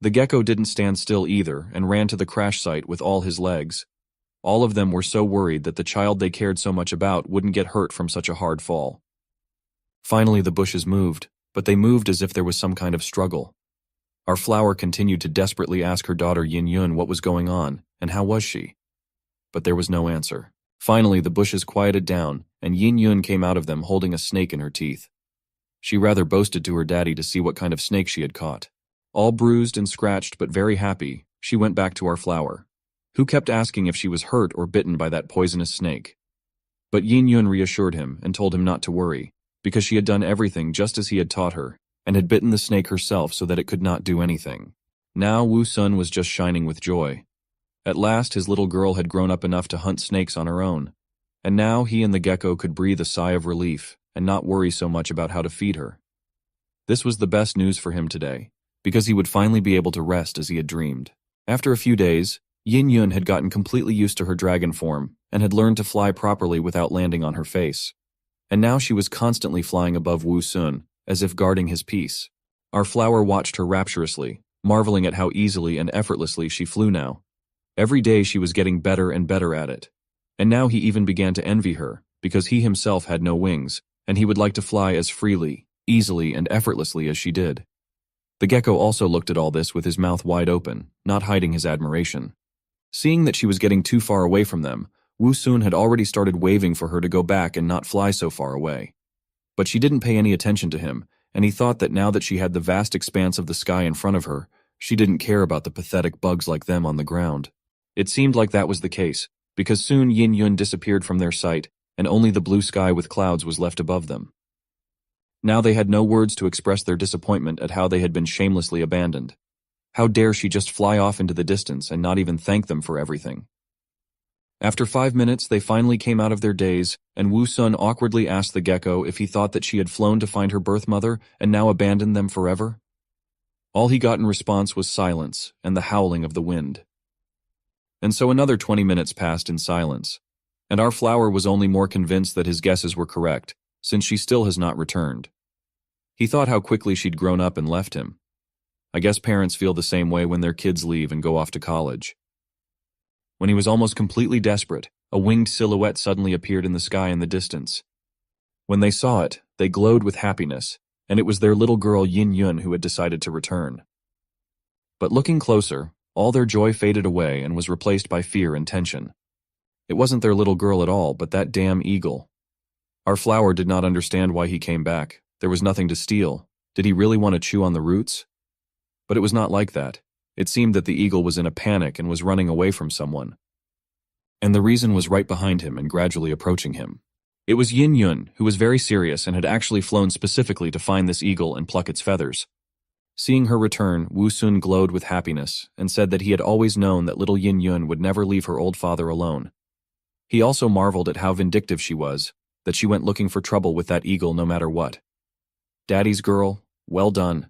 The gecko didn't stand still either and ran to the crash site with all his legs. All of them were so worried that the child they cared so much about wouldn't get hurt from such a hard fall. Finally, the bushes moved, but they moved as if there was some kind of struggle. Our flower continued to desperately ask her daughter Yin Yun what was going on, and how was she? But there was no answer. Finally, the bushes quieted down, and Yin Yun came out of them holding a snake in her teeth. She rather boasted to her daddy to see what kind of snake she had caught. All bruised and scratched but very happy, she went back to our flower, who kept asking if she was hurt or bitten by that poisonous snake. But Yin Yun reassured him and told him not to worry, because she had done everything just as he had taught her, and had bitten the snake herself so that it could not do anything. Now Wu Sun was just shining with joy. At last his little girl had grown up enough to hunt snakes on her own, and now he and the gecko could breathe a sigh of relief and not worry so much about how to feed her. This was the best news for him today, because he would finally be able to rest as he had dreamed. After a few days, Yin Yun had gotten completely used to her dragon form and had learned to fly properly without landing on her face. And now she was constantly flying above Wu Sun, as if guarding his peace. Our flower watched her rapturously, marveling at how easily and effortlessly she flew now. Every day she was getting better and better at it. And now he even began to envy her, because he himself had no wings, and he would like to fly as freely, easily, and effortlessly as she did. The gecko also looked at all this with his mouth wide open, not hiding his admiration. Seeing that she was getting too far away from them, Wu Sun had already started waving for her to go back and not fly so far away. But she didn't pay any attention to him, and he thought that now that she had the vast expanse of the sky in front of her, she didn't care about the pathetic bugs like them on the ground. It seemed like that was the case, because soon Yin Yun disappeared from their sight, and only the blue sky with clouds was left above them. Now they had no words to express their disappointment at how they had been shamelessly abandoned. How dare she just fly off into the distance and not even thank them for everything? After 5 minutes, they finally came out of their daze, and Wu Sun awkwardly asked the gecko if he thought that she had flown to find her birth mother and now abandoned them forever. All he got in response was silence and the howling of the wind. And so another 20 minutes passed in silence, and our flower was only more convinced that his guesses were correct, since she still has not returned. He thought how quickly she'd grown up and left him. I guess parents feel the same way when their kids leave and go off to college. When he was almost completely desperate, a winged silhouette suddenly appeared in the sky in the distance. When they saw it, they glowed with happiness, and it was their little girl Yin Yun who had decided to return. But looking closer, all their joy faded away and was replaced by fear and tension. It wasn't their little girl at all, but that damn eagle. Our flower did not understand why he came back. There was nothing to steal. Did he really want to chew on the roots? But it was not like that. It seemed that the eagle was in a panic and was running away from someone. And the reason was right behind him and gradually approaching him. It was Yin Yun, who was very serious and had actually flown specifically to find this eagle and pluck its feathers. Seeing her return, Wu Sun glowed with happiness and said that he had always known that little Yin Yun would never leave her old father alone. He also marveled at how vindictive she was, that she went looking for trouble with that eagle no matter what. Daddy's girl, well done.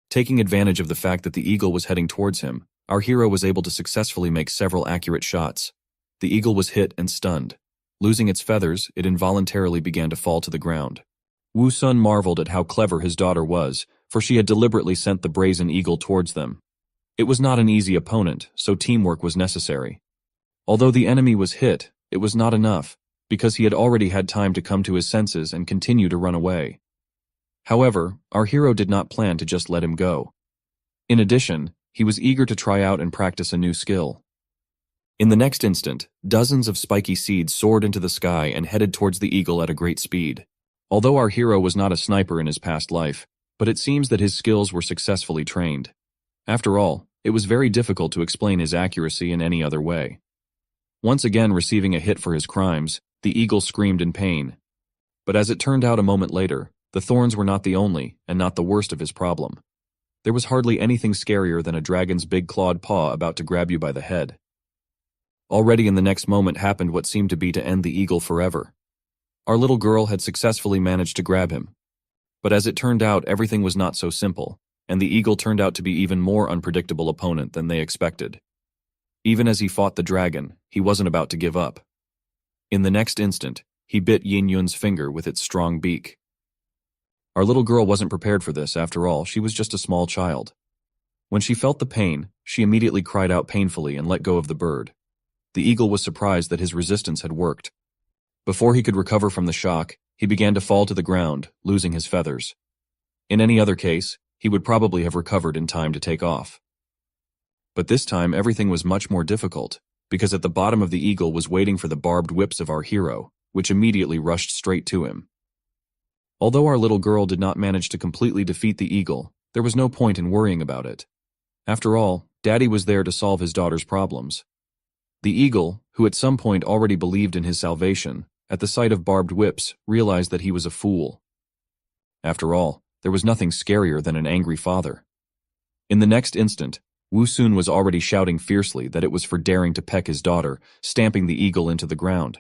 Taking advantage of the fact that the eagle was heading towards him, our hero was able to successfully make several accurate shots. The eagle was hit and stunned. Losing its feathers, it involuntarily began to fall to the ground. Wu Sun marveled at how clever his daughter was, for she had deliberately sent the brazen eagle towards them. It was not an easy opponent, so teamwork was necessary. Although the enemy was hit, it was not enough, because he had already had time to come to his senses and continue to run away. However, our hero did not plan to just let him go. In addition, he was eager to try out and practice a new skill. In the next instant, dozens of spiky seeds soared into the sky and headed towards the eagle at a great speed. Although our hero was not a sniper in his past life, but it seems that his skills were successfully trained. After all, it was very difficult to explain his accuracy in any other way. Once again receiving a hit for his crimes, the eagle screamed in pain. But as it turned out a moment later, the thorns were not the only and not the worst of his problem. There was hardly anything scarier than a dragon's big clawed paw about to grab you by the head. Already in the next moment happened what seemed to be to end the eagle forever. Our little girl had successfully managed to grab him. But as it turned out, everything was not so simple, and the eagle turned out to be even more unpredictable opponent than they expected. Even as he fought the dragon, he wasn't about to give up. In the next instant, he bit Yin Yun's finger with its strong beak. Our little girl wasn't prepared for this. After all, she was just a small child. When she felt the pain, she immediately cried out painfully and let go of the bird. The eagle was surprised that his resistance had worked. Before he could recover from the shock, he began to fall to the ground, losing his feathers. In any other case, he would probably have recovered in time to take off. But this time everything was much more difficult, because at the bottom of the eagle was waiting for the barbed whips of our hero, which immediately rushed straight to him. Although our little girl did not manage to completely defeat the eagle, there was no point in worrying about it. After all, Daddy was there to solve his daughter's problems. The eagle, who at some point already believed in his salvation, at the sight of barbed whips, realized that he was a fool. After all, there was nothing scarier than an angry father. In the next instant, Wu Sun was already shouting fiercely that it was for daring to peck his daughter, stamping the eagle into the ground.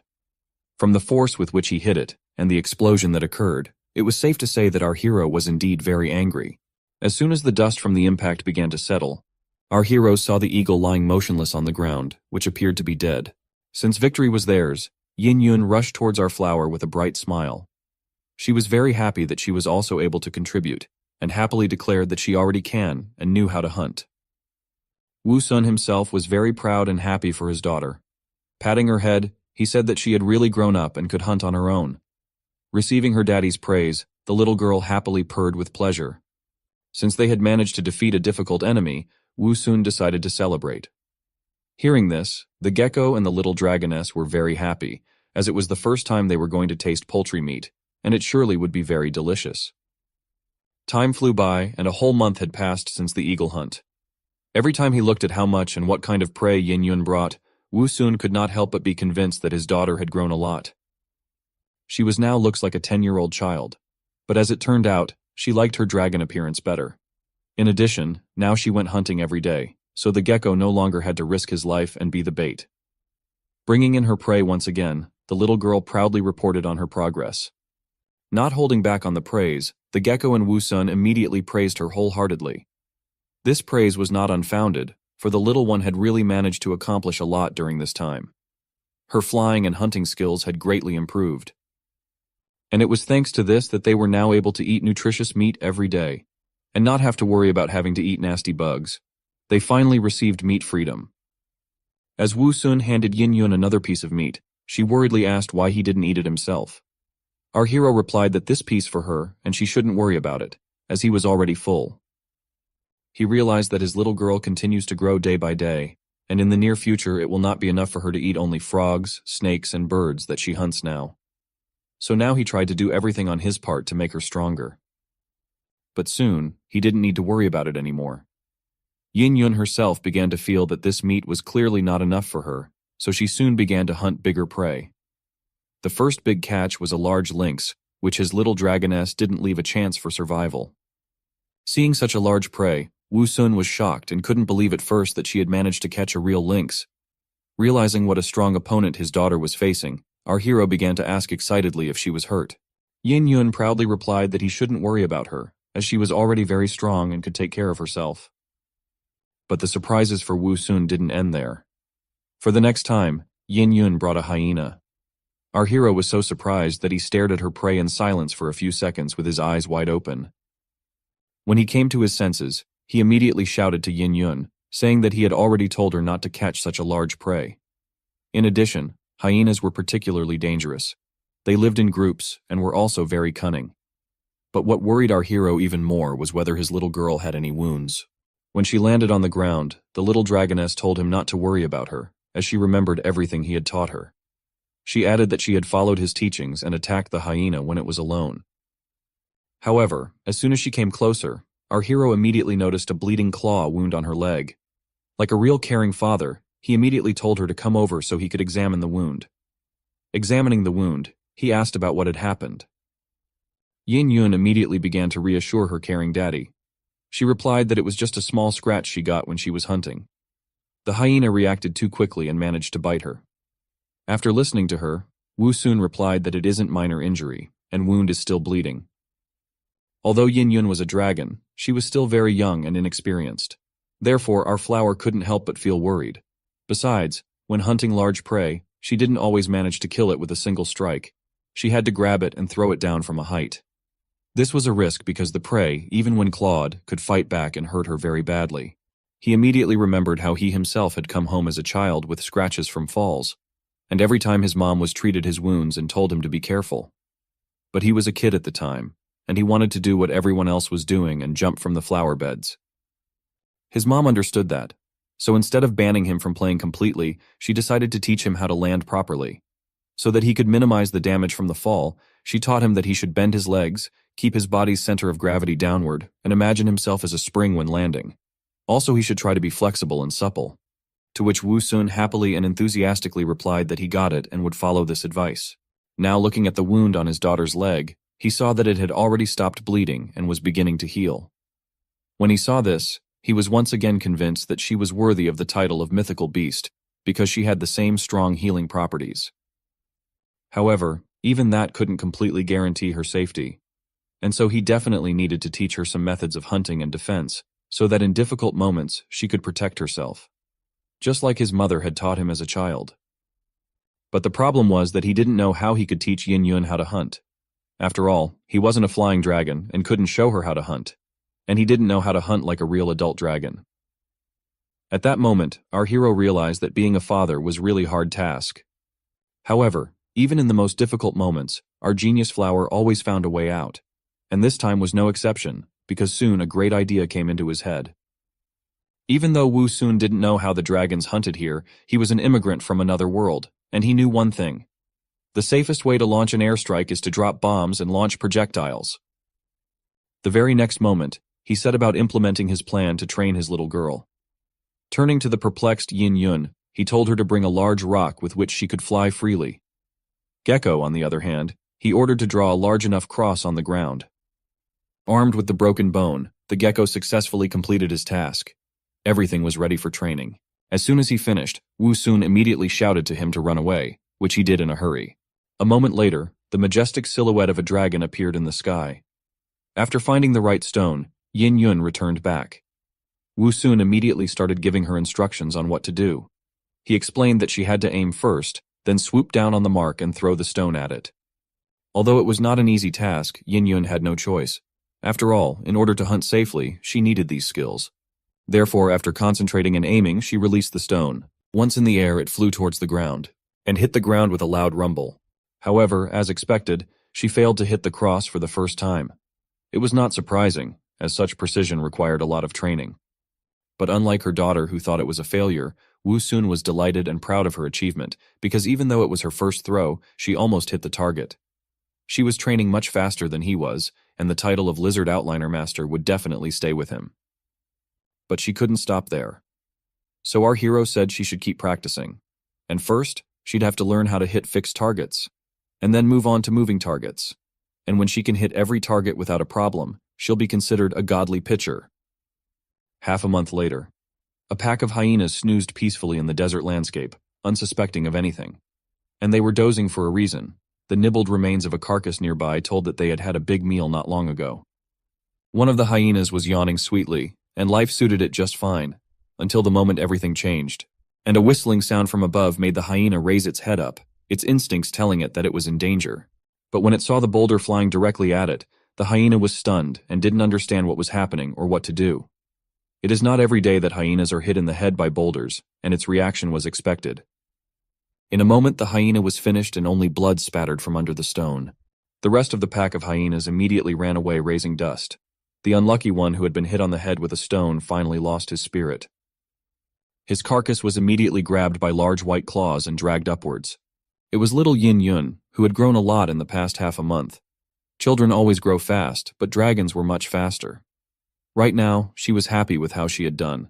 From the force with which he hit it, and the explosion that occurred, it was safe to say that our hero was indeed very angry. As soon as the dust from the impact began to settle, our heroes saw the eagle lying motionless on the ground, which appeared to be dead. Since victory was theirs, Yin Yun rushed towards our flower with a bright smile. She was very happy that she was also able to contribute, and happily declared that she already can and knew how to hunt. Wu Sun himself was very proud and happy for his daughter. Patting her head, he said that she had really grown up and could hunt on her own. Receiving her daddy's praise, the little girl happily purred with pleasure. Since they had managed to defeat a difficult enemy, Wu Sun decided to celebrate. Hearing this, the gecko and the little dragoness were very happy, as it was the first time they were going to taste poultry meat, and it surely would be very delicious. Time flew by, and a whole month had passed since the eagle hunt. Every time he looked at how much and what kind of prey Yin Yun brought, Wu Sun could not help but be convinced that his daughter had grown a lot. She was now looks like a 10-year-old child, but as it turned out, she liked her dragon appearance better. In addition, now she went hunting every day, so the gecko no longer had to risk his life and be the bait. Bringing in her prey once again, the little girl proudly reported on her progress. Not holding back on the praise, the gecko and Wu Sun immediately praised her wholeheartedly. This praise was not unfounded, for the little one had really managed to accomplish a lot during this time. Her flying and hunting skills had greatly improved. And it was thanks to this that they were now able to eat nutritious meat every day, and not have to worry about having to eat nasty bugs. They finally received meat freedom. As Wu Sun handed Yin Yun another piece of meat, she worriedly asked why he didn't eat it himself. Our hero replied that this piece for her, and she shouldn't worry about it, as he was already full. He realized that his little girl continues to grow day by day, and in the near future it will not be enough for her to eat only frogs, snakes, and birds that she hunts now. So now he tried to do everything on his part to make her stronger. But soon, he didn't need to worry about it anymore. Yin Yun herself began to feel that this meat was clearly not enough for her, so she soon began to hunt bigger prey. The first big catch was a large lynx, which his little dragoness didn't leave a chance for survival. Seeing such a large prey, Wu Sun was shocked and couldn't believe at first that she had managed to catch a real lynx. Realizing what a strong opponent his daughter was facing, our hero began to ask excitedly if she was hurt. Yin Yun proudly replied that he shouldn't worry about her, as she was already very strong and could take care of herself. But the surprises for Wu Sun didn't end there. For the next time, Yin Yun brought a hyena. Our hero was so surprised that he stared at her prey in silence for a few seconds with his eyes wide open. When he came to his senses, he immediately shouted to Yin Yun, saying that he had already told her not to catch such a large prey. In addition, hyenas were particularly dangerous. They lived in groups and were also very cunning. But what worried our hero even more was whether his little girl had any wounds. When she landed on the ground, the little dragoness told him not to worry about her, as she remembered everything he had taught her. She added that she had followed his teachings and attacked the hyena when it was alone. However, as soon as she came closer, our hero immediately noticed a bleeding claw wound on her leg. Like a real caring father, he immediately told her to come over so he could examine the wound. Examining the wound, he asked about what had happened. Yin Yun immediately began to reassure her caring daddy. She replied that it was just a small scratch she got when she was hunting. The hyena reacted too quickly and managed to bite her. After listening to her, Wu Sun replied that it isn't minor injury, and wound is still bleeding. Although Yin Yun was a dragon, she was still very young and inexperienced. Therefore, our flower couldn't help but feel worried. Besides, when hunting large prey, she didn't always manage to kill it with a single strike. She had to grab it and throw it down from a height. This was a risk because the prey, even when clawed, could fight back and hurt her very badly. He immediately remembered how he himself had come home as a child with scratches from falls, and every time his mom was treated his wounds and told him to be careful. But he was a kid at the time, and he wanted to do what everyone else was doing and jump from the flower beds. His mom understood that, so instead of banning him from playing completely, she decided to teach him how to land properly. So that he could minimize the damage from the fall, she taught him that he should bend his legs, keep his body's center of gravity downward, and imagine himself as a spring when landing. Also, he should try to be flexible and supple. To which Wu Sun happily and enthusiastically replied that he got it and would follow this advice. Now looking at the wound on his daughter's leg, he saw that it had already stopped bleeding and was beginning to heal. When he saw this, he was once again convinced that she was worthy of the title of mythical beast, because she had the same strong healing properties. However, even that couldn't completely guarantee her safety. And so he definitely needed to teach her some methods of hunting and defense, so that in difficult moments she could protect herself. Just like his mother had taught him as a child. But the problem was that he didn't know how he could teach Yin Yun how to hunt. After all, he wasn't a flying dragon and couldn't show her how to hunt. And he didn't know how to hunt like a real adult dragon. At that moment, our hero realized that being a father was a really hard task. However, even in the most difficult moments, our genius flower always found a way out. And this time was no exception, because soon a great idea came into his head. Even though Wu Sun didn't know how the dragons hunted here, he was an immigrant from another world, and he knew one thing. The safest way to launch an airstrike is to drop bombs and launch projectiles. The very next moment, he set about implementing his plan to train his little girl. Turning to the perplexed Yin Yun, he told her to bring a large rock with which she could fly freely. Gecko, on the other hand, he ordered to draw a large enough cross on the ground. Armed with the broken bone, the gecko successfully completed his task. Everything was ready for training. As soon as he finished, Wu Sun immediately shouted to him to run away, which he did in a hurry. A moment later, the majestic silhouette of a dragon appeared in the sky. After finding the right stone, Yin Yun returned back. Wu Sun immediately started giving her instructions on what to do. He explained that she had to aim first, then swoop down on the mark and throw the stone at it. Although it was not an easy task, Yin Yun had no choice. After all, in order to hunt safely, she needed these skills. Therefore, after concentrating and aiming, she released the stone. Once in the air, it flew towards the ground, and hit the ground with a loud rumble. However, as expected, she failed to hit the cross for the first time. It was not surprising, as such precision required a lot of training. But unlike her daughter who thought it was a failure, Wu Sun was delighted and proud of her achievement, because even though it was her first throw, she almost hit the target. She was training much faster than he was, and the title of Lizard Outliner Master would definitely stay with him. But she couldn't stop there. So our hero said she should keep practicing. And first, she'd have to learn how to hit fixed targets, and then move on to moving targets. And when she can hit every target without a problem, she'll be considered a godly pitcher. Half a month later, a pack of hyenas snoozed peacefully in the desert landscape, unsuspecting of anything. And they were dozing for a reason. The nibbled remains of a carcass nearby told that they had had a big meal not long ago. One of the hyenas was yawning sweetly, and life suited it just fine, until the moment everything changed. And a whistling sound from above made the hyena raise its head up, its instincts telling it that it was in danger. But when it saw the boulder flying directly at it, the hyena was stunned and didn't understand what was happening or what to do. It is not every day that hyenas are hit in the head by boulders, and its reaction was expected. In a moment, the hyena was finished and only blood spattered from under the stone. The rest of the pack of hyenas immediately ran away raising dust. The unlucky one who had been hit on the head with a stone finally lost his spirit. His carcass was immediately grabbed by large white claws and dragged upwards. It was little Yin Yun, who had grown a lot in the past half a month. Children always grow fast, but dragons were much faster. Right now, she was happy with how she had done.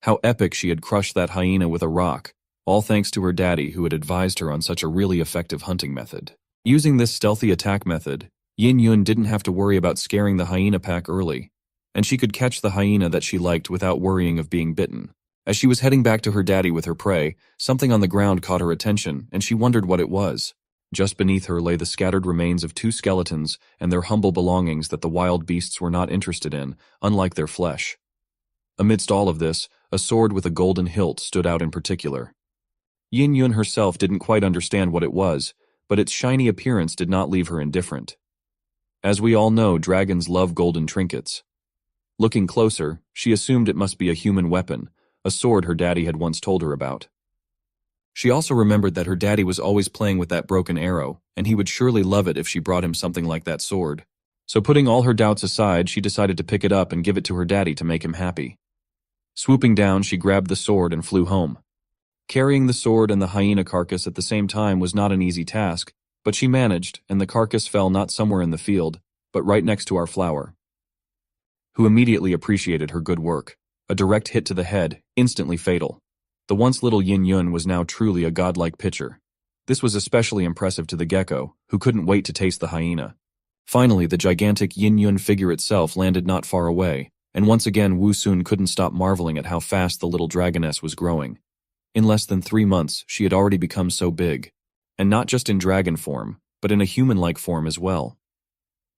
How epic she had crushed that hyena with a rock, all thanks to her daddy who had advised her on such a really effective hunting method. Using this stealthy attack method, Yin Yun didn't have to worry about scaring the hyena pack early, and she could catch the hyena that she liked without worrying of being bitten. As she was heading back to her daddy with her prey, something on the ground caught her attention, and she wondered what it was. Just beneath her lay the scattered remains of two skeletons and their humble belongings that the wild beasts were not interested in, unlike their flesh. Amidst all of this, a sword with a golden hilt stood out in particular. Yin Yun herself didn't quite understand what it was, but its shiny appearance did not leave her indifferent. As we all know, dragons love golden trinkets. Looking closer, she assumed it must be a human weapon, a sword her daddy had once told her about. She also remembered that her daddy was always playing with that broken arrow, and he would surely love it if she brought him something like that sword. So putting all her doubts aside, she decided to pick it up and give it to her daddy to make him happy. Swooping down, she grabbed the sword and flew home. Carrying the sword and the hyena carcass at the same time was not an easy task, but she managed, and the carcass fell not somewhere in the field, but right next to our flower, who immediately appreciated her good work. A direct hit to the head, instantly fatal. The once little Yin Yun was now truly a godlike pitcher. This was especially impressive to the gecko, who couldn't wait to taste the hyena. Finally, the gigantic Yin Yun figure itself landed not far away, and once again Wu Sun couldn't stop marveling at how fast the little dragoness was growing. In less than 3 months, she had already become so big. and not just in dragon form, but in a human-like form as well.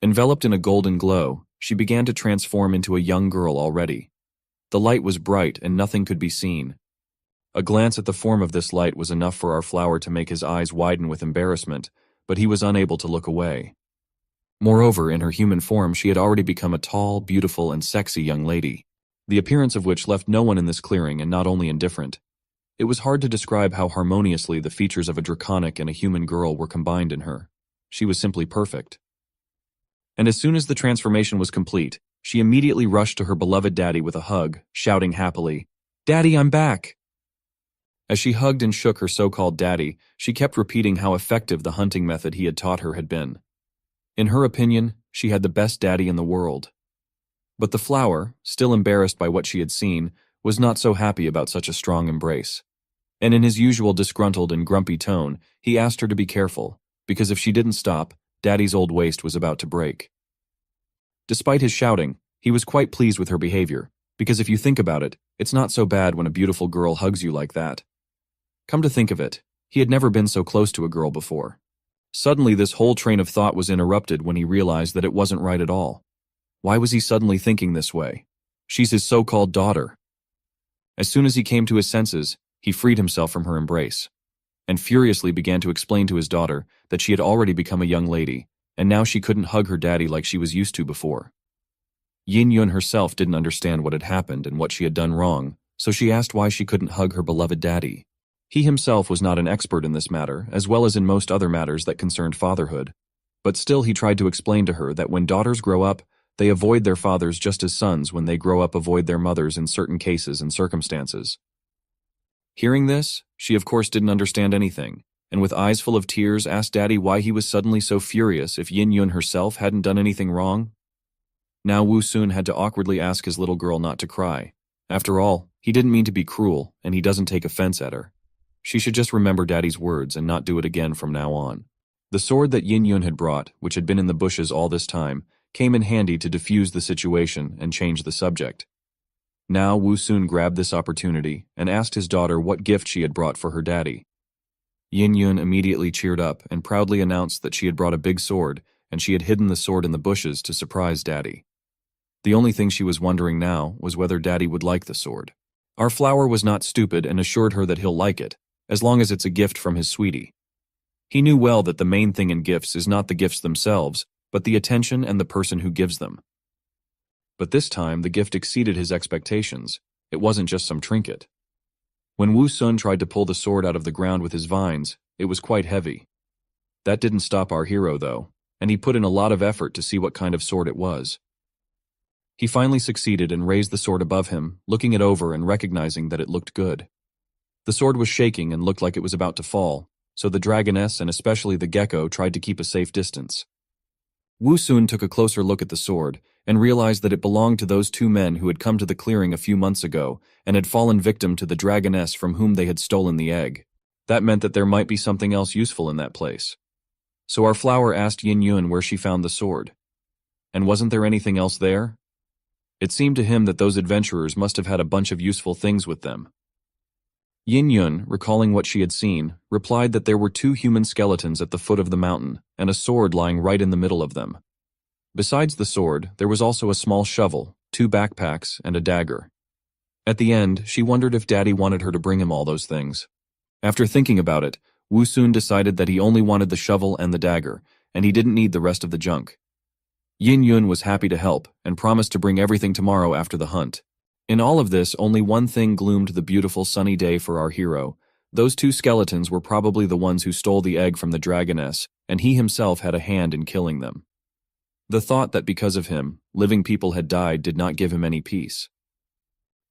Enveloped in a golden glow, she began to transform into a young girl already. The light was bright and nothing could be seen. A glance at the form of this light was enough for our flower to make his eyes widen with embarrassment, but he was unable to look away. Moreover, in her human form, she had already become a tall, beautiful, and sexy young lady, the appearance of which left no one in this clearing and not only indifferent. It was hard to describe how harmoniously the features of a draconic and a human girl were combined in her. She was simply perfect. And as soon as the transformation was complete, she immediately rushed to her beloved daddy with a hug, shouting happily, "Daddy, I'm back!" As she hugged and shook her so-called daddy, she kept repeating how effective the hunting method he had taught her had been. In her opinion, she had the best daddy in the world. But the flower, still embarrassed by what she had seen, was not so happy about such a strong embrace. And in his usual disgruntled and grumpy tone, he asked her to be careful, because if she didn't stop, Daddy's old waist was about to break. Despite his shouting, he was quite pleased with her behavior, because if you think about it, it's not so bad when a beautiful girl hugs you like that. Come to think of it, he had never been so close to a girl before. Suddenly this whole train of thought was interrupted when he realized that it wasn't right at all. Why was he suddenly thinking this way? She's his so-called daughter. As soon as he came to his senses, he freed himself from her embrace, and furiously began to explain to his daughter that she had already become a young lady, and now she couldn't hug her daddy like she was used to before. Yin Yun herself didn't understand what had happened and what she had done wrong, so she asked why she couldn't hug her beloved daddy. He himself was not an expert in this matter, as well as in most other matters that concerned fatherhood, but still he tried to explain to her that when daughters grow up, they avoid their fathers just as sons when they grow up avoid their mothers in certain cases and circumstances. Hearing this, she of course didn't understand anything, and with eyes full of tears asked Daddy why he was suddenly so furious if Yin Yun herself hadn't done anything wrong. Now Wu Sun had to awkwardly ask his little girl not to cry. After all, he didn't mean to be cruel, and he doesn't take offense at her. She should just remember Daddy's words and not do it again from now on. The sword that Yin Yun had brought, which had been in the bushes all this time, came in handy to defuse the situation and change the subject. Now Wu Sun grabbed this opportunity and asked his daughter what gift she had brought for her daddy. Yin Yun immediately cheered up and proudly announced that she had brought a big sword, and she had hidden the sword in the bushes to surprise Daddy. The only thing she was wondering now was whether Daddy would like the sword. Our flower was not stupid and assured her that he'll like it, as long as it's a gift from his sweetie. He knew well that the main thing in gifts is not the gifts themselves, but the attention and the person who gives them. But this time, the gift exceeded his expectations. It wasn't just some trinket. When Wu Sun tried to pull the sword out of the ground with his vines, it was quite heavy. That didn't stop our hero, though, and he put in a lot of effort to see what kind of sword it was. He finally succeeded and raised the sword above him, looking it over and recognizing that it looked good. The sword was shaking and looked like it was about to fall, so the dragoness and especially the gecko tried to keep a safe distance. Wu Sun took a closer look at the sword and realized that it belonged to those two men who had come to the clearing a few months ago and had fallen victim to the dragoness from whom they had stolen the egg. That meant that there might be something else useful in that place. So our flower asked Yin Yun where she found the sword. And wasn't there anything else there? It seemed to him that those adventurers must have had a bunch of useful things with them. Yin Yun, recalling what she had seen, replied that there were two human skeletons at the foot of the mountain and a sword lying right in the middle of them. Besides the sword, there was also a small shovel, two backpacks, and a dagger. At the end, she wondered if Daddy wanted her to bring him all those things. After thinking about it, Wu Sun decided that he only wanted the shovel and the dagger, and he didn't need the rest of the junk. Yin Yun was happy to help and promised to bring everything tomorrow after the hunt. In all of this, only one thing gloomed the beautiful sunny day for our hero. Those two skeletons were probably the ones who stole the egg from the dragoness, and he himself had a hand in killing them. The thought that because of him, living people had died did not give him any peace.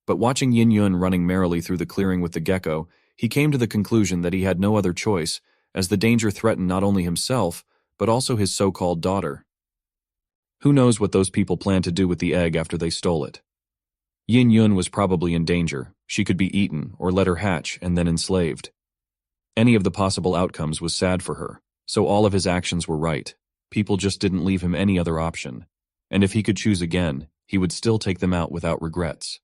But watching Yin Yun running merrily through the clearing with the gecko, he came to the conclusion that he had no other choice, as the danger threatened not only himself, but also his so-called daughter. Who knows what those people planned to do with the egg after they stole it? Yin Yun was probably in danger. She could be eaten or let her hatch and then enslaved. Any of the possible outcomes was sad for her, so all of his actions were right. People just didn't leave him any other option, and if he could choose again, he would still take them out without regrets.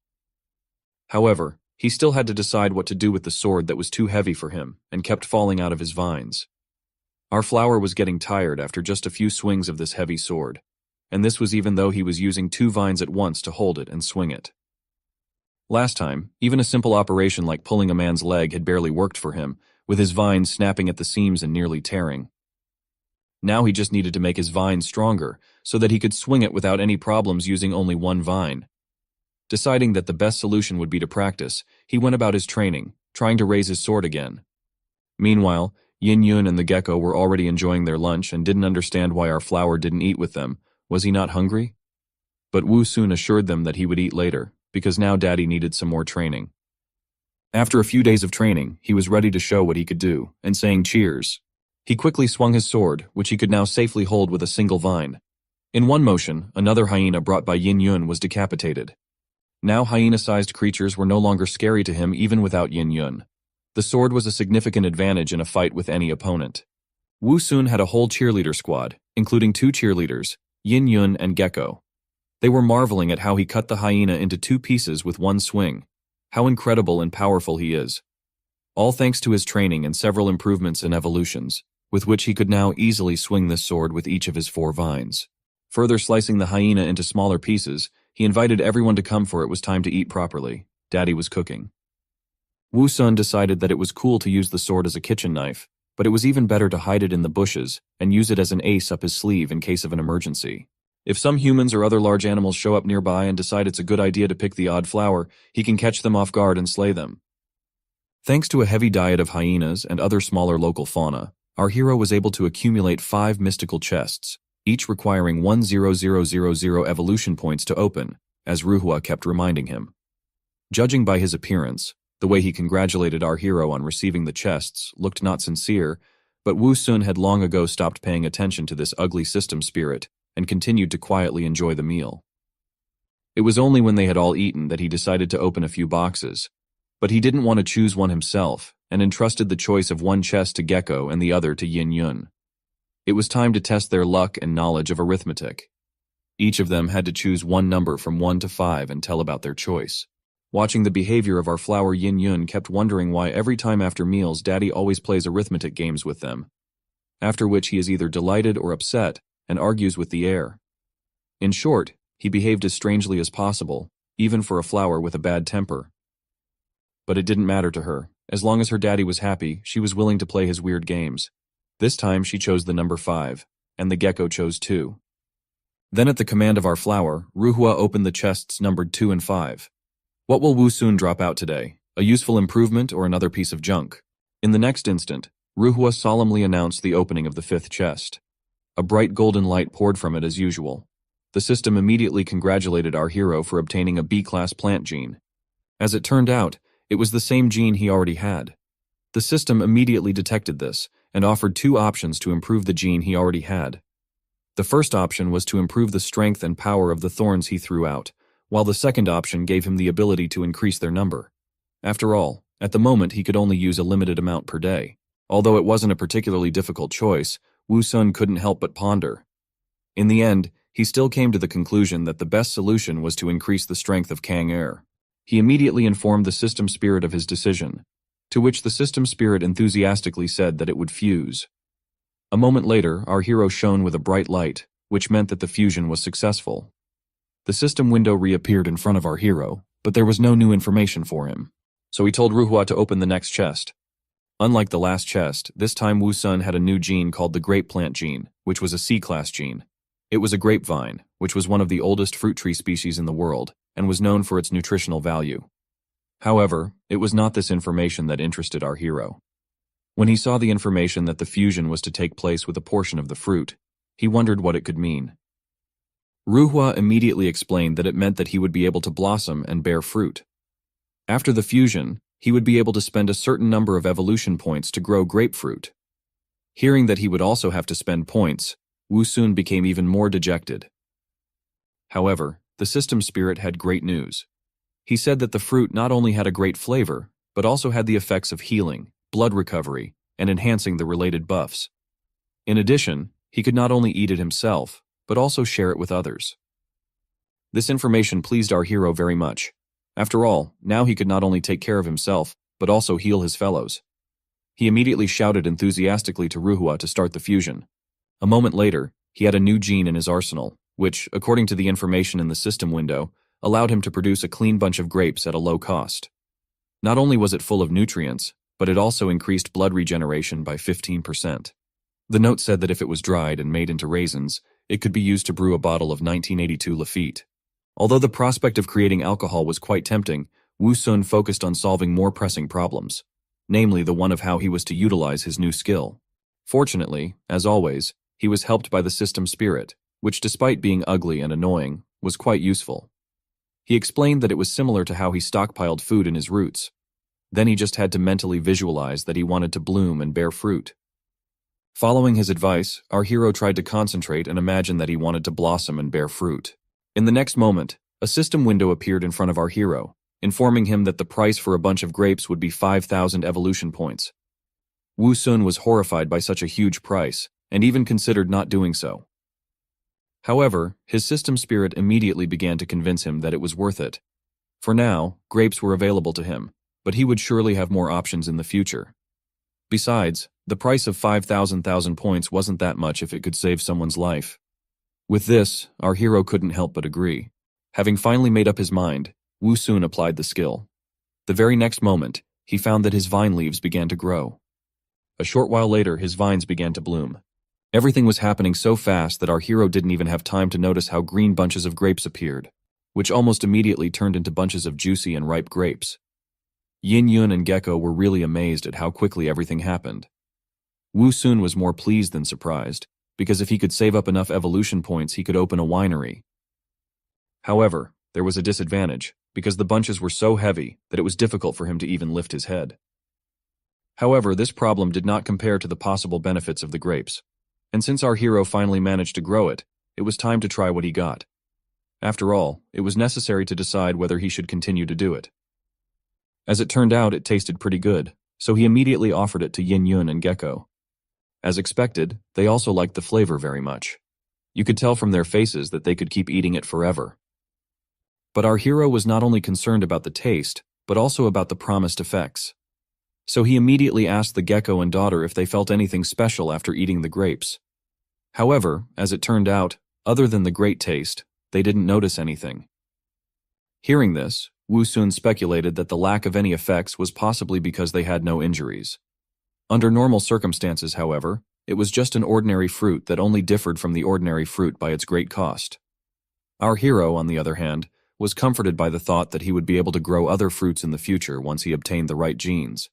However, he still had to decide what to do with the sword that was too heavy for him and kept falling out of his vines. Our flower was getting tired after just a few swings of this heavy sword, and this was even though he was using 2 vines at once to hold it and swing it. Last time, even a simple operation like pulling a man's leg had barely worked for him, with his vines snapping at the seams and nearly tearing. Now he just needed to make his vine stronger, so that he could swing it without any problems using only 1 vine. Deciding that the best solution would be to practice, he went about his training, trying to raise his sword again. Meanwhile, Yin Yun and the gecko were already enjoying their lunch and didn't understand why our flower didn't eat with them. Was he not hungry? But Wu soon assured them that he would eat later, because now Daddy needed some more training. After a few days of training, he was ready to show what he could do, and saying cheers. He quickly swung his sword, which he could now safely hold with a single vine. In one motion, another hyena brought by Yin Yun was decapitated. Now hyena-sized creatures were no longer scary to him even without Yin Yun. The sword was a significant advantage in a fight with any opponent. Wu soon had a whole cheerleader squad, including 2 cheerleaders, Yin Yun and Gecko. They were marveling at how he cut the hyena into 2 pieces with 1 swing. How incredible and powerful he is. All thanks to his training and several improvements in evolutions, with which he could now easily swing this sword with each of his 4 vines. Further slicing the hyena into smaller pieces, he invited everyone to come for it was time to eat properly. Daddy was cooking. Wu Sun decided that it was cool to use the sword as a kitchen knife, but it was even better to hide it in the bushes and use it as an ace up his sleeve in case of an emergency. If some humans or other large animals show up nearby and decide it's a good idea to pick the odd flower, he can catch them off guard and slay them. Thanks to a heavy diet of hyenas and other smaller local fauna, our hero was able to accumulate 5 mystical chests, each requiring 10000 evolution points to open, as Ruhua kept reminding him. Judging by his appearance, the way he congratulated our hero on receiving the chests looked not sincere, but Wu Sun had long ago stopped paying attention to this ugly system spirit and continued to quietly enjoy the meal. It was only when they had all eaten that he decided to open a few boxes, but he didn't want to choose one himself and entrusted the choice of 1 chest to Gecko and the other to Yin Yun. It was time to test their luck and knowledge of arithmetic. Each of them had to choose 1 number from 1 to 5 and tell about their choice. Watching the behavior of our flower Yin Yun kept wondering why every time after meals Daddy always plays arithmetic games with them, after which he is either delighted or upset and argues with the air. In short, he behaved as strangely as possible, even for a flower with a bad temper. But it didn't matter to her. As long as her daddy was happy, she was willing to play his weird games. This time she chose the number 5, and the gecko chose 2. Then at the command of our flower, Ruhua opened the chests numbered 2 and 5. What will Wu Sun drop out today? A useful improvement or another piece of junk? In the next instant, Ruhua solemnly announced the opening of the 5th chest. A bright golden light poured from it as usual. The system immediately congratulated our hero for obtaining a B-class plant gene. As it turned out, it was the same gene he already had. The system immediately detected this and offered 2 options to improve the gene he already had. The first option was to improve the strength and power of the thorns he threw out, while the second option gave him the ability to increase their number. After all, at the moment he could only use a limited amount per day. Although it wasn't a particularly difficult choice, Wu Sun couldn't help but ponder. In the end, he still came to the conclusion that the best solution was to increase the strength of Kang Air. He immediately informed the system spirit of his decision, to which the system spirit enthusiastically said that it would fuse. A moment later, our hero shone with a bright light, which meant that the fusion was successful. The system window reappeared in front of our hero, but there was no new information for him. So he told Ruhua to open the next chest. Unlike the last chest, this time Wu Sun had a new gene called the grape plant gene, which was a C-class gene. It was a grapevine, which was one of the oldest fruit tree species in the world, and was known for its nutritional value. However, it was not this information that interested our hero. When he saw the information that the fusion was to take place with a portion of the fruit, he wondered what it could mean. Ruhua immediately explained that it meant that he would be able to blossom and bear fruit. After the fusion, he would be able to spend a certain number of evolution points to grow grapefruit. Hearing that he would also have to spend points, Wu Sun became even more dejected. However, the system spirit had great news. He said that the fruit not only had a great flavor, but also had the effects of healing, blood recovery, and enhancing the related buffs. In addition, he could not only eat it himself, but also share it with others. This information pleased our hero very much. After all, now he could not only take care of himself, but also heal his fellows. He immediately shouted enthusiastically to Ruhua to start the fusion. A moment later, he had a new gene in his arsenal, which, according to the information in the system window, allowed him to produce a clean bunch of grapes at a low cost. Not only was it full of nutrients, but it also increased blood regeneration by 15%. The note said that if it was dried and made into raisins, it could be used to brew a bottle of 1982 Lafite. Although the prospect of creating alcohol was quite tempting, Wu Sun focused on solving more pressing problems, namely the one of how he was to utilize his new skill. Fortunately, as always, he was helped by the system spirit, which despite being ugly and annoying, was quite useful. He explained that it was similar to how he stockpiled food in his roots. Then he just had to mentally visualize that he wanted to bloom and bear fruit. Following his advice, our hero tried to concentrate and imagine that he wanted to blossom and bear fruit. In the next moment, a system window appeared in front of our hero, informing him that the price for a bunch of grapes would be 5,000 evolution points. Wu Sun was horrified by such a huge price, and even considered not doing so. However, his system spirit immediately began to convince him that it was worth it. For now, grapes were available to him, but he would surely have more options in the future. Besides, the price of 5,000 points wasn't that much if it could save someone's life. With this, our hero couldn't help but agree. Having finally made up his mind, Wu Sun applied the skill. The very next moment, he found that his vine leaves began to grow. A short while later, his vines began to bloom. Everything was happening so fast that our hero didn't even have time to notice how green bunches of grapes appeared, which almost immediately turned into bunches of juicy and ripe grapes. Yin Yun and Gecko were really amazed at how quickly everything happened. Wu Sun was more pleased than surprised, because if he could save up enough evolution points, he could open a winery. However, there was a disadvantage, because the bunches were so heavy that it was difficult for him to even lift his head. However, this problem did not compare to the possible benefits of the grapes. And since our hero finally managed to grow it, it was time to try what he got. After all, it was necessary to decide whether he should continue to do it. As it turned out, it tasted pretty good, so he immediately offered it to Yin Yun and Gecko. As expected, they also liked the flavor very much. You could tell from their faces that they could keep eating it forever. But our hero was not only concerned about the taste, but also about the promised effects. So he immediately asked the gecko and daughter if they felt anything special after eating the grapes. However, as it turned out, other than the great taste, they didn't notice anything. Hearing this, Wu Sun speculated that the lack of any effects was possibly because they had no injuries. Under normal circumstances, however, it was just an ordinary fruit that only differed from the ordinary fruit by its great cost. Our hero, on the other hand, was comforted by the thought that he would be able to grow other fruits in the future once he obtained the right genes.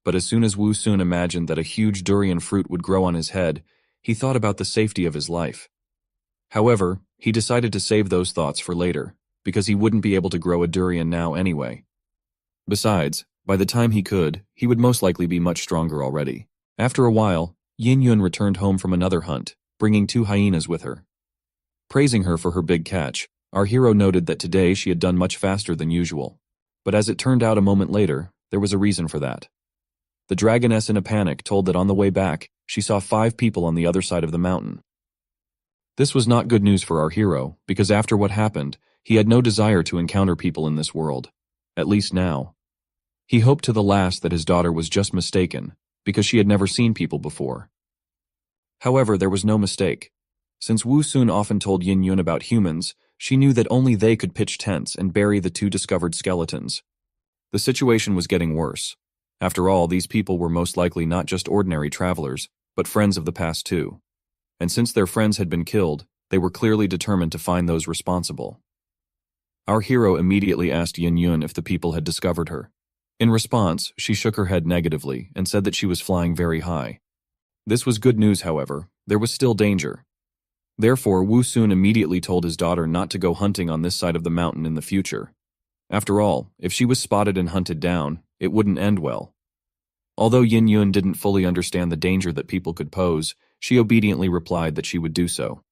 But as soon as Wu Sun imagined that a huge durian fruit would grow on his head, he thought about the safety of his life. However, he decided to save those thoughts for later, because he wouldn't be able to grow a durian now anyway. Besides, by the time he could, he would most likely be much stronger already. After a while, Yin Yun returned home from another hunt, bringing 2 hyenas with her. Praising her for her big catch, our hero noted that today she had done much faster than usual. But as it turned out a moment later, there was a reason for that. The dragoness in a panic told that on the way back, she saw 5 people on the other side of the mountain. This was not good news for our hero, because after what happened, he had no desire to encounter people in this world. At least now. He hoped to the last that his daughter was just mistaken, because she had never seen people before. However, there was no mistake. Since Wu Sun often told Yin Yun about humans, she knew that only they could pitch tents and bury the 2 discovered skeletons. The situation was getting worse. After all, these people were most likely not just ordinary travelers, but friends of the past too. And since their friends had been killed, they were clearly determined to find those responsible. Our hero immediately asked Yin Yun if the people had discovered her. In response, she shook her head negatively and said that she was flying very high. This was good news, however. There was still danger. Therefore, Wu Sun immediately told his daughter not to go hunting on this side of the mountain in the future. After all, if she was spotted and hunted down, it wouldn't end well. Although Yin Yun didn't fully understand the danger that people could pose, she obediently replied that she would do so.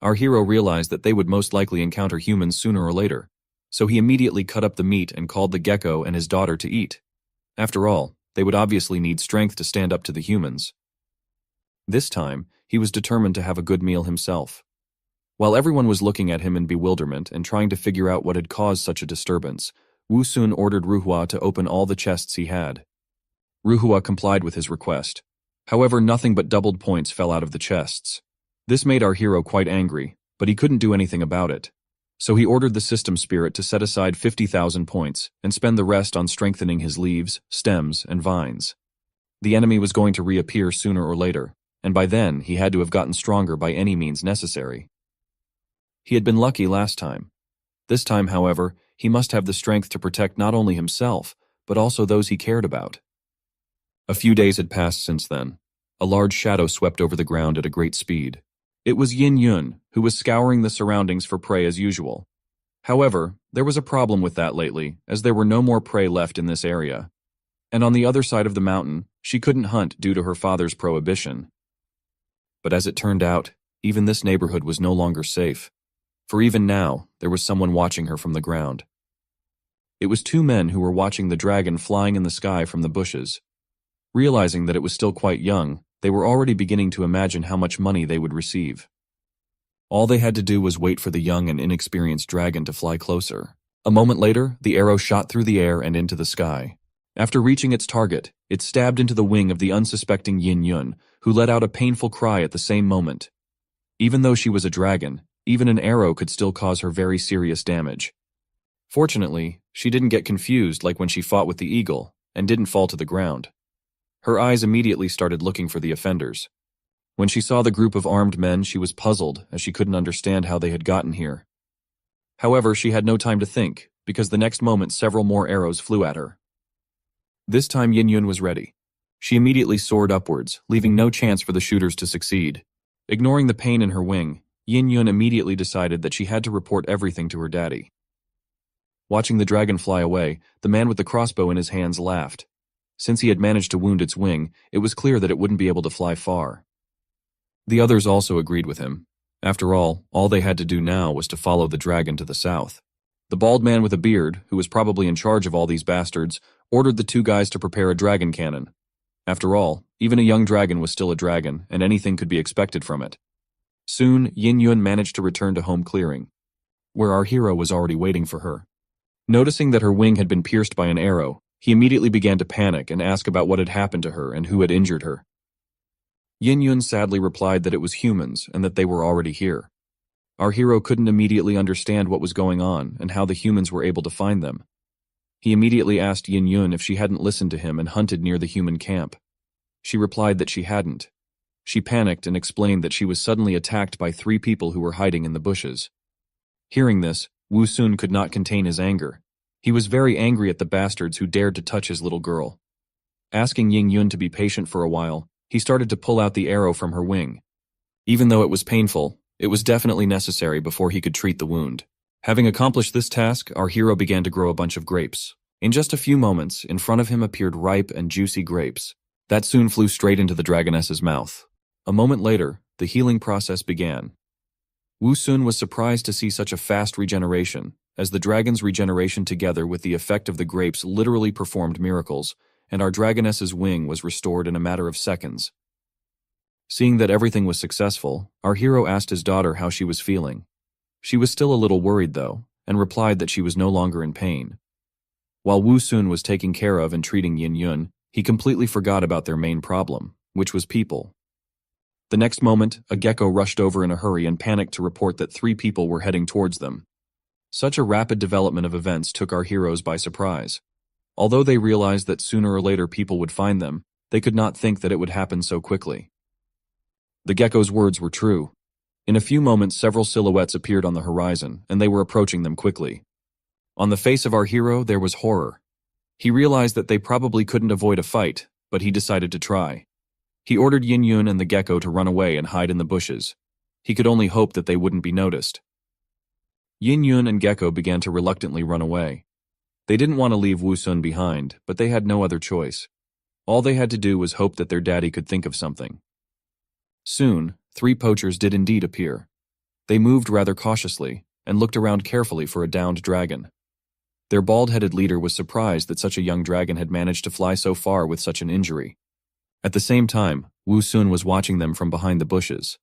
Our hero realized that they would most likely encounter humans sooner or later, so he immediately cut up the meat and called the gecko and his daughter to eat. After all, they would obviously need strength to stand up to the humans. This time, he was determined to have a good meal himself. While everyone was looking at him in bewilderment and trying to figure out what had caused such a disturbance, Wu Sun ordered Ruhua to open all the chests he had. Ruhua complied with his request. However, nothing but doubled points fell out of the chests. This made our hero quite angry, but he couldn't do anything about it. So he ordered the system spirit to set aside 50,000 points and spend the rest on strengthening his leaves, stems, and vines. The enemy was going to reappear sooner or later, and by then he had to have gotten stronger by any means necessary. He had been lucky last time. This time, however, he must have the strength to protect not only himself, but also those he cared about. A few days had passed since then. A large shadow swept over the ground at a great speed. It was Yin Yun, who was scouring the surroundings for prey as usual. However, there was a problem with that lately, as there were no more prey left in this area. And on the other side of the mountain, she couldn't hunt due to her father's prohibition. But as it turned out, even this neighborhood was no longer safe. For even now, there was someone watching her from the ground. It was two men who were watching the dragon flying in the sky from the bushes. Realizing that it was still quite young, they were already beginning to imagine how much money they would receive. All they had to do was wait for the young and inexperienced dragon to fly closer. A moment later, the arrow shot through the air and into the sky. After reaching its target, it stabbed into the wing of the unsuspecting Yin Yun, who let out a painful cry at the same moment. Even though she was a dragon, even an arrow could still cause her very serious damage. Fortunately, she didn't get confused like when she fought with the eagle, and didn't fall to the ground. Her eyes immediately started looking for the offenders. When she saw the group of armed men, she was puzzled, as she couldn't understand how they had gotten here. However, she had no time to think, because the next moment several more arrows flew at her. This time Yin Yun was ready. She immediately soared upwards, leaving no chance for the shooters to succeed. Ignoring the pain in her wing, Yin Yun immediately decided that she had to report everything to her daddy. Watching the dragon fly away, the man with the crossbow in his hands laughed. Since he had managed to wound its wing, it was clear that it wouldn't be able to fly far. The others also agreed with him. After all they had to do now was to follow the dragon to the south. The bald man with a beard, who was probably in charge of all these bastards, ordered the two guys to prepare a dragon cannon. After all, even a young dragon was still a dragon, and anything could be expected from it. Soon, Yin Yun managed to return to home clearing, where our hero was already waiting for her. Noticing that her wing had been pierced by an arrow, he immediately began to panic and ask about what had happened to her and who had injured her. Yin Yun sadly replied that it was humans and that they were already here. Our hero couldn't immediately understand what was going on and how the humans were able to find them. He immediately asked Yin Yun if she hadn't listened to him and hunted near the human camp. She replied that she hadn't. She panicked and explained that she was suddenly attacked by 3 people who were hiding in the bushes. Hearing this, Wu Sun could not contain his anger. He was very angry at the bastards who dared to touch his little girl. Asking Yin Yun to be patient for a while, he started to pull out the arrow from her wing. Even though it was painful, it was definitely necessary before he could treat the wound. Having accomplished this task, our hero began to grow a bunch of grapes. In just a few moments, in front of him appeared ripe and juicy grapes. That soon flew straight into the dragoness's mouth. A moment later, the healing process began. Wu Sun was surprised to see such a fast regeneration, as the dragon's regeneration together with the effect of the grapes literally performed miracles, and our dragoness's wing was restored in a matter of seconds. Seeing that everything was successful, our hero asked his daughter how she was feeling. She was still a little worried though, and replied that she was no longer in pain. While Wu Sun was taking care of and treating Yin Yun, he completely forgot about their main problem, which was people. The next moment, a gecko rushed over in a hurry and panicked to report that 3 people were heading towards them. Such a rapid development of events took our heroes by surprise. Although they realized that sooner or later people would find them, they could not think that it would happen so quickly. The gecko's words were true. In a few moments, several silhouettes appeared on the horizon, and they were approaching them quickly. On the face of our hero, there was horror. He realized that they probably couldn't avoid a fight, but he decided to try. He ordered Yin Yun and the gecko to run away and hide in the bushes. He could only hope that they wouldn't be noticed. Yin Yun and Gecko began to reluctantly run away. They didn't want to leave Wu Sun behind, but they had no other choice. All they had to do was hope that their daddy could think of something. Soon, 3 poachers did indeed appear. They moved rather cautiously, and looked around carefully for a downed dragon. Their bald-headed leader was surprised that such a young dragon had managed to fly so far with such an injury. At the same time, Wu Sun was watching them from behind the bushes.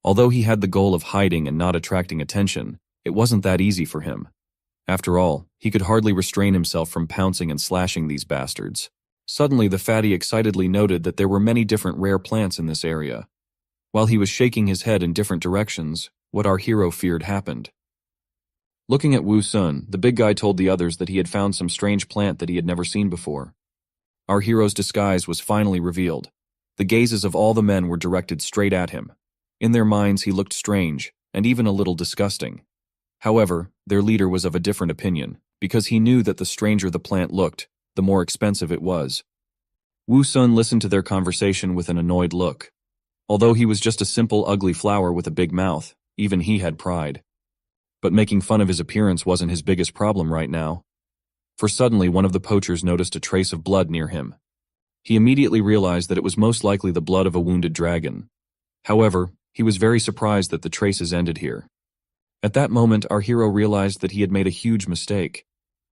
Although he had the goal of hiding and not attracting attention, it wasn't that easy for him. After all, he could hardly restrain himself from pouncing and slashing these bastards. Suddenly the fatty excitedly noted that there were many different rare plants in this area. While he was shaking his head in different directions, what our hero feared happened. Looking at Wu Sun, the big guy told the others that he had found some strange plant that he had never seen before. Our hero's disguise was finally revealed. The gazes of all the men were directed straight at him. In their minds he looked strange, and even a little disgusting. However, their leader was of a different opinion, because he knew that the stranger the plant looked, the more expensive it was. Wu Sun listened to their conversation with an annoyed look. Although he was just a simple, ugly flower with a big mouth, even he had pride. But making fun of his appearance wasn't his biggest problem right now. For suddenly one of the poachers noticed a trace of blood near him. He immediately realized that it was most likely the blood of a wounded dragon. However, he was very surprised that the traces ended here. At that moment, our hero realized that he had made a huge mistake.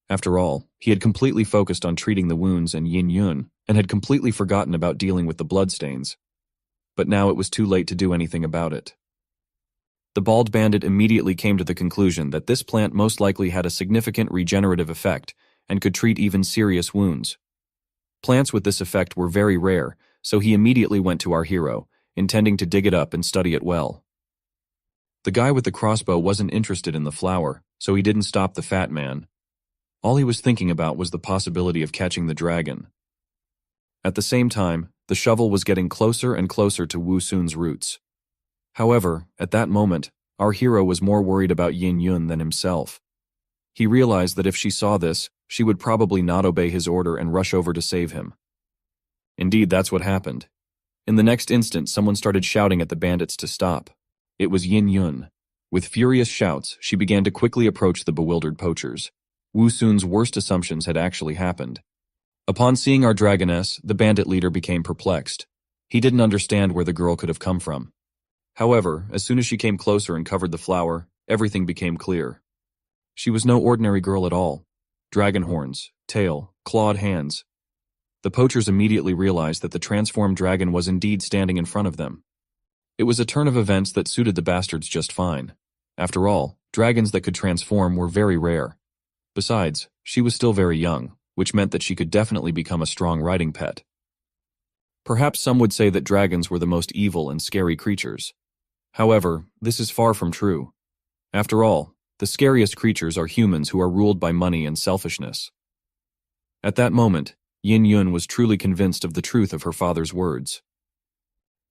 After all, he had completely focused on treating the wounds and Yin Yun, and had completely forgotten about dealing with the bloodstains. But now it was too late to do anything about it. The bald bandit immediately came to the conclusion that this plant most likely had a significant regenerative effect and could treat even serious wounds. Plants with this effect were very rare, so he immediately went to our hero, intending to dig it up and study it well. The guy with the crossbow wasn't interested in the flower, so he didn't stop the fat man. All he was thinking about was the possibility of catching the dragon. At the same time, the shovel was getting closer and closer to Wu Sun's roots. However, at that moment, our hero was more worried about Yin Yun than himself. He realized that if she saw this, she would probably not obey his order and rush over to save him. Indeed, that's what happened. In the next instant, someone started shouting at the bandits to stop. It was Yin Yun. With furious shouts, she began to quickly approach the bewildered poachers. Wu Sun's worst assumptions had actually happened. Upon seeing our dragoness, the bandit leader became perplexed. He didn't understand where the girl could have come from. However, as soon as she came closer and covered the flower, everything became clear. She was no ordinary girl at all. Dragon horns, tail, clawed hands. The poachers immediately realized that the transformed dragon was indeed standing in front of them. It was a turn of events that suited the bastards just fine. After all, dragons that could transform were very rare. Besides, she was still very young, which meant that she could definitely become a strong riding pet. Perhaps some would say that dragons were the most evil and scary creatures. However, this is far from true. After all, the scariest creatures are humans who are ruled by money and selfishness. At that moment, Yin Yun was truly convinced of the truth of her father's words.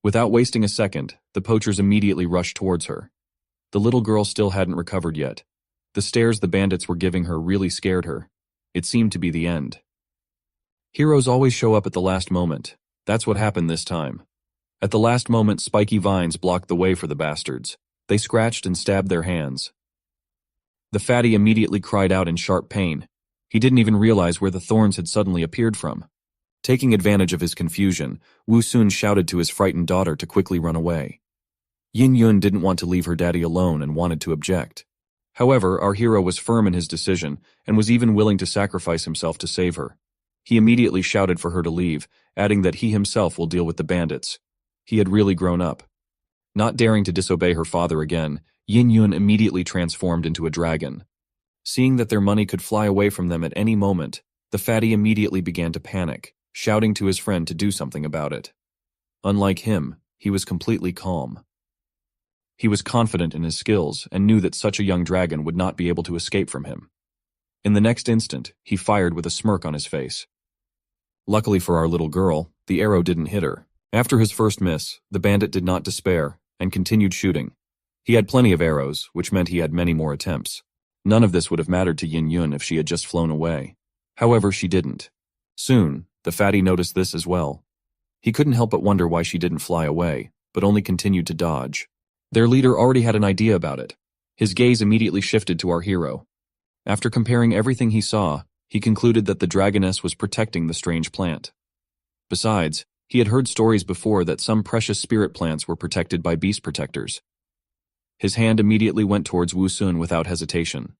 Without wasting a second, the poachers immediately rushed towards her. The little girl still hadn't recovered yet. The stares the bandits were giving her really scared her. It seemed to be the end. Heroes always show up at the last moment. That's what happened this time. At the last moment, spiky vines blocked the way for the bastards. They scratched and stabbed their hands. The fatty immediately cried out in sharp pain. He didn't even realize where the thorns had suddenly appeared from. Taking advantage of his confusion, Wu Sun shouted to his frightened daughter to quickly run away. Yin Yun didn't want to leave her daddy alone and wanted to object. However, our hero was firm in his decision and was even willing to sacrifice himself to save her. He immediately shouted for her to leave, adding that he himself will deal with the bandits. He had really grown up. Not daring to disobey her father again, Yin Yun immediately transformed into a dragon. Seeing that their money could fly away from them at any moment, the fatty immediately began to panic, shouting to his friend to do something about it. Unlike him, he was completely calm. He was confident in his skills and knew that such a young dragon would not be able to escape from him. In the next instant, he fired with a smirk on his face. Luckily for our little girl, the arrow didn't hit her. After his first miss, the bandit did not despair and continued shooting. He had plenty of arrows, which meant he had many more attempts. None of this would have mattered to Yin Yun if she had just flown away. However, she didn't. Soon, the fatty noticed this as well. He couldn't help but wonder why she didn't fly away, but only continued to dodge. Their leader already had an idea about it. His gaze immediately shifted to our hero. After comparing everything he saw, he concluded that the dragoness was protecting the strange plant. Besides, he had heard stories before that some precious spirit plants were protected by beast protectors. His hand immediately went towards Wu Sun without hesitation.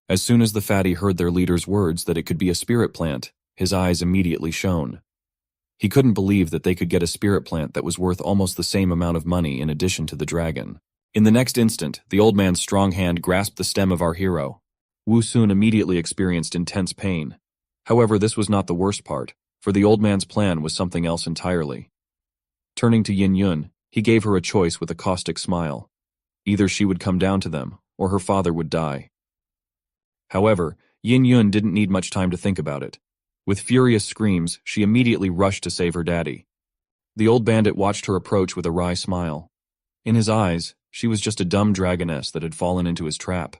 As soon as the fatty heard their leader's words that it could be a spirit plant, his eyes immediately shone. He couldn't believe that they could get a spirit plant that was worth almost the same amount of money in addition to the dragon. In the next instant, the old man's strong hand grasped the stem of our hero. Wu Sun immediately experienced intense pain. However, this was not the worst part. for the old man's plan was something else entirely. Turning to Yin Yun, he gave her a choice with a caustic smile. Either she would come down to them, or her father would die. However, Yin Yun didn't need much time to think about it. With furious screams, she immediately rushed to save her daddy. The old bandit watched her approach with a wry smile. In his eyes, she was just a dumb dragoness that had fallen into his trap.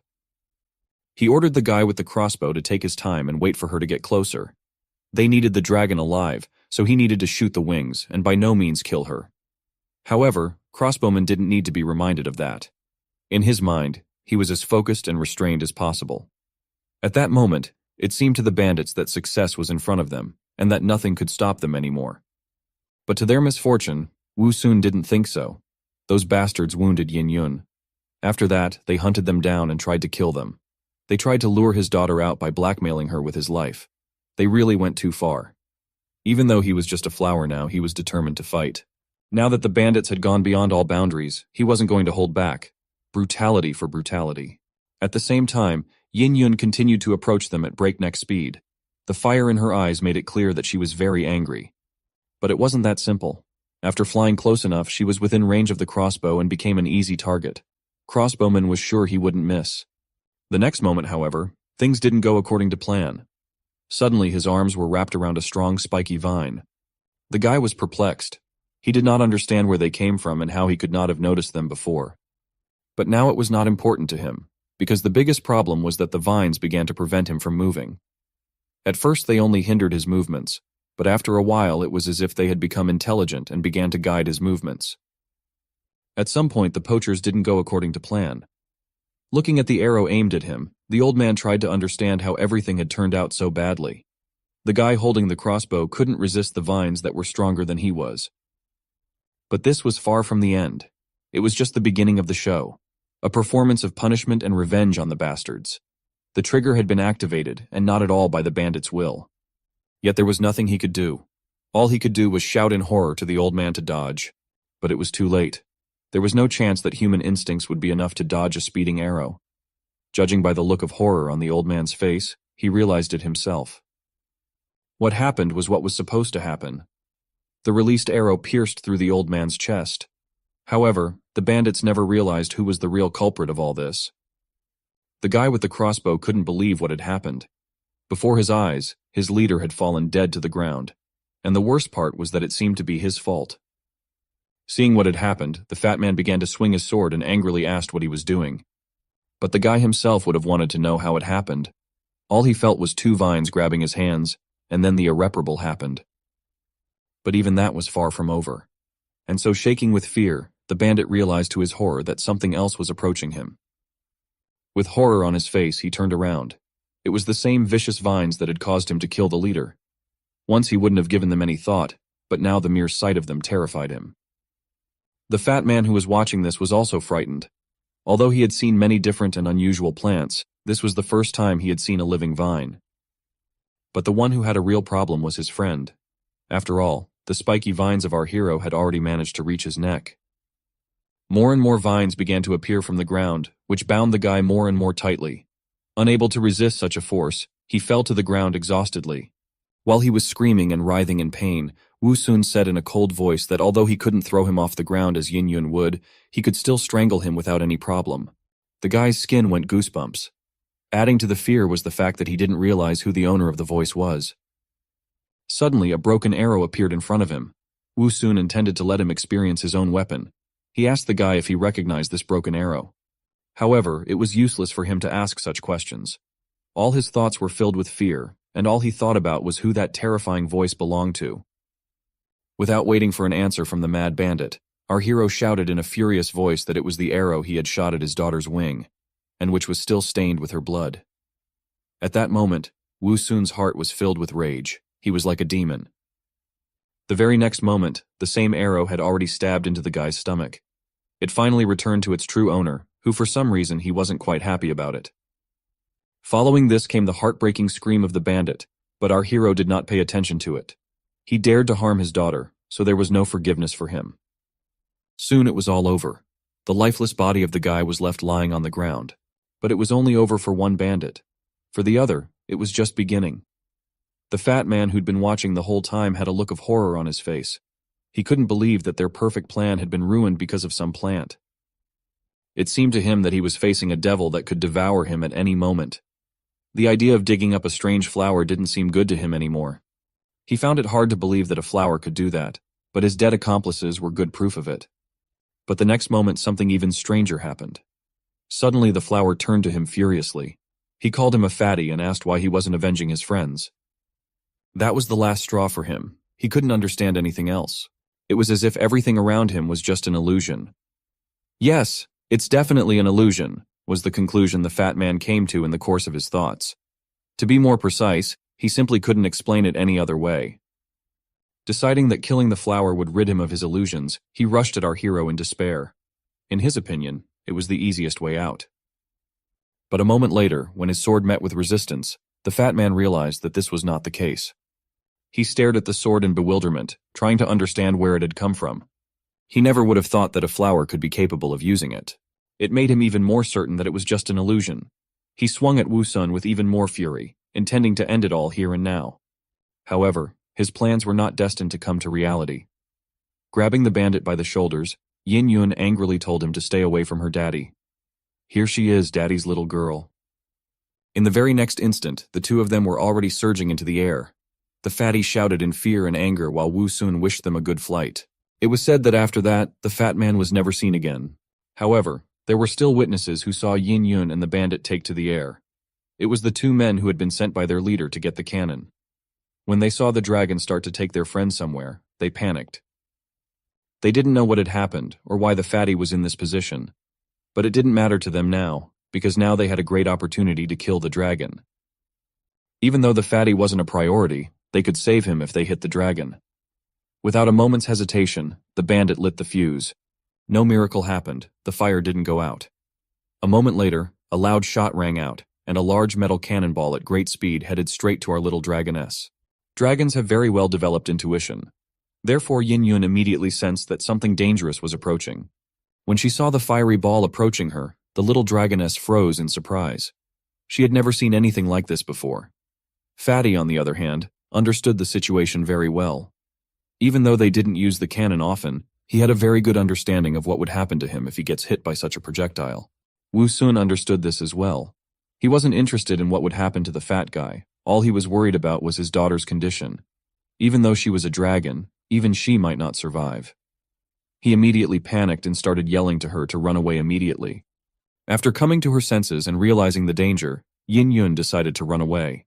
He ordered the guy with the crossbow to take his time and wait for her to get closer. They needed the dragon alive, so he needed to shoot the wings and by no means kill her. However, Crossbowman didn't need to be reminded of that. In his mind, he was as focused and restrained as possible. At that moment, it seemed to the bandits that success was in front of them, and that nothing could stop them anymore. But to their misfortune, Wu Sun didn't think so. Those bastards wounded Yin Yun. After that, they hunted them down and tried to kill them. They tried to lure his daughter out by blackmailing her with his life. They really went too far. Even though he was just a flower now, he was determined to fight. Now that the bandits had gone beyond all boundaries, he wasn't going to hold back. Brutality for brutality. At the same time, Yin Yun continued to approach them at breakneck speed. The fire in her eyes made it clear that she was very angry. But it wasn't that simple. After flying close enough, she was within range of the crossbow and became an easy target. Crossbowman was sure he wouldn't miss. The next moment, however, things didn't go according to plan. Suddenly, his arms were wrapped around a strong, spiky vine. The guy was perplexed. He did not understand where they came from and how he could not have noticed them before. But now it was not important to him, because the biggest problem was that the vines began to prevent him from moving. At first they only hindered his movements, but after a while it was as if they had become intelligent and began to guide his movements. At some point the poachers didn't go according to plan. Looking at the arrow aimed at him, the old man tried to understand how everything had turned out so badly. The guy holding the crossbow couldn't resist the vines that were stronger than he was. But this was far from the end. It was just the beginning of the show. A performance of punishment and revenge on the bastards. The trigger had been activated, and not at all by the bandit's will. Yet there was nothing he could do. All he could do was shout in horror to the old man to dodge. But it was too late. There was no chance that human instincts would be enough to dodge a speeding arrow. Judging by the look of horror on the old man's face, he realized it himself. What happened was what was supposed to happen. The released arrow pierced through the old man's chest. However, the bandits never realized who was the real culprit of all this. The guy with the crossbow couldn't believe what had happened. Before his eyes, his leader had fallen dead to the ground, and the worst part was that it seemed to be his fault. Seeing what had happened, the fat man began to swing his sword and angrily asked what he was doing. But the guy himself would have wanted to know how it happened. All he felt was two vines grabbing his hands, and then the irreparable happened. But even that was far from over. And so, shaking with fear, the bandit realized to his horror that something else was approaching him. With horror on his face, he turned around. It was the same vicious vines that had caused him to kill the leader. Once he wouldn't have given them any thought, but now the mere sight of them terrified him. The fat man who was watching this was also frightened. Although he had seen many different and unusual plants, this was the first time he had seen a living vine. But the one who had a real problem was his friend. After all, the spiky vines of our hero had already managed to reach his neck. More and more vines began to appear from the ground, which bound the guy more and more tightly. Unable to resist such a force, he fell to the ground exhaustedly. While he was screaming and writhing in pain, Wu Sun said in a cold voice that although he couldn't throw him off the ground as Yin Yun would, he could still strangle him without any problem. The guy's skin went goosebumps. Adding to the fear was the fact that he didn't realize who the owner of the voice was. Suddenly, a broken arrow appeared in front of him. Wu Sun intended to let him experience his own weapon. He asked the guy if he recognized this broken arrow. However, it was useless for him to ask such questions. All his thoughts were filled with fear, and all he thought about was who that terrifying voice belonged to. Without waiting for an answer from the mad bandit, our hero shouted in a furious voice that it was the arrow he had shot at his daughter's wing, and which was still stained with her blood. At that moment, Wu Sun's heart was filled with rage. He was like a demon. The very next moment, the same arrow had already stabbed into the guy's stomach. It finally returned to its true owner, who for some reason he wasn't quite happy about it. Following this came the heartbreaking scream of the bandit, but our hero did not pay attention to it. He dared to harm his daughter, so there was no forgiveness for him. Soon it was all over. The lifeless body of the guy was left lying on the ground. But it was only over for one bandit. For the other, it was just beginning. The fat man who'd been watching the whole time had a look of horror on his face. He couldn't believe that their perfect plan had been ruined because of some plant. It seemed to him that he was facing a devil that could devour him at any moment. The idea of digging up a strange flower didn't seem good to him anymore. He found it hard to believe that a flower could do that, but his dead accomplices were good proof of it. But the next moment something even stranger happened. Suddenly the flower turned to him furiously. He called him a fatty and asked why he wasn't avenging his friends. That was the last straw for him. He couldn't understand anything else. It was as if everything around him was just an illusion. Yes, it's definitely an illusion, was the conclusion the fat man came to in the course of his thoughts. To be more precise, he simply couldn't explain it any other way. Deciding that killing the flower would rid him of his illusions, he rushed at our hero in despair. In his opinion, it was the easiest way out. But a moment later, when his sword met with resistance, the fat man realized that this was not the case. He stared at the sword in bewilderment, trying to understand where it had come from. He never would have thought that a flower could be capable of using it. It made him even more certain that it was just an illusion. He swung at Wu Sun with even more fury, intending to end it all here and now. However, his plans were not destined to come to reality. Grabbing the bandit by the shoulders, Yin Yun angrily told him to stay away from her daddy. Here she is, daddy's little girl. In the very next instant, the two of them were already surging into the air. The fatty shouted in fear and anger while Wu Sun wished them a good flight. It was said that after that, the fat man was never seen again. However, there were still witnesses who saw Yin Yun and the bandit take to the air. It was the two men who had been sent by their leader to get the cannon. When they saw the dragon start to take their friend somewhere, they panicked. They didn't know what had happened or why the fatty was in this position. But it didn't matter to them now, because now they had a great opportunity to kill the dragon. Even though the fatty wasn't a priority, they could save him if they hit the dragon. Without a moment's hesitation, the bandit lit the fuse. No miracle happened, the fire didn't go out. A moment later, a loud shot rang out, and a large metal cannonball at great speed headed straight to our little dragoness. Dragons have very well developed intuition. Therefore Yin Yun immediately sensed that something dangerous was approaching. When she saw the fiery ball approaching her, the little dragoness froze in surprise. She had never seen anything like this before. Fatty, on the other hand, understood the situation very well. Even though they didn't use the cannon often, he had a very good understanding of what would happen to him if he gets hit by such a projectile. Wu Sun understood this as well. He wasn't interested in what would happen to the fat guy. All he was worried about was his daughter's condition. Even though she was a dragon, even she might not survive. He immediately panicked and started yelling to her to run away immediately. After coming to her senses and realizing the danger, Yin Yun decided to run away.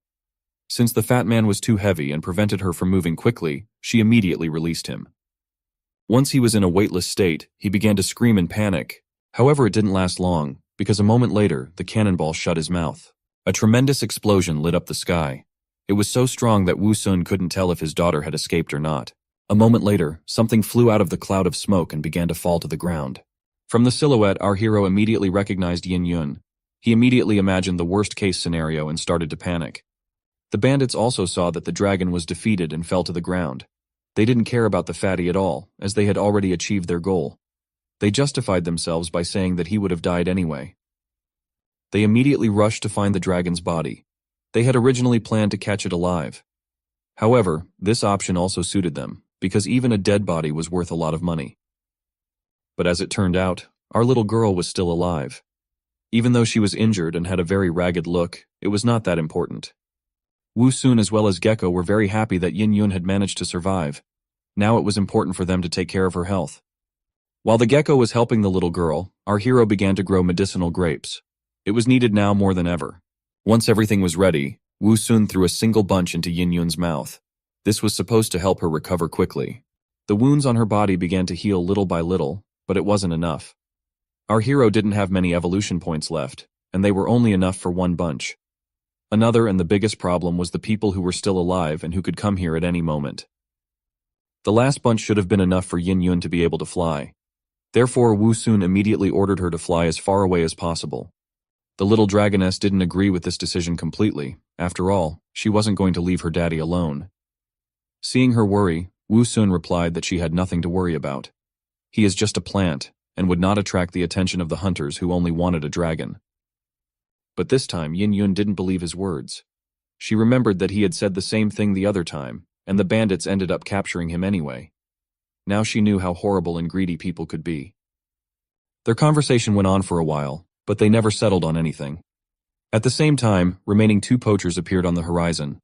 Since the fat man was too heavy and prevented her from moving quickly, she immediately released him. Once he was in a weightless state, he began to scream in panic. However, it didn't last long, because a moment later, the cannonball shut his mouth. A tremendous explosion lit up the sky. It was so strong that Wu Sun couldn't tell if his daughter had escaped or not. A moment later, something flew out of the cloud of smoke and began to fall to the ground. From the silhouette, our hero immediately recognized Yin Yun. He immediately imagined the worst-case scenario and started to panic. The bandits also saw that the dragon was defeated and fell to the ground. They didn't care about the fatty at all, as they had already achieved their goal. They justified themselves by saying that he would have died anyway. They immediately rushed to find the dragon's body. They had originally planned to catch it alive. However, this option also suited them, because even a dead body was worth a lot of money. But as it turned out, our little girl was still alive. Even though she was injured and had a very ragged look, it was not that important. Wu Sun as well as Gecko were very happy that Yin Yun had managed to survive. Now it was important for them to take care of her health. While the gecko was helping the little girl, our hero began to grow medicinal grapes. It was needed now more than ever. Once everything was ready, Wu Sun threw a single bunch into Yin Yun's mouth. This was supposed to help her recover quickly. The wounds on her body began to heal little by little, but it wasn't enough. Our hero didn't have many evolution points left, and they were only enough for one bunch. Another and the biggest problem was the people who were still alive and who could come here at any moment. The last bunch should have been enough for Yin Yun to be able to fly. Therefore, Wu Sun immediately ordered her to fly as far away as possible. The little dragoness didn't agree with this decision completely. After all, she wasn't going to leave her daddy alone. Seeing her worry, Wu Sun replied that she had nothing to worry about. He is just a plant, and would not attract the attention of the hunters who only wanted a dragon. But this time Yin Yun didn't believe his words. She remembered that he had said the same thing the other time, and the bandits ended up capturing him anyway. Now she knew how horrible and greedy people could be. Their conversation went on for a while, but they never settled on anything. At the same time, remaining 2 poachers appeared on the horizon.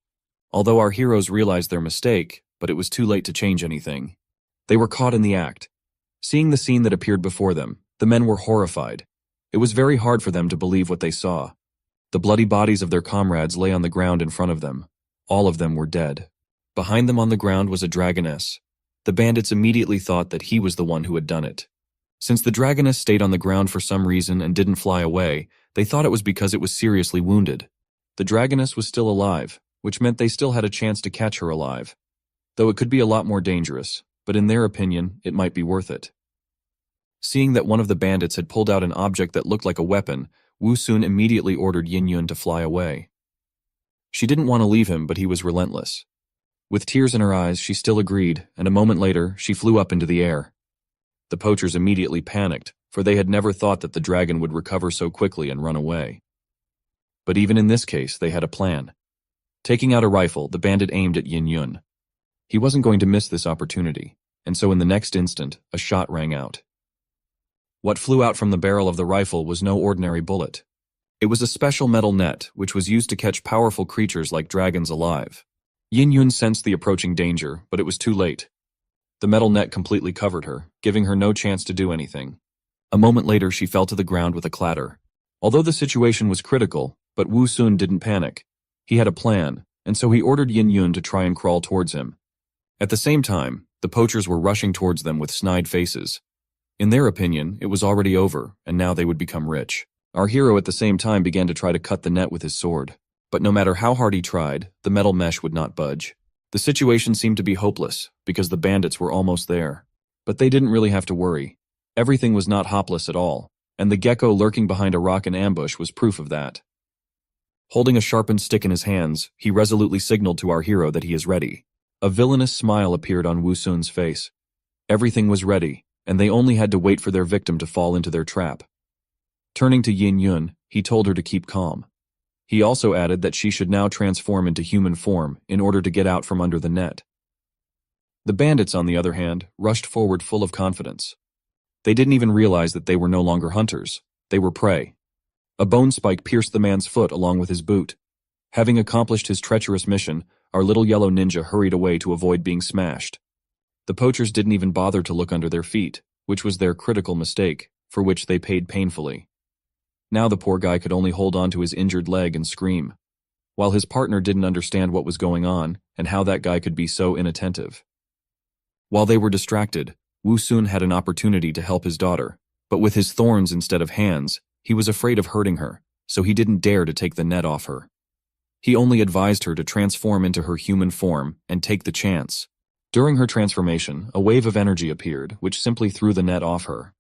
Although our heroes realized their mistake, but it was too late to change anything. They were caught in the act. Seeing the scene that appeared before them, the men were horrified. It was very hard for them to believe what they saw. The bloody bodies of their comrades lay on the ground in front of them. All of them were dead. Behind them on the ground was a dragoness. The bandits immediately thought that he was the one who had done it. Since the dragoness stayed on the ground for some reason and didn't fly away, they thought it was because it was seriously wounded. The dragoness was still alive, which meant they still had a chance to catch her alive. Though it could be a lot more dangerous, but in their opinion, it might be worth it. Seeing that one of the bandits had pulled out an object that looked like a weapon, Wu Sun immediately ordered Yin Yun to fly away. She didn't want to leave him, but he was relentless. With tears in her eyes, she still agreed, and a moment later, she flew up into the air. The poachers immediately panicked, for they had never thought that the dragon would recover so quickly and run away. But even in this case, they had a plan. Taking out a rifle, the bandit aimed at Yin Yun. He wasn't going to miss this opportunity, and so in the next instant, a shot rang out. What flew out from the barrel of the rifle was no ordinary bullet. It was a special metal net, which was used to catch powerful creatures like dragons alive. Yin Yun sensed the approaching danger, but it was too late. The metal net completely covered her, giving her no chance to do anything. A moment later, she fell to the ground with a clatter. Although the situation was critical, but Wu Sun didn't panic. He had a plan, and so he ordered Yin Yun to try and crawl towards him. At the same time, the poachers were rushing towards them with snide faces. In their opinion, it was already over, and now they would become rich. Our hero at the same time began to try to cut the net with his sword. But no matter how hard he tried, the metal mesh would not budge. The situation seemed to be hopeless, because the bandits were almost there. But they didn't really have to worry. Everything was not hopeless at all, and the gecko lurking behind a rock in ambush was proof of that. Holding a sharpened stick in his hands, he resolutely signaled to our hero that he is ready. A villainous smile appeared on Wu Sun's face. Everything was ready, and they only had to wait for their victim to fall into their trap. Turning to Yin Yun, he told her to keep calm. He also added that she should now transform into human form in order to get out from under the net. The bandits, on the other hand, rushed forward full of confidence. They didn't even realize that they were no longer hunters. They were prey. A bone spike pierced the man's foot along with his boot. Having accomplished his treacherous mission, our little yellow ninja hurried away to avoid being smashed. The poachers didn't even bother to look under their feet, which was their critical mistake, for which they paid painfully. Now the poor guy could only hold on to his injured leg and scream, while his partner didn't understand what was going on and how that guy could be so inattentive. While they were distracted, Wu Sun had an opportunity to help his daughter, but with his thorns instead of hands, he was afraid of hurting her, so he didn't dare to take the net off her. He only advised her to transform into her human form and take the chance. During her transformation, a wave of energy appeared, which simply threw the net off her.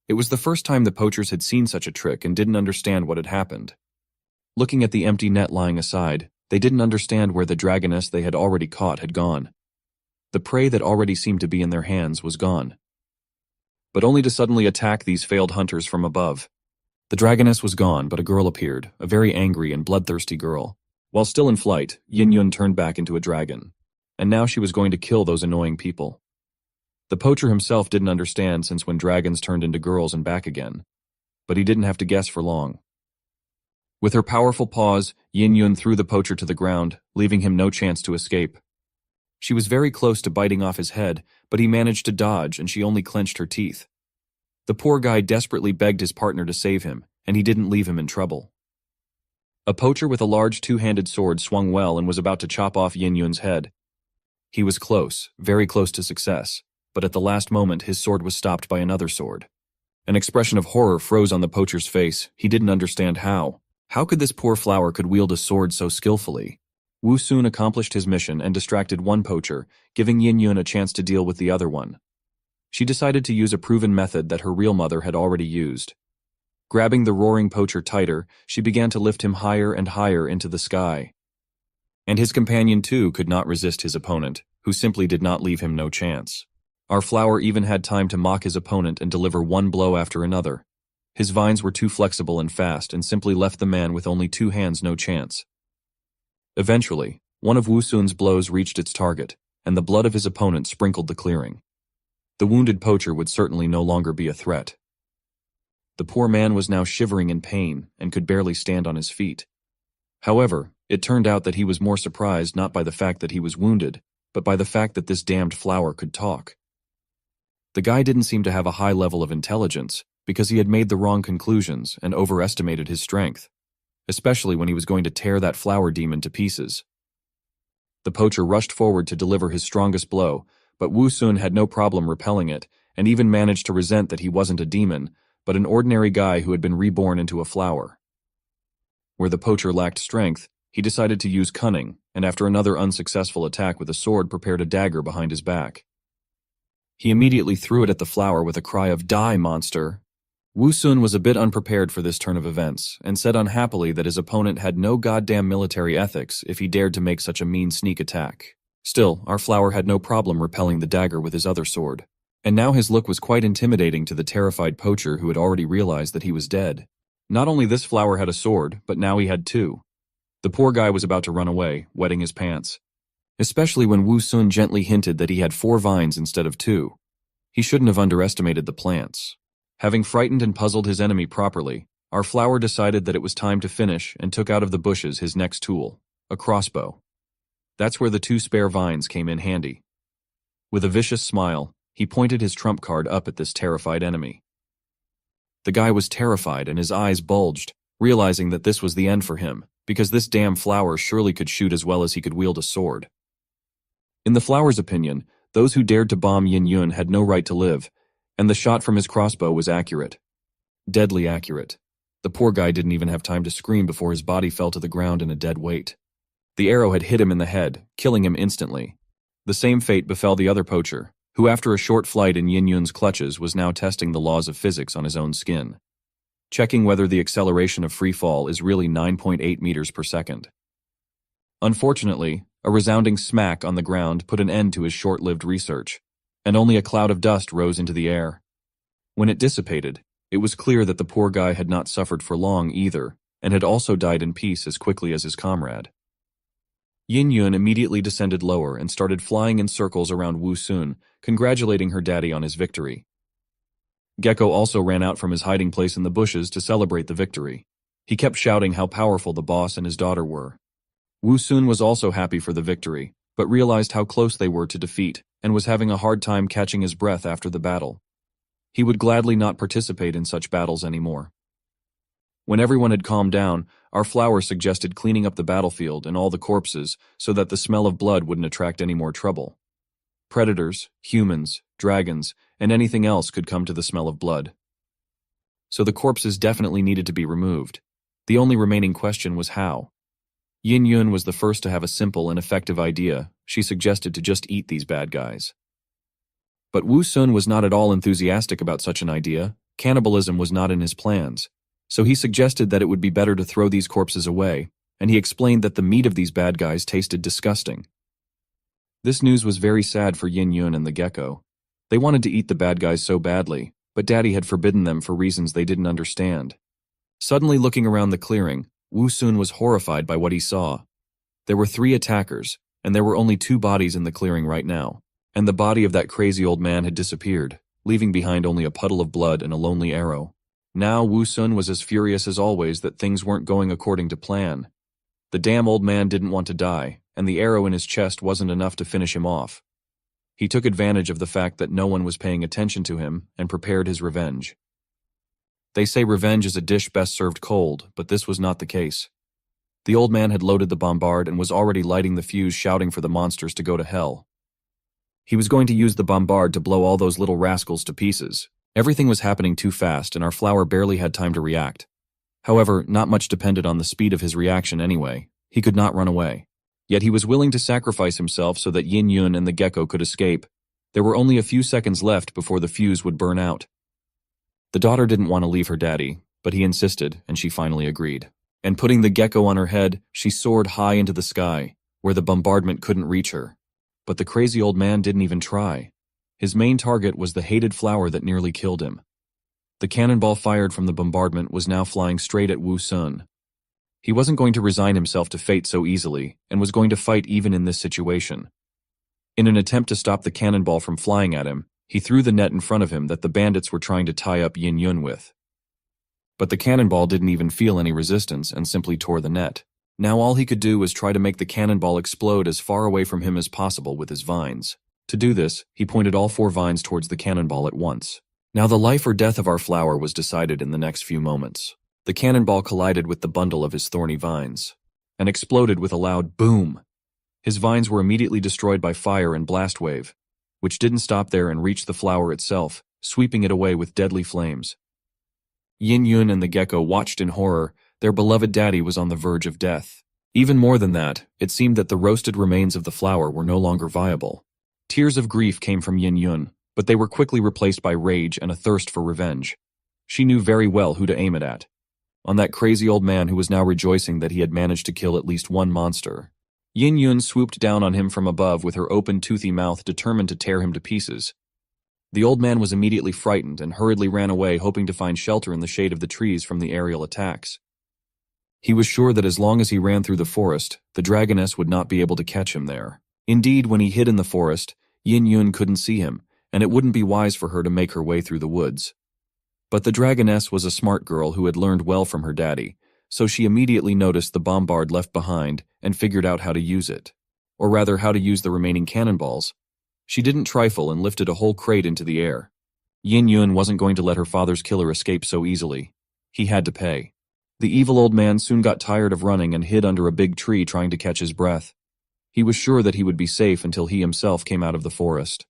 It was the first time the poachers had seen such a trick and didn't understand what had happened. Looking at the empty net lying aside, they didn't understand where the dragoness they had already caught had gone. The prey that already seemed to be in their hands was gone, but only to suddenly attack these failed hunters from above. The dragoness was gone, but a girl appeared, a very angry and bloodthirsty girl. While still in flight, Yin Yun turned back into a dragon, and now she was going to kill those annoying people. The poacher himself didn't understand since when dragons turned into girls and back again, but he didn't have to guess for long. With her powerful paws, Yin Yun threw the poacher to the ground, leaving him no chance to escape. She was very close to biting off his head, but he managed to dodge and she only clenched her teeth. The poor guy desperately begged his partner to save him, and he didn't leave him in trouble. A poacher with a large two-handed sword swung well and was about to chop off Yin Yun's head. He was close, very close to success, but at the last moment his sword was stopped by another sword. An expression of horror froze on the poacher's face. He didn't understand how. How could this poor flower could wield a sword so skillfully? Wu Sun accomplished his mission and distracted one poacher, giving Yin Yun a chance to deal with the other one. She decided to use a proven method that her real mother had already used. Grabbing the roaring poacher tighter, she began to lift him higher and higher into the sky. And his companion too could not resist his opponent, who simply did not leave him no chance. Our flower even had time to mock his opponent and deliver one blow after another. His vines were too flexible and fast and simply left the man with only two hands no chance. Eventually, one of Wu Sun's blows reached its target, and the blood of his opponent sprinkled the clearing. The wounded poacher would certainly no longer be a threat. The poor man was now shivering in pain and could barely stand on his feet. However, it turned out that he was more surprised not by the fact that he was wounded, but by the fact that this damned flower could talk. The guy didn't seem to have a high level of intelligence because he had made the wrong conclusions and overestimated his strength, especially when he was going to tear that flower demon to pieces. The poacher rushed forward to deliver his strongest blow, but Wu Sun had no problem repelling it and even managed to resent that he wasn't a demon, but an ordinary guy who had been reborn into a flower. Where the poacher lacked strength, he decided to use cunning, and after another unsuccessful attack with a sword prepared a dagger behind his back. He immediately threw it at the flower with a cry of "Die, monster!" Wu Sun was a bit unprepared for this turn of events, and said unhappily that his opponent had no goddamn military ethics if he dared to make such a mean sneak attack. Still, our flower had no problem repelling the dagger with his other sword, and now his look was quite intimidating to the terrified poacher who had already realized that he was dead. Not only this flower had a sword, but now he had two. The poor guy was about to run away, wetting his pants. Especially when Wu Sun gently hinted that he had 4 vines instead of 2. He shouldn't have underestimated the plants. Having frightened and puzzled his enemy properly, our flower decided that it was time to finish and took out of the bushes his next tool, a crossbow. That's where the 2 spare vines came in handy. With a vicious smile, he pointed his trump card up at this terrified enemy. The guy was terrified and his eyes bulged, realizing that this was the end for him, because this damn flower surely could shoot as well as he could wield a sword. In the flower's opinion, those who dared to bomb Yin Yun had no right to live, and the shot from his crossbow was accurate. Deadly accurate. The poor guy didn't even have time to scream before his body fell to the ground in a dead weight. The arrow had hit him in the head, killing him instantly. The same fate befell the other poacher, who after a short flight in Yin Yun's clutches was now testing the laws of physics on his own skin, checking whether the acceleration of free fall is really 9.8 meters per second. Unfortunately, a resounding smack on the ground put an end to his short-lived research, and only a cloud of dust rose into the air. When it dissipated, it was clear that the poor guy had not suffered for long either, and had also died in peace as quickly as his comrade. Yin Yun immediately descended lower and started flying in circles around Wu Sun, congratulating her daddy on his victory. Gecko also ran out from his hiding place in the bushes to celebrate the victory. He kept shouting how powerful the boss and his daughter were. Wu Sun was also happy for the victory, but realized how close they were to defeat, and was having a hard time catching his breath after the battle. He would gladly not participate in such battles anymore. When everyone had calmed down, our flower suggested cleaning up the battlefield and all the corpses so that the smell of blood wouldn't attract any more trouble. Predators, humans, dragons, and anything else could come to the smell of blood. So the corpses definitely needed to be removed. The only remaining question was how. Yin Yun was the first to have a simple and effective idea. She suggested to just eat these bad guys. But Wu Sun was not at all enthusiastic about such an idea. Cannibalism was not in his plans. So he suggested that it would be better to throw these corpses away, and he explained that the meat of these bad guys tasted disgusting. This news was very sad for Yin Yun and the gecko. They wanted to eat the bad guys so badly, but Daddy had forbidden them for reasons they didn't understand. Suddenly looking around the clearing, Wu Sun was horrified by what he saw. There were 3 attackers, and there were only 2 bodies in the clearing right now, and the body of that crazy old man had disappeared, leaving behind only a puddle of blood and a lonely arrow. Now Wu Sun was as furious as always that things weren't going according to plan. The damn old man didn't want to die, and the arrow in his chest wasn't enough to finish him off. He took advantage of the fact that no one was paying attention to him and prepared his revenge. They say revenge is a dish best served cold, but this was not the case. The old man had loaded the bombard and was already lighting the fuse, shouting for the monsters to go to hell. He was going to use the bombard to blow all those little rascals to pieces. Everything was happening too fast, and our flower barely had time to react. However, not much depended on the speed of his reaction anyway. He could not run away. Yet he was willing to sacrifice himself so that Yin Yun and the gecko could escape. There were only a few seconds left before the fuse would burn out. The daughter didn't want to leave her daddy, but he insisted, and she finally agreed. And putting the gecko on her head, she soared high into the sky, where the bombardment couldn't reach her. But the crazy old man didn't even try. His main target was the hated flower that nearly killed him. The cannonball fired from the bombardment was now flying straight at Wu Sun. He wasn't going to resign himself to fate so easily, and was going to fight even in this situation. In an attempt to stop the cannonball from flying at him, he threw the net in front of him that the bandits were trying to tie up Yin Yun with. But the cannonball didn't even feel any resistance and simply tore the net. Now all he could do was try to make the cannonball explode as far away from him as possible with his vines. To do this, he pointed all 4 vines towards the cannonball at once. Now the life or death of our flower was decided in the next few moments. The cannonball collided with the bundle of his thorny vines and exploded with a loud boom. His vines were immediately destroyed by fire and blast wave, which didn't stop there and reached the flower itself, sweeping it away with deadly flames. Yin Yun and the gecko watched in horror. Their beloved daddy was on the verge of death. Even more than that, it seemed that the roasted remains of the flower were no longer viable. Tears of grief came from Yin Yun, but they were quickly replaced by rage and a thirst for revenge. She knew very well who to aim it at. On that crazy old man who was now rejoicing that he had managed to kill at least one monster. Yin Yun swooped down on him from above with her open, toothy mouth, determined to tear him to pieces. The old man was immediately frightened and hurriedly ran away, hoping to find shelter in the shade of the trees from the aerial attacks. He was sure that as long as he ran through the forest, the dragoness would not be able to catch him there. Indeed, when he hid in the forest, Yin Yun couldn't see him, and it wouldn't be wise for her to make her way through the woods. But the dragoness was a smart girl who had learned well from her daddy, so she immediately noticed the bombard left behind and figured out how to use it. Or rather, how to use the remaining cannonballs. She didn't trifle and lifted a whole crate into the air. Yin Yun wasn't going to let her father's killer escape so easily. He had to pay. The evil old man soon got tired of running and hid under a big tree trying to catch his breath. He was sure that he would be safe until he himself came out of the forest.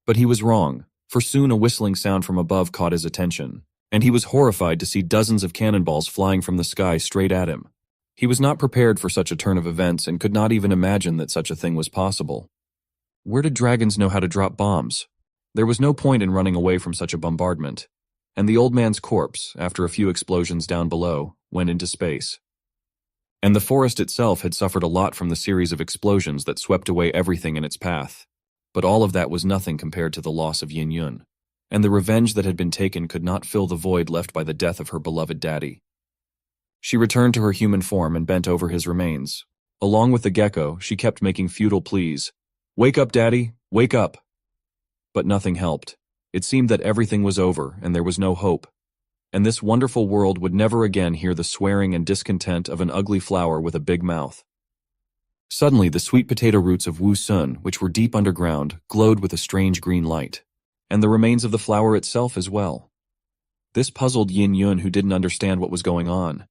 But he was wrong, for soon a whistling sound from above caught his attention, and he was horrified to see dozens of cannonballs flying from the sky straight at him. He was not prepared for such a turn of events and could not even imagine that such a thing was possible. Where did dragons know how to drop bombs? There was no point in running away from such a bombardment, and the old man's corpse, after a few explosions down below, went into space. And the forest itself had suffered a lot from the series of explosions that swept away everything in its path. But all of that was nothing compared to the loss of Yin Yun, and the revenge that had been taken could not fill the void left by the death of her beloved daddy. She returned to her human form and bent over his remains. Along with the gecko, she kept making futile pleas. "Wake up, Daddy! Wake up!" But nothing helped. It seemed that everything was over and there was no hope. And this wonderful world would never again hear the swearing and discontent of an ugly flower with a big mouth. Suddenly, the sweet potato roots of Wu Sun, which were deep underground, glowed with a strange green light. And the remains of the flower itself as well. This puzzled Yin Yun, who didn't understand what was going on.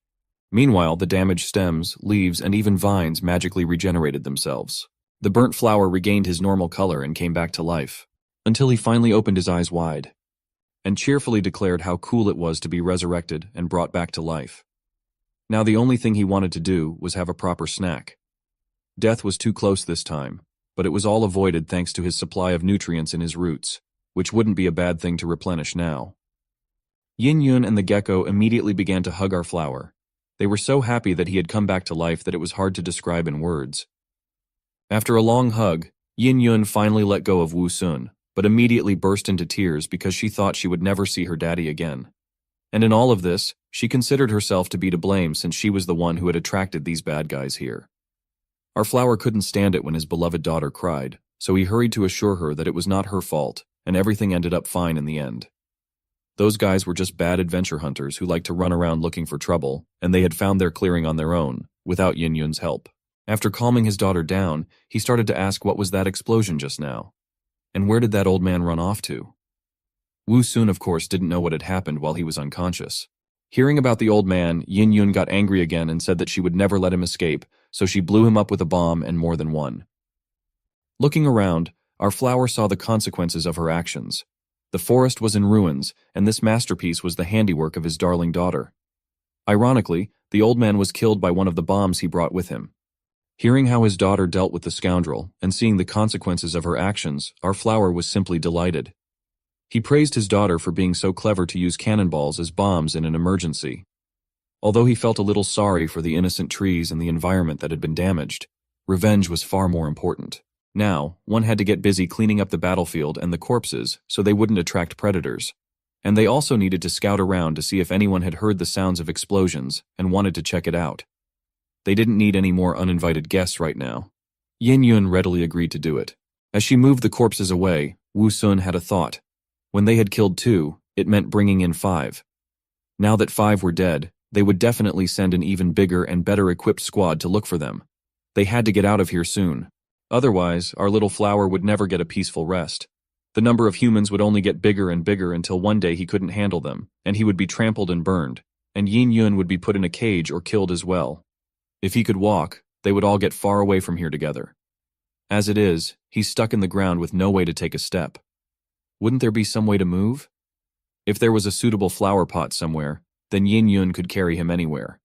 Meanwhile, the damaged stems, leaves, and even vines magically regenerated themselves. The burnt flower regained his normal color and came back to life, until he finally opened his eyes wide, and cheerfully declared how cool it was to be resurrected and brought back to life. Now the only thing he wanted to do was have a proper snack. Death was too close this time, but it was all avoided thanks to his supply of nutrients in his roots, which wouldn't be a bad thing to replenish now. Yin Yun and the gecko immediately began to hug our flower. They were so happy that he had come back to life that it was hard to describe in words. After a long hug, Yin Yun finally let go of Wu Sun, but immediately burst into tears because she thought she would never see her daddy again. And in all of this, she considered herself to be to blame since she was the one who had attracted these bad guys here. Our flower couldn't stand it when his beloved daughter cried, so he hurried to assure her that it was not her fault, and everything ended up fine in the end. Those guys were just bad adventure hunters who liked to run around looking for trouble, and they had found their clearing on their own, without Yin Yun's help. After calming his daughter down, he started to ask what was that explosion just now, and where did that old man run off to? Wu Sun, of course, didn't know what had happened while he was unconscious. Hearing about the old man, Yin Yun got angry again and said that she would never let him escape, so she blew him up with a bomb and more than one. Looking around, our flower saw the consequences of her actions. The forest was in ruins, and this masterpiece was the handiwork of his darling daughter. Ironically, the old man was killed by one of the bombs he brought with him. Hearing how his daughter dealt with the scoundrel, and seeing the consequences of her actions, our flower was simply delighted. He praised his daughter for being so clever to use cannonballs as bombs in an emergency. Although he felt a little sorry for the innocent trees and the environment that had been damaged, revenge was far more important. Now, one had to get busy cleaning up the battlefield and the corpses so they wouldn't attract predators. And they also needed to scout around to see if anyone had heard the sounds of explosions and wanted to check it out. They didn't need any more uninvited guests right now. Yin Yun readily agreed to do it. As she moved the corpses away, Wu Sun had a thought. When they had killed 2, it meant bringing in 5. Now that 5 were dead, they would definitely send an even bigger and better equipped squad to look for them. They had to get out of here soon. Otherwise, our little flower would never get a peaceful rest. The number of humans would only get bigger and bigger until one day he couldn't handle them, and he would be trampled and burned, and Yin Yun would be put in a cage or killed as well. If he could walk, they would all get far away from here together. As it is, he's stuck in the ground with no way to take a step. Wouldn't there be some way to move? If there was a suitable flower pot somewhere, then Yin Yun could carry him anywhere.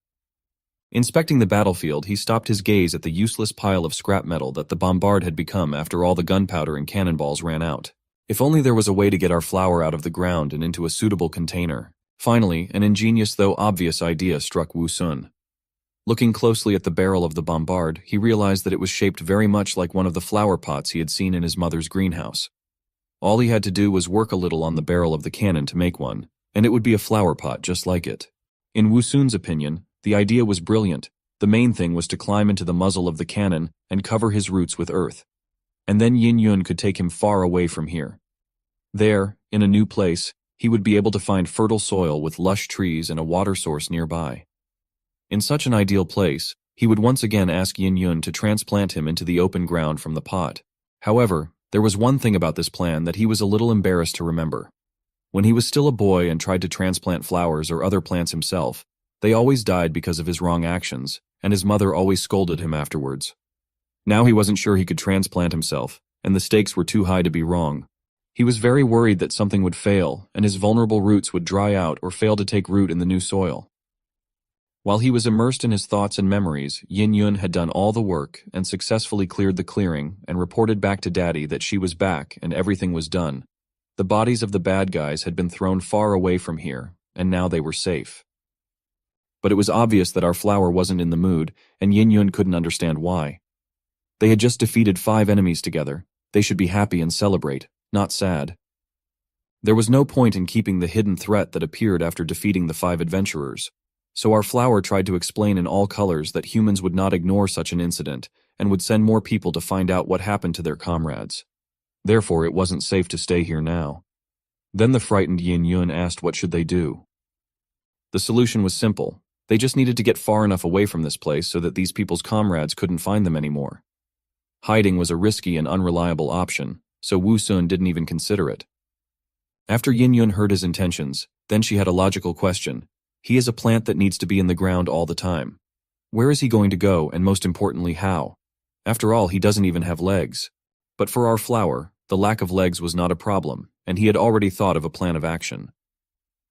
Inspecting the battlefield, he stopped his gaze at the useless pile of scrap metal that the bombard had become after all the gunpowder and cannonballs ran out. If only there was a way to get our flower out of the ground and into a suitable container. Finally, an ingenious though obvious idea struck Wu Sun. Looking closely at the barrel of the bombard, he realized that it was shaped very much like one of the flower pots he had seen in his mother's greenhouse. All he had to do was work a little on the barrel of the cannon to make one, and it would be a flower pot just like it. In Wu Sun's opinion, the idea was brilliant. The main thing was to climb into the muzzle of the cannon and cover his roots with earth. And then Yin Yun could take him far away from here. There, in a new place, he would be able to find fertile soil with lush trees and a water source nearby. In such an ideal place, he would once again ask Yin Yun to transplant him into the open ground from the pot. However, there was one thing about this plan that he was a little embarrassed to remember. When he was still a boy and tried to transplant flowers or other plants himself, they always died because of his wrong actions, and his mother always scolded him afterwards. Now he wasn't sure he could transplant himself, and the stakes were too high to be wrong. He was very worried that something would fail, and his vulnerable roots would dry out or fail to take root in the new soil. While he was immersed in his thoughts and memories, Yin Yun had done all the work and successfully cleared the clearing and reported back to Daddy that she was back and everything was done. The bodies of the bad guys had been thrown far away from here, and now they were safe. But it was obvious that our flower wasn't in the mood, and Yin Yun couldn't understand why. They had just defeated 5 enemies together. They should be happy and celebrate, not sad. There was no point in keeping the hidden threat that appeared after defeating the 5 adventurers. So our flower tried to explain in all colors that humans would not ignore such an incident and would send more people to find out what happened to their comrades. Therefore, it wasn't safe to stay here now. Then the frightened Yin Yun asked what should they do. The solution was simple. They just needed to get far enough away from this place so that these people's comrades couldn't find them anymore. Hiding was a risky and unreliable option, so Wu Sun didn't even consider it. After Yin Yun heard his intentions, then she had a logical question. He is a plant that needs to be in the ground all the time. Where is he going to go, and most importantly, how? After all, he doesn't even have legs. But for our flower, the lack of legs was not a problem, and he had already thought of a plan of action.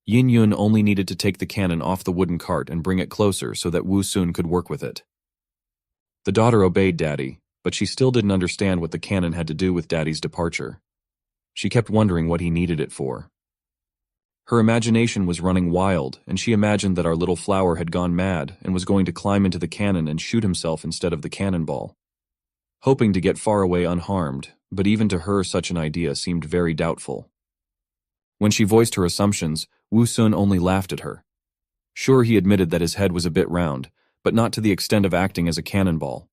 Yin Yun only needed to take the cannon off the wooden cart and bring it closer so that Wu Sun could work with it. The daughter obeyed Daddy, but she still didn't understand what the cannon had to do with Daddy's departure. She kept wondering what he needed it for. Her imagination was running wild, and she imagined that our little flower had gone mad and was going to climb into the cannon and shoot himself instead of the cannonball. Hoping to get far away unharmed, but even to her such an idea seemed very doubtful. When she voiced her assumptions, Wu Sun only laughed at her. Sure, he admitted that his head was a bit round, but not to the extent of acting as a cannonball.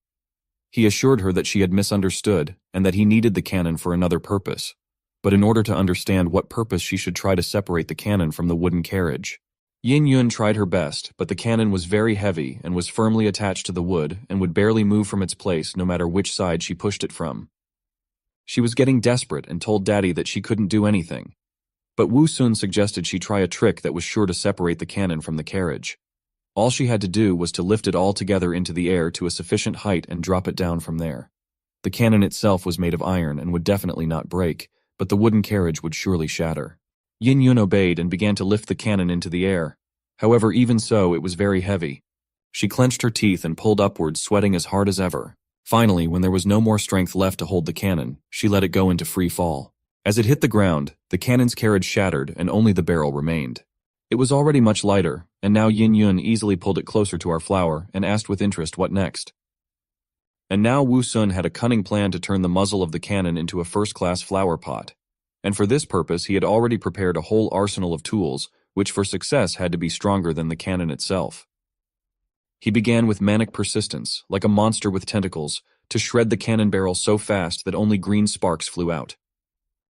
He assured her that she had misunderstood and that he needed the cannon for another purpose. But in order to understand what purpose she should try to separate the cannon from the wooden carriage. Yin Yun tried her best, but the cannon was very heavy and was firmly attached to the wood and would barely move from its place no matter which side she pushed it from. She was getting desperate and told Daddy that she couldn't do anything. But Wu Sun suggested she try a trick that was sure to separate the cannon from the carriage. All she had to do was to lift it all together into the air to a sufficient height and drop it down from there. The cannon itself was made of iron and would definitely not break, but the wooden carriage would surely shatter. Yin Yun obeyed and began to lift the cannon into the air. However, even so, it was very heavy. She clenched her teeth and pulled upwards, sweating as hard as ever. Finally, when there was no more strength left to hold the cannon, she let it go into free fall. As it hit the ground, the cannon's carriage shattered and only the barrel remained. It was already much lighter, and now Yin Yun easily pulled it closer to our flower and asked with interest what next. And now Wu Sun had a cunning plan to turn the muzzle of the cannon into a first-class flower pot. and for this purpose he had already prepared a whole arsenal of tools, which for success had to be stronger than the cannon itself. He began with manic persistence, like a monster with tentacles, to shred the cannon barrel so fast that only green sparks flew out.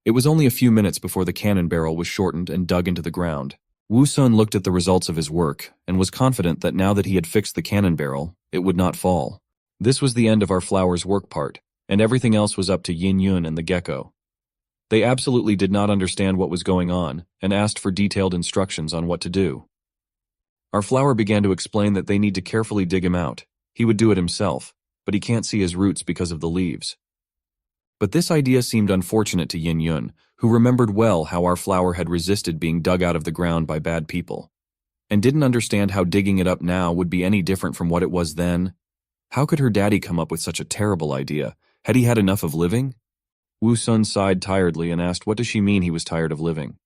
It was only a few minutes before the cannon barrel was shortened and dug into the ground. Wu Sun looked at the results of his work and was confident that now that he had fixed the cannon barrel, it would not fall. This was the end of our flower's work part, and everything else was up to Yin Yun and the gecko. They absolutely did not understand what was going on and asked for detailed instructions on what to do. Our flower began to explain that they need to carefully dig him out. He would do it himself, but he can't see his roots because of the leaves. But this idea seemed unfortunate to Yin Yun, who remembered well how our flower had resisted being dug out of the ground by bad people, and didn't understand how digging it up now would be any different from what it was then. How could her daddy come up with such a terrible idea? Had he had enough of living? Wu Sun sighed tiredly and asked what does she mean he was tired of living.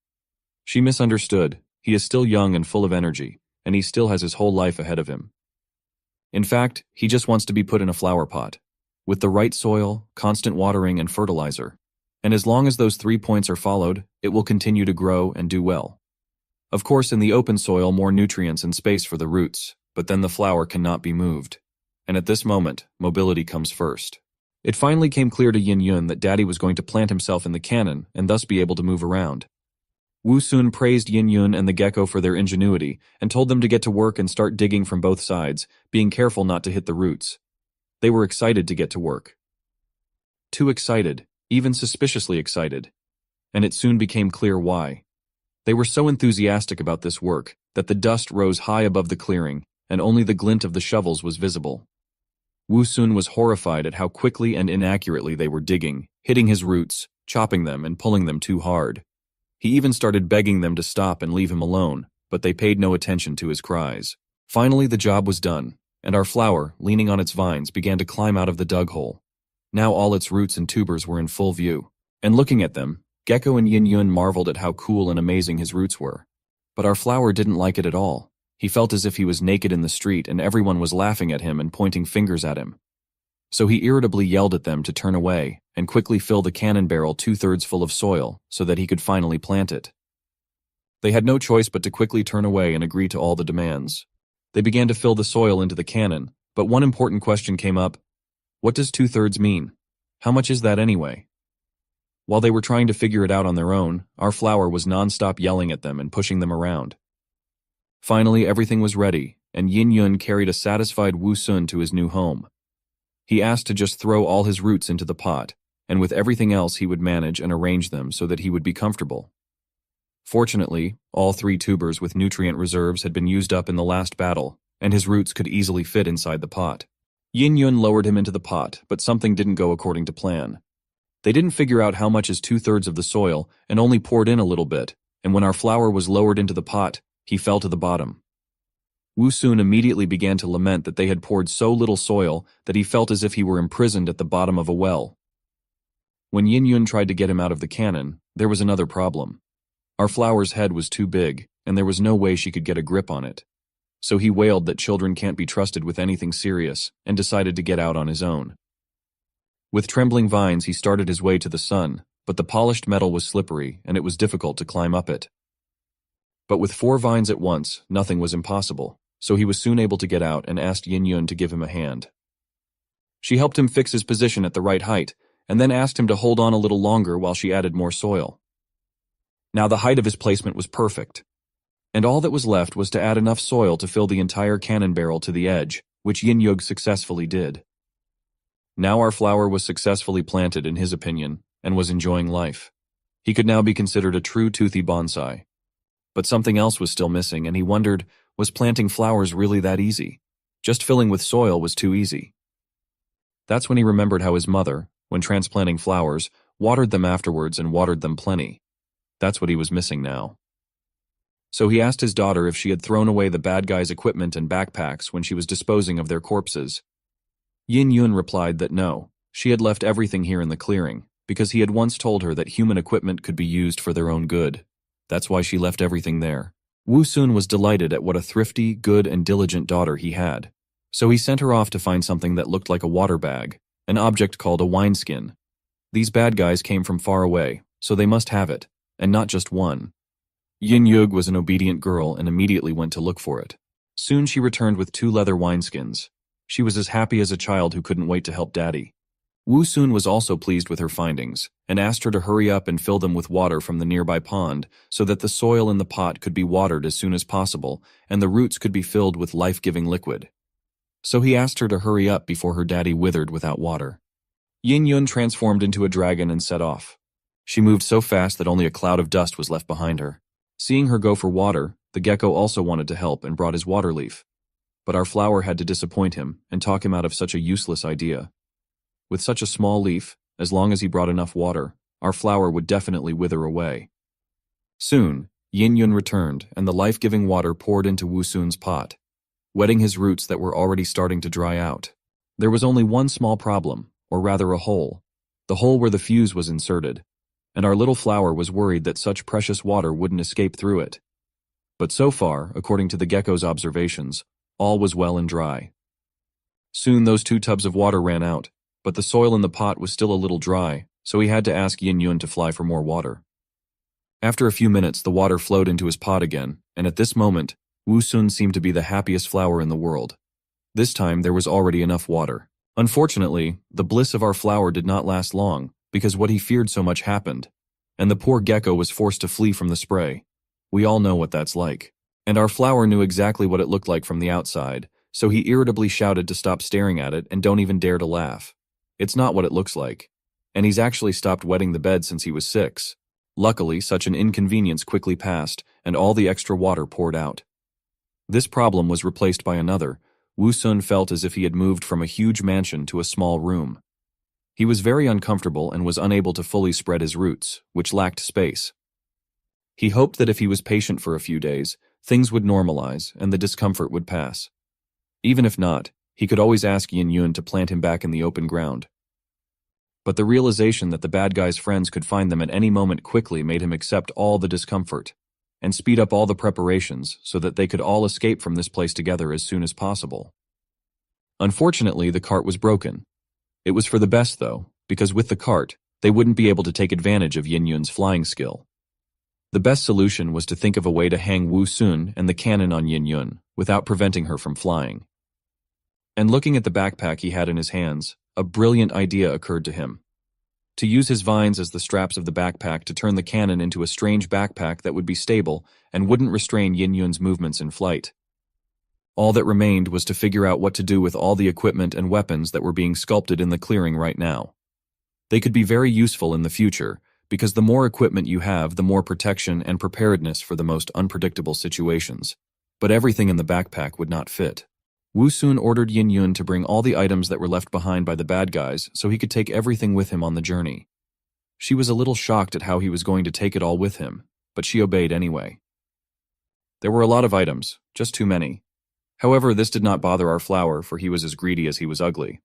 She misunderstood. He is still young and full of energy, and he still has his whole life ahead of him. In fact, he just wants to be put in a flower pot, with the right soil, constant watering, and fertilizer. And as long as those 3 points are followed, it will continue to grow and do well. Of course, in the open soil, more nutrients and space for the roots, but then the flower cannot be moved. And at this moment, mobility comes first. It finally came clear to Yin Yun that Daddy was going to plant himself in the cannon and thus be able to move around. Wu Sun praised Yin Yun and the gecko for their ingenuity and told them to get to work and start digging from both sides, being careful not to hit the roots. They were excited to get to work. Too excited, even suspiciously excited. And it soon became clear why. They were so enthusiastic about this work that the dust rose high above the clearing, and only the glint of the shovels was visible. Wu Sun was horrified at how quickly and inaccurately they were digging, hitting his roots, chopping them and pulling them too hard. He even started begging them to stop and leave him alone, but they paid no attention to his cries. Finally, the job was done, and our flower, leaning on its vines, began to climb out of the dug hole. Now all its roots and tubers were in full view, and looking at them, Gecko and Yin Yun marveled at how cool and amazing his roots were. But our flower didn't like it at all. He felt as if he was naked in the street and everyone was laughing at him and pointing fingers at him. So he irritably yelled at them to turn away and quickly fill the cannon barrel 2/3 full of soil so that he could finally plant it. They had no choice but to quickly turn away and agree to all the demands. They began to fill the soil into the cannon, but one important question came up. What does 2/3 mean? How much is that anyway? While they were trying to figure it out on their own, our flower was non-stop yelling at them and pushing them around. Finally, everything was ready, and Yin Yun carried a satisfied Wu Sun to his new home. He asked to just throw all his roots into the pot, and with everything else he would manage and arrange them so that he would be comfortable. Fortunately, all 3 tubers with nutrient reserves had been used up in the last battle, and his roots could easily fit inside the pot. Yin Yun lowered him into the pot, but something didn't go according to plan. They didn't figure out how much is 2/3 of the soil and only poured in a little bit, and when our flower was lowered into the pot, he fell to the bottom. Wu Sun immediately began to lament that they had poured so little soil that he felt as if he were imprisoned at the bottom of a well. When Yin Yun tried to get him out of the cannon, there was another problem. Our flower's head was too big, and there was no way she could get a grip on it. So he wailed that children can't be trusted with anything serious, and decided to get out on his own. With trembling vines he started his way to the sun, but the polished metal was slippery, and it was difficult to climb up it. But with 4 vines at once, nothing was impossible, so he was soon able to get out and asked Yin Yun to give him a hand. She helped him fix his position at the right height, and then asked him to hold on a little longer while she added more soil. Now the height of his placement was perfect, and all that was left was to add enough soil to fill the entire cannon barrel to the edge, which Yin Yun successfully did. Now our flower was successfully planted in his opinion, and was enjoying life. He could now be considered a true toothy bonsai. But something else was still missing, and he wondered, was planting flowers really that easy? Just filling with soil was too easy. That's when he remembered how his mother, when transplanting flowers, watered them afterwards and watered them plenty. That's what he was missing now. So he asked his daughter if she had thrown away the bad guys' equipment and backpacks when she was disposing of their corpses. Yin Yun replied that no, she had left everything here in the clearing, because he had once told her that human equipment could be used for their own good. That's why she left everything there. Wu Sun was delighted at what a thrifty, good, and diligent daughter he had. So he sent her off to find something that looked like a water bag, an object called a wineskin. These bad guys came from far away, so they must have it, and not just one. Yin Yug was an obedient girl and immediately went to look for it. Soon she returned with 2 leather wineskins. She was as happy as a child who couldn't wait to help Daddy. Wu Sun was also pleased with her findings, and asked her to hurry up and fill them with water from the nearby pond so that the soil in the pot could be watered as soon as possible and the roots could be filled with life-giving liquid. So he asked her to hurry up before her daddy withered without water. Yin Yun transformed into a dragon and set off. She moved so fast that only a cloud of dust was left behind her. Seeing her go for water, the gecko also wanted to help and brought his water leaf. But our flower had to disappoint him and talk him out of such a useless idea. With such a small leaf, as long as he brought enough water, our flower would definitely wither away. Soon, Yin Yun returned and the life-giving water poured into Wu Sun's pot, wetting his roots that were already starting to dry out. There was only one small problem, or rather a hole. The hole where the fuse was inserted, and our little flower was worried that such precious water wouldn't escape through it. But so far, according to the gecko's observations, all was well and dry. Soon those 2 tubs of water ran out, but the soil in the pot was still a little dry, so he had to ask Yin Yun to fly for more water. After a few minutes, the water flowed into his pot again, and at this moment, Wu Sun seemed to be the happiest flower in the world. This time, there was already enough water. Unfortunately, the bliss of our flower did not last long, because what he feared so much happened, and the poor gecko was forced to flee from the spray. We all know what that's like. And our flower knew exactly what it looked like from the outside, so he irritably shouted to stop staring at it and don't even dare to laugh. It's not what it looks like. And he's actually stopped wetting the bed since he was 6. Luckily, such an inconvenience quickly passed, and all the extra water poured out. This problem was replaced by another. Wu Sun felt as if he had moved from a huge mansion to a small room. He was very uncomfortable and was unable to fully spread his roots, which lacked space. He hoped that if he was patient for a few days, things would normalize and the discomfort would pass. Even if not, he could always ask Yin Yun to plant him back in the open ground. But the realization that the bad guy's friends could find them at any moment quickly made him accept all the discomfort and speed up all the preparations so that they could all escape from this place together as soon as possible. Unfortunately, the cart was broken. It was for the best, though, because with the cart, they wouldn't be able to take advantage of Yin Yun's flying skill. The best solution was to think of a way to hang Wu Sun and the cannon on Yin Yun without preventing her from flying. And looking at the backpack he had in his hands, a brilliant idea occurred to him. To use his vines as the straps of the backpack to turn the cannon into a strange backpack that would be stable and wouldn't restrain Yin Yun's movements in flight. All that remained was to figure out what to do with all the equipment and weapons that were being sculpted in the clearing right now. They could be very useful in the future, because the more equipment you have, the more protection and preparedness for the most unpredictable situations. But everything in the backpack would not fit. Wu Sun ordered Yin Yun to bring all the items that were left behind by the bad guys so he could take everything with him on the journey. She was a little shocked at how he was going to take it all with him, but she obeyed anyway. There were a lot of items, just too many. However, this did not bother our flower, for he was as greedy as he was ugly.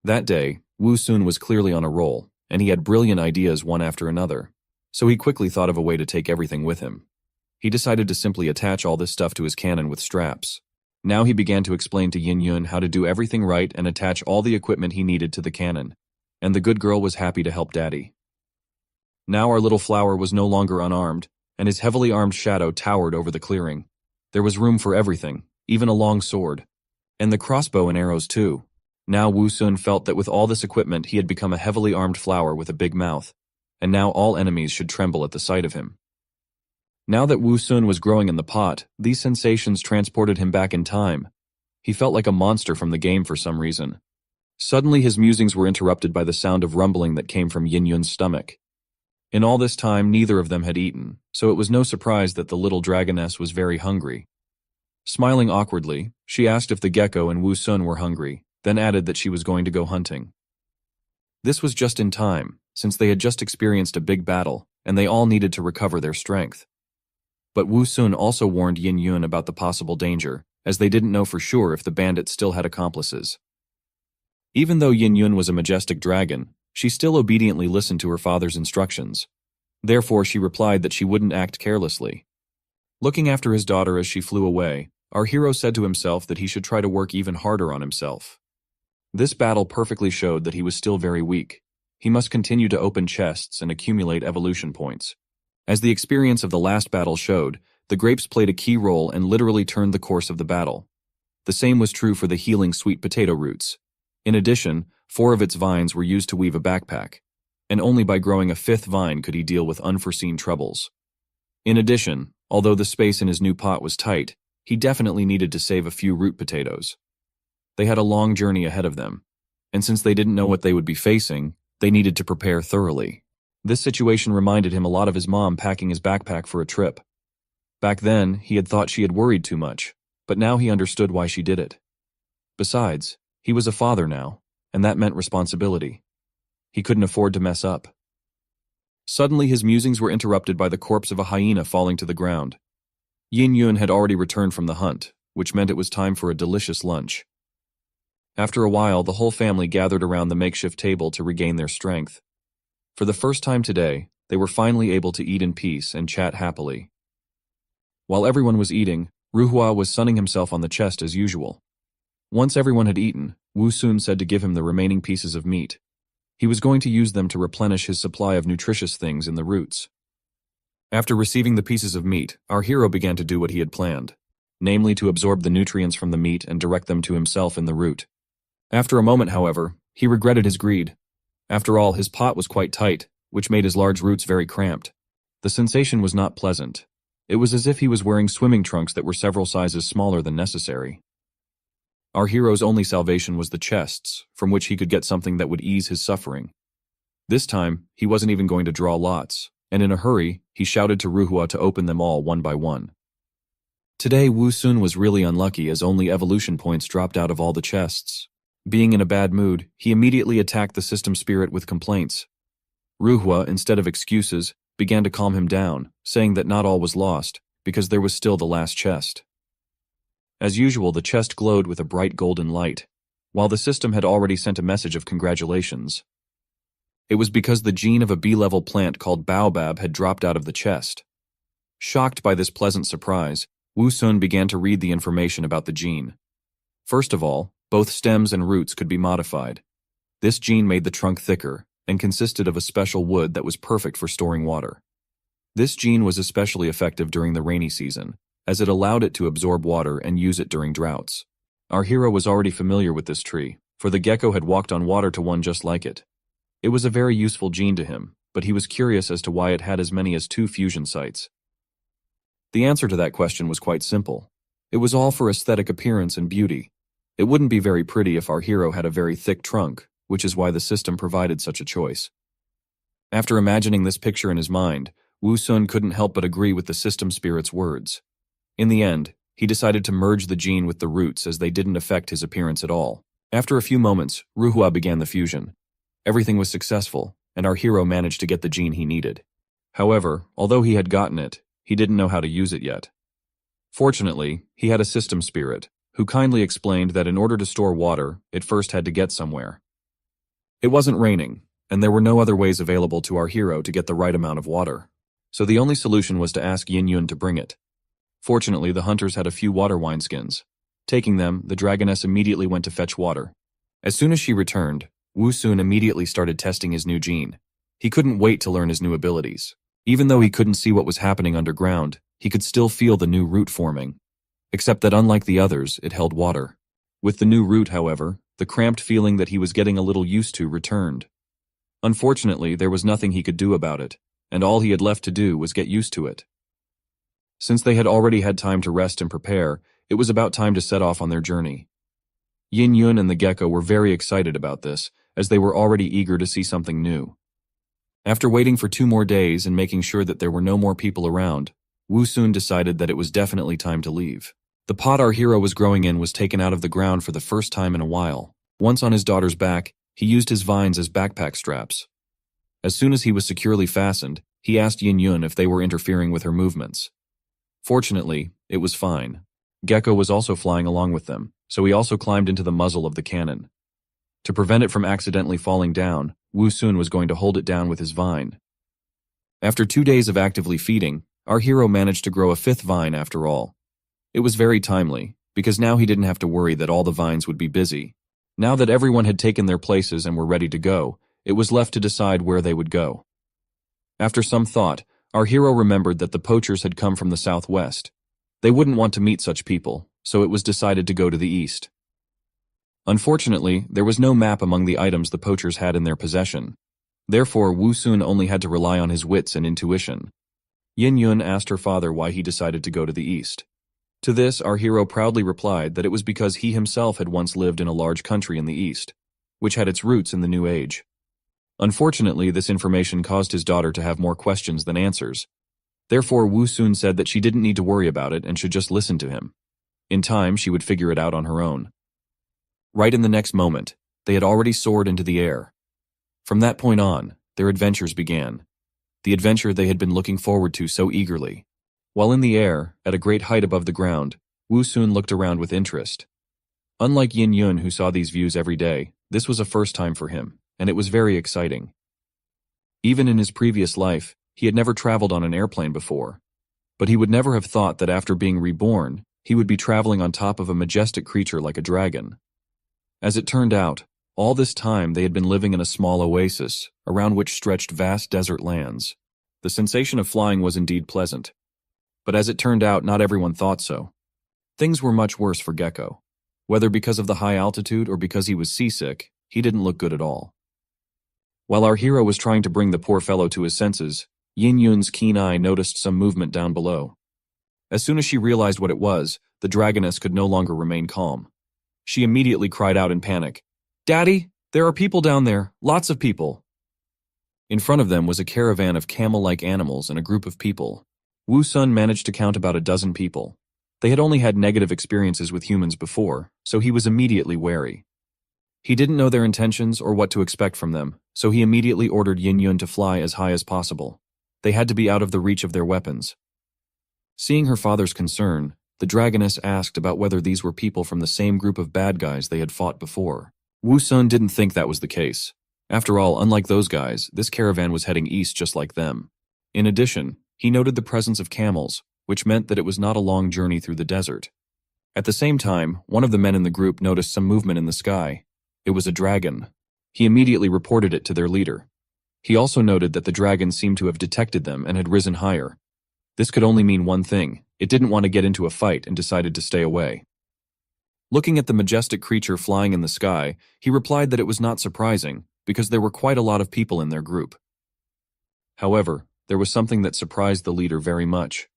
That day, Wu Sun was clearly on a roll, and he had brilliant ideas one after another, so he quickly thought of a way to take everything with him. He decided to simply attach all this stuff to his cannon with straps. Now he began to explain to Yin Yun how to do everything right and attach all the equipment he needed to the cannon, and the good girl was happy to help Daddy. Now our little flower was no longer unarmed, and his heavily armed shadow towered over the clearing. There was room for everything, even a long sword, and the crossbow and arrows too. Now Wu Sun felt that with all this equipment he had become a heavily armed flower with a big mouth, and now all enemies should tremble at the sight of him. Now that Wu Sun was growing in the pot, these sensations transported him back in time. He felt like a monster from the game for some reason. Suddenly his musings were interrupted by the sound of rumbling that came from Yin Yun's stomach. In all this time, neither of them had eaten, so it was no surprise that the little dragoness was very hungry. Smiling awkwardly, she asked if the gecko and Wu Sun were hungry, then added that she was going to go hunting. This was just in time, since they had just experienced a big battle, and they all needed to recover their strength. But Wu Sun also warned Yin Yun about the possible danger, as they didn't know for sure if the bandits still had accomplices. Even though Yin Yun was a majestic dragon, she still obediently listened to her father's instructions. Therefore, she replied that she wouldn't act carelessly. Looking after his daughter as she flew away, our hero said to himself that he should try to work even harder on himself. This battle perfectly showed that he was still very weak. he must continue to open chests and accumulate evolution points. As the experience of the last battle showed, the grapes played a key role and literally turned the course of the battle. The same was true for the healing sweet potato roots. In addition, 4 of its vines were used to weave a backpack, and only by growing a 5th vine could he deal with unforeseen troubles. In addition, although the space in his new pot was tight, he definitely needed to save a few root potatoes. They had a long journey ahead of them, and since they didn't know what they would be facing, they needed to prepare thoroughly. This situation reminded him a lot of his mom packing his backpack for a trip. Back then, he had thought she had worried too much, but now he understood why she did it. Besides, he was a father now, and that meant responsibility. He couldn't afford to mess up. Suddenly his musings were interrupted by the corpse of a hyena falling to the ground. Yin Yun had already returned from the hunt, which meant it was time for a delicious lunch. After a while, the whole family gathered around the makeshift table to regain their strength. For the first time today, they were finally able to eat in peace and chat happily. While everyone was eating, Ruhua was sunning himself on the chest as usual. Once everyone had eaten, Wu Sun said to give him the remaining pieces of meat. He was going to use them to replenish his supply of nutritious things in the roots. After receiving the pieces of meat, our hero began to do what he had planned, namely to absorb the nutrients from the meat and direct them to himself in the root. After a moment, however, he regretted his greed. After all, his pot was quite tight, which made his large roots very cramped. The sensation was not pleasant. It was as if he was wearing swimming trunks that were several sizes smaller than necessary. Our hero's only salvation was the chests, from which he could get something that would ease his suffering. This time, he wasn't even going to draw lots, and in a hurry, he shouted to Ruhua to open them all one by one. Today, Wu Sun was really unlucky as only evolution points dropped out of all the chests. Being in a bad mood, he immediately attacked the system spirit with complaints. Ruhua, instead of excuses, began to calm him down, saying that not all was lost, because there was still the last chest. As usual, the chest glowed with a bright golden light, while the system had already sent a message of congratulations. It was because the gene of a B-level plant called Baobab had dropped out of the chest. Shocked by this pleasant surprise, Wu Sun began to read the information about the gene. First of all, both stems and roots could be modified. This gene made the trunk thicker, and consisted of a special wood that was perfect for storing water. This gene was especially effective during the rainy season, as it allowed it to absorb water and use it during droughts. Our hero was already familiar with this tree, for the gecko had walked on water to one just like it. It was a very useful gene to him, but he was curious as to why it had as many as 2 fusion sites. The answer to that question was quite simple. It was all for aesthetic appearance and beauty. It wouldn't be very pretty if our hero had a very thick trunk, which is why the system provided such a choice. After imagining this picture in his mind, Wu Sun couldn't help but agree with the system spirit's words. In the end, he decided to merge the gene with the roots as they didn't affect his appearance at all. After a few moments, Ruhua began the fusion. Everything was successful, and our hero managed to get the gene he needed. However, although he had gotten it, he didn't know how to use it yet. Fortunately, he had a system spirit, who kindly explained that in order to store water, it first had to get somewhere. It wasn't raining, and there were no other ways available to our hero to get the right amount of water. So the only solution was to ask Yin Yun to bring it. Fortunately, the hunters had a few water wineskins. Taking them, the dragoness immediately went to fetch water. As soon as she returned, Wu Sun immediately started testing his new gene. He couldn't wait to learn his new abilities. Even though he couldn't see what was happening underground, he could still feel the new root forming. Except that unlike the others, it held water. With the new root, however, the cramped feeling that he was getting a little used to returned. Unfortunately, there was nothing he could do about it, and all he had left to do was get used to it. Since they had already had time to rest and prepare, it was about time to set off on their journey. Yin Yun and the gecko were very excited about this, as they were already eager to see something new. After waiting for 2 more days and making sure that there were no more people around, Wu Sun decided that it was definitely time to leave. The pot our hero was growing in was taken out of the ground for the first time in a while. Once on his daughter's back, he used his vines as backpack straps. As soon as he was securely fastened, he asked Yin Yun if they were interfering with her movements. Fortunately, it was fine. Gecko was also flying along with them, so he also climbed into the muzzle of the cannon. To prevent it from accidentally falling down, Wu Sun was going to hold it down with his vine. After 2 days of actively feeding, our hero managed to grow a 5th vine after all. It was very timely, because now he didn't have to worry that all the vines would be busy. Now that everyone had taken their places and were ready to go, It was left to decide where they would go. After some thought, our hero remembered that the poachers had come from the southwest. They wouldn't want to meet such people, so it was decided to go to the east. Unfortunately, there was no map among the items the poachers had in their possession. Therefore, Wu Sun only had to rely on his wits and intuition. Yin Yun asked her father why he decided to go to the east. To this, our hero proudly replied that it was because he himself had once lived in a large country in the east, which had its roots in the New Age. Unfortunately, this information caused his daughter to have more questions than answers. Therefore, Wu Sun said that she didn't need to worry about it and should just listen to him. In time, she would figure it out on her own. Right in the next moment, they had already soared into the air. From that point on, their adventures began. The adventure they had been looking forward to so eagerly. While in the air, at a great height above the ground, Wu Sun looked around with interest. Unlike Yin Yun, who saw these views every day, this was a first time for him, and it was very exciting. Even in his previous life, he had never traveled on an airplane before. But he would never have thought that after being reborn, he would be traveling on top of a majestic creature like a dragon. As it turned out, all this time they had been living in a small oasis, around which stretched vast desert lands. The sensation of flying was indeed pleasant. But as it turned out, not everyone thought so. Things were much worse for Gecko. Whether because of the high altitude or because he was seasick, he didn't look good at all. While our hero was trying to bring the poor fellow to his senses, Yin Yun's keen eye noticed some movement down below. As soon as she realized what it was, the dragoness could no longer remain calm. She immediately cried out in panic, "Daddy, there are people down there, lots of people." In front of them was a caravan of camel-like animals and a group of people. Wu Sun managed to count about a dozen people. They had only had negative experiences with humans before, so he was immediately wary. He didn't know their intentions or what to expect from them, so he immediately ordered Yin Yun to fly as high as possible. They had to be out of the reach of their weapons. Seeing her father's concern, the dragoness asked about whether these were people from the same group of bad guys they had fought before. Wu Sun didn't think that was the case. After all, unlike those guys, this caravan was heading east just like them. In addition, he noted the presence of camels, which meant that it was not a long journey through the desert. At the same time, one of the men in the group noticed some movement in the sky. It was a dragon. He immediately reported it to their leader. He also noted that the dragon seemed to have detected them and had risen higher. This could only mean one thing: it didn't want to get into a fight and decided to stay away. Looking at the majestic creature flying in the sky, he replied that it was not surprising, because there were quite a lot of people in their group. However, there was something that surprised the leader very much.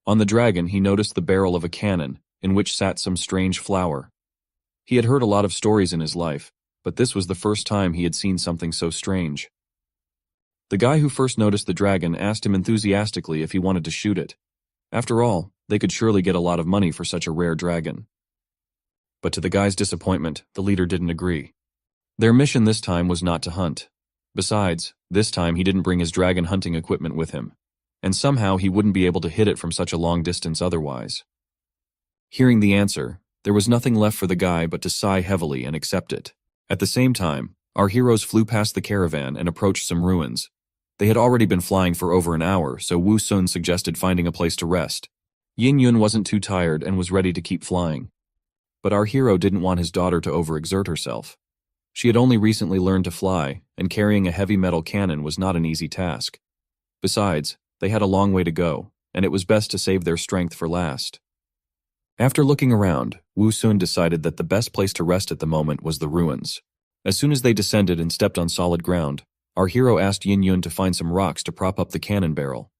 On the dragon, he noticed the barrel of a cannon, in which sat some strange flower. He had heard a lot of stories in his life, but this was the first time he had seen something so strange. The guy who first noticed the dragon asked him enthusiastically if he wanted to shoot it. After all, they could surely get a lot of money for such a rare dragon. But to the guy's disappointment, the leader didn't agree. Their mission this time was not to hunt. Besides, this time he didn't bring his dragon hunting equipment with him, and somehow he wouldn't be able to hit it from such a long distance otherwise. Hearing the answer, there was nothing left for the guy but to sigh heavily and accept it. At the same time, our heroes flew past the caravan and approached some ruins. They had already been flying for over an hour, so Wu Sun suggested finding a place to rest. Yin Yun wasn't too tired and was ready to keep flying. But our hero didn't want his daughter to overexert herself. She had only recently learned to fly, and carrying a heavy metal cannon was not an easy task. Besides, they had a long way to go, and it was best to save their strength for last. After looking around, Wu Sun decided that the best place to rest at the moment was the ruins. As soon as they descended and stepped on solid ground, our hero asked Yin Yun to find some rocks to prop up the cannon barrel.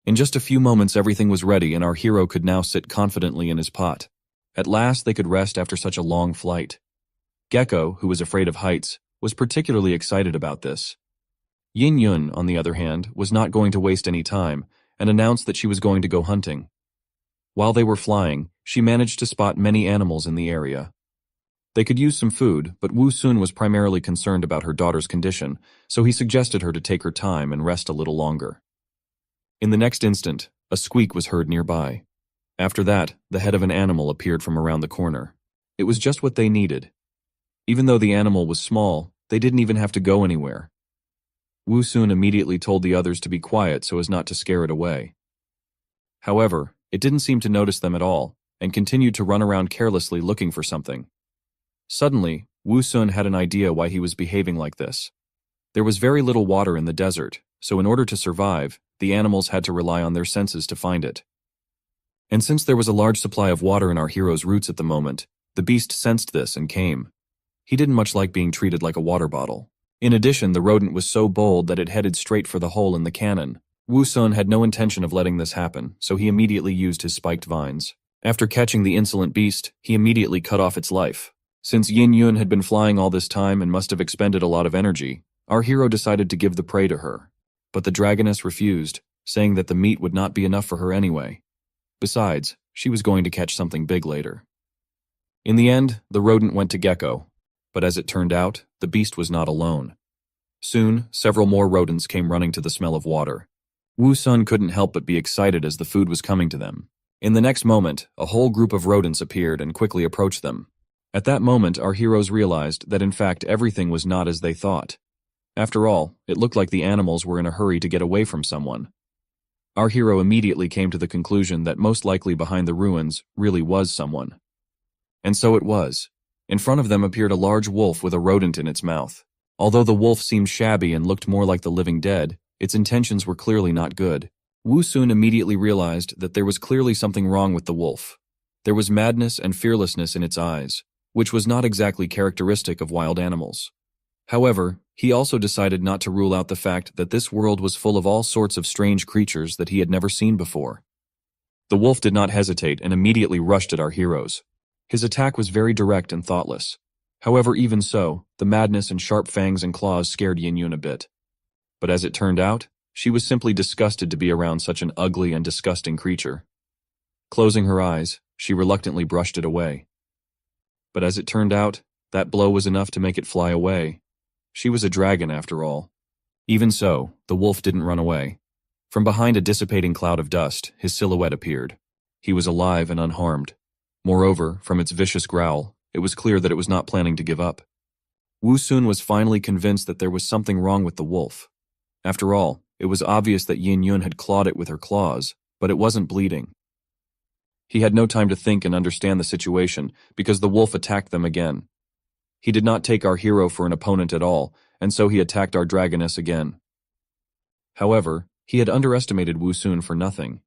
In just a few moments everything was ready and our hero could now sit confidently in his pot. At last they could rest after such a long flight. Gecko, who was afraid of heights, was particularly excited about this. Yin Yun, on the other hand, was not going to waste any time and announced that she was going to go hunting. While they were flying, she managed to spot many animals in the area. They could use some food, but Wu Sun was primarily concerned about her daughter's condition, so he suggested her to take her time and rest a little longer. In the next instant, a squeak was heard nearby. After that, the head of an animal appeared from around the corner. It was just what they needed. Even though the animal was small, they didn't even have to go anywhere. Wu Sun immediately told the others to be quiet so as not to scare it away. However, it didn't seem to notice them at all, and continued to run around carelessly looking for something. Suddenly, Wu Sun had an idea why he was behaving like this. There was very little water in the desert, so in order to survive, the animals had to rely on their senses to find it. And since there was a large supply of water in our hero's roots at the moment, the beast sensed this and came. He didn't much like being treated like a water bottle. In addition, the rodent was so bold that it headed straight for the hole in the cannon. Wu Sun had no intention of letting this happen, so he immediately used his spiked vines. After catching the insolent beast, he immediately cut off its life. Since Yin Yun had been flying all this time and must have expended a lot of energy, our hero decided to give the prey to her. But the dragoness refused, saying that the meat would not be enough for her anyway. Besides, she was going to catch something big later. In the end, the rodent went to Gecko. But as it turned out, the beast was not alone. Soon, several more rodents came running to the smell of water. Wu Sun couldn't help but be excited as the food was coming to them. In the next moment, a whole group of rodents appeared and quickly approached them. At that moment, our heroes realized that in fact everything was not as they thought. After all, it looked like the animals were in a hurry to get away from someone. Our hero immediately came to the conclusion that most likely behind the ruins really was someone. And so it was. In front of them appeared a large wolf with a rodent in its mouth. Although the wolf seemed shabby and looked more like the living dead, its intentions were clearly not good. Wu Sun immediately realized that there was clearly something wrong with the wolf. There was madness and fearlessness in its eyes, which was not exactly characteristic of wild animals. However, he also decided not to rule out the fact that this world was full of all sorts of strange creatures that he had never seen before. The wolf did not hesitate and immediately rushed at our heroes. His attack was very direct and thoughtless. However, even so, the madness and sharp fangs and claws scared Yin Yun a bit. But as it turned out, she was simply disgusted to be around such an ugly and disgusting creature. Closing her eyes, she reluctantly brushed it away. But as it turned out, that blow was enough to make it fly away. She was a dragon after all. Even so, the wolf didn't run away. From behind a dissipating cloud of dust, his silhouette appeared. He was alive and unharmed. Moreover, from its vicious growl, it was clear that it was not planning to give up. Wu Sun was finally convinced that there was something wrong with the wolf. After all, it was obvious that Yin Yun had clawed it with her claws, but it wasn't bleeding. He had no time to think and understand the situation because the wolf attacked them again. He did not take our hero for an opponent at all, and so he attacked our dragoness again. However, he had underestimated Wu Sun for nothing.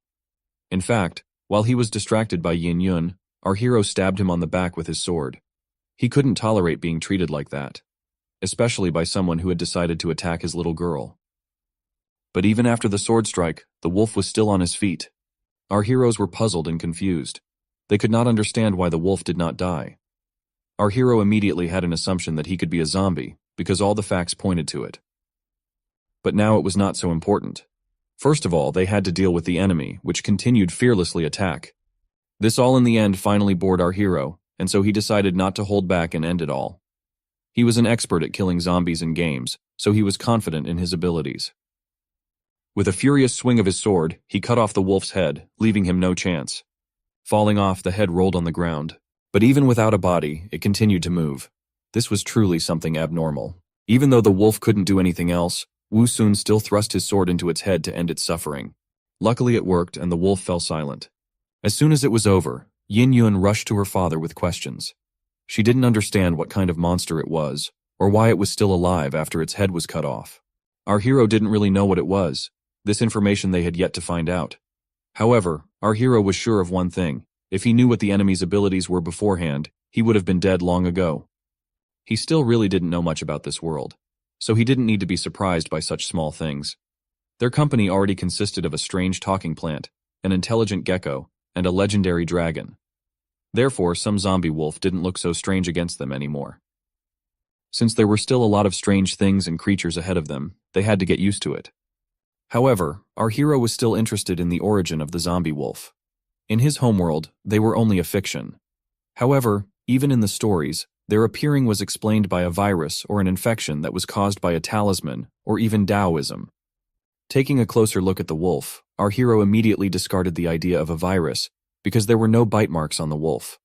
In fact, while he was distracted by Yin Yun, our hero stabbed him on the back with his sword. He couldn't tolerate being treated like that, especially by someone who had decided to attack his little girl. But even after the sword strike, the wolf was still on his feet. Our heroes were puzzled and confused. They could not understand why the wolf did not die. Our hero immediately had an assumption that he could be a zombie, because all the facts pointed to it. But now it was not so important. First of all, they had to deal with the enemy, which continued fearlessly attack. This all in the end finally bored our hero, and so he decided not to hold back and end it all. He was an expert at killing zombies in games, so he was confident in his abilities. With a furious swing of his sword, he cut off the wolf's head, leaving him no chance. Falling off, the head rolled on the ground. But even without a body, it continued to move. This was truly something abnormal. Even though the wolf couldn't do anything else, Wu Sun still thrust his sword into its head to end its suffering. Luckily it worked and the wolf fell silent. As soon as it was over, Yin Yun rushed to her father with questions. She didn't understand what kind of monster it was, or why it was still alive after its head was cut off. Our hero didn't really know what it was. This information they had yet to find out. However, our hero was sure of one thing. If he knew what the enemy's abilities were beforehand, he would have been dead long ago. He still really didn't know much about this world, so he didn't need to be surprised by such small things. Their company already consisted of a strange talking plant, an intelligent gecko, and a legendary dragon. Therefore, some zombie wolf didn't look so strange against them anymore. Since there were still a lot of strange things and creatures ahead of them, they had to get used to it. However, our hero was still interested in the origin of the zombie wolf. In his homeworld, they were only a fiction. However, even in the stories, their appearing was explained by a virus or an infection that was caused by a talisman or even Taoism. Taking a closer look at the wolf, our hero immediately discarded the idea of a virus because there were no bite marks on the wolf.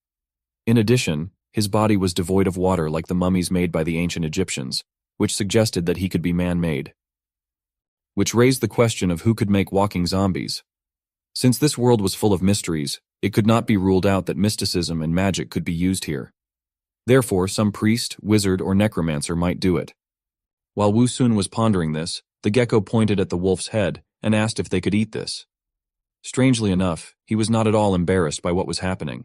In addition, his body was devoid of water like the mummies made by the ancient Egyptians, which suggested that he could be man-made. Which raised the question of who could make walking zombies. Since this world was full of mysteries, it could not be ruled out that mysticism and magic could be used here. Therefore, some priest, wizard, or necromancer might do it. While Wu Sun was pondering this, the gecko pointed at the wolf's head and asked if they could eat this. Strangely enough, he was not at all embarrassed by what was happening.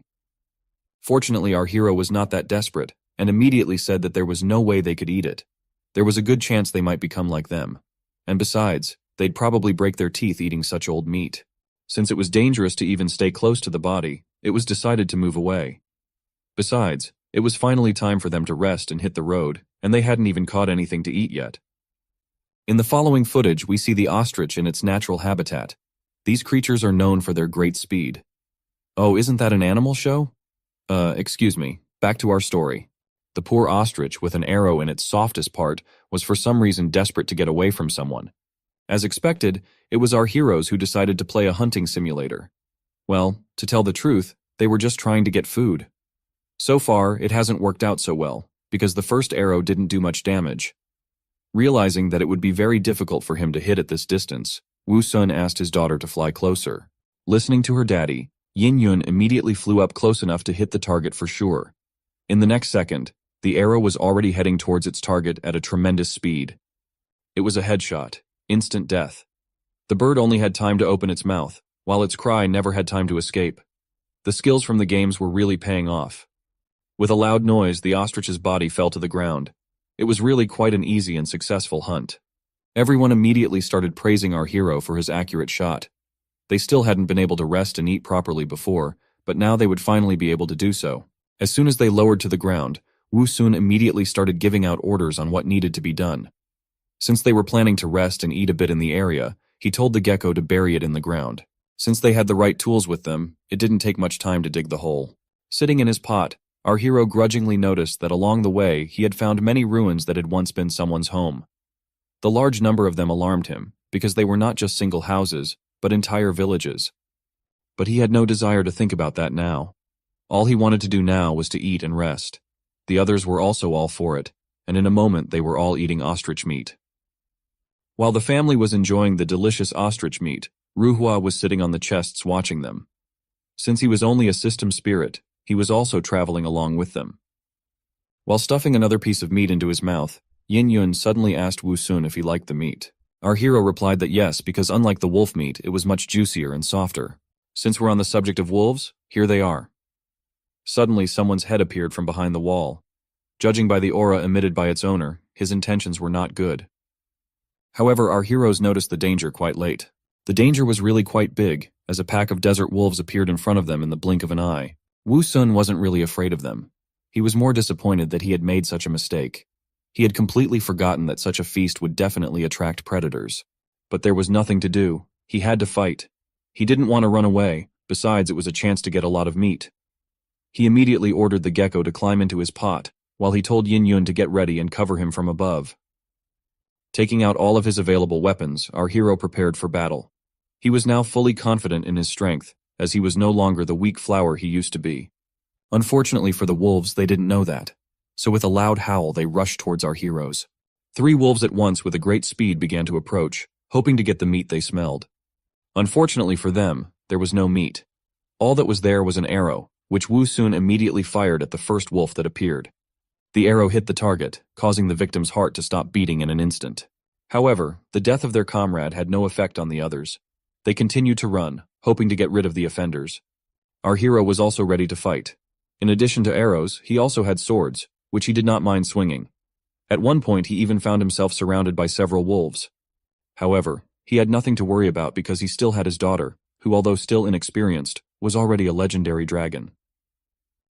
Fortunately, our hero was not that desperate, and immediately said that there was no way they could eat it. There was a good chance they might become like them. And besides, they'd probably break their teeth eating such old meat. Since it was dangerous to even stay close to the body, it was decided to move away. Besides, it was finally time for them to rest and hit the road, and they hadn't even caught anything to eat yet. In the following footage, we see the ostrich in its natural habitat. These creatures are known for their great speed. Oh, isn't that an animal show? Excuse me, back to our story. The poor ostrich, with an arrow in its softest part, was for some reason desperate to get away from someone. As expected, it was our heroes who decided to play a hunting simulator. Well, to tell the truth, they were just trying to get food. So far, it hasn't worked out so well, because the first arrow didn't do much damage. Realizing that it would be very difficult for him to hit at this distance, Wu Sun asked his daughter to fly closer. Listening to her daddy, Yin Yun immediately flew up close enough to hit the target for sure. In the next second, the arrow was already heading towards its target at a tremendous speed. It was a headshot, instant death. The bird only had time to open its mouth, while its cry never had time to escape. The skills from the games were really paying off. With a loud noise, the ostrich's body fell to the ground. It was really quite an easy and successful hunt. Everyone immediately started praising our hero for his accurate shot. They still hadn't been able to rest and eat properly before, but now they would finally be able to do so. As soon as they lowered to the ground, Wu Sun immediately started giving out orders on what needed to be done. Since they were planning to rest and eat a bit in the area, he told the gecko to bury it in the ground. Since they had the right tools with them, it didn't take much time to dig the hole. Sitting in his pot, our hero grudgingly noticed that along the way he had found many ruins that had once been someone's home. The large number of them alarmed him, because they were not just single houses, but entire villages. But he had no desire to think about that now. All he wanted to do now was to eat and rest. The others were also all for it, and in a moment they were all eating ostrich meat. While the family was enjoying the delicious ostrich meat, Ruhua was sitting on the chests watching them. Since he was only a system spirit, he was also traveling along with them. While stuffing another piece of meat into his mouth, Yin Yun suddenly asked Wu Sun if he liked the meat. Our hero replied that yes, because unlike the wolf meat, it was much juicier and softer. Since we're on the subject of wolves, here they are. Suddenly, someone's head appeared from behind the wall. Judging by the aura emitted by its owner, his intentions were not good. However, our heroes noticed the danger quite late. The danger was really quite big, as a pack of desert wolves appeared in front of them in the blink of an eye. Wu Sun wasn't really afraid of them. He was more disappointed that he had made such a mistake. He had completely forgotten that such a feast would definitely attract predators. But there was nothing to do. He had to fight. He didn't want to run away, besides it was a chance to get a lot of meat. He immediately ordered the gecko to climb into his pot, while he told Yin Yun to get ready and cover him from above. Taking out all of his available weapons, our hero prepared for battle. He was now fully confident in his strength, as he was no longer the weak flower he used to be. Unfortunately for the wolves, they didn't know that. So with a loud howl, they rushed towards our heroes. 3 wolves at once with a great speed began to approach, hoping to get the meat they smelled. Unfortunately for them, there was no meat. All that was there was an arrow, which Wu Sun immediately fired at the first wolf that appeared. The arrow hit the target, causing the victim's heart to stop beating in an instant. However, the death of their comrade had no effect on the others. They continued to run, hoping to get rid of the offenders. Our hero was also ready to fight. In addition to arrows, he also had swords, which he did not mind swinging. At one point, he even found himself surrounded by several wolves. However, he had nothing to worry about because he still had his daughter, who, although still inexperienced, was already a legendary dragon.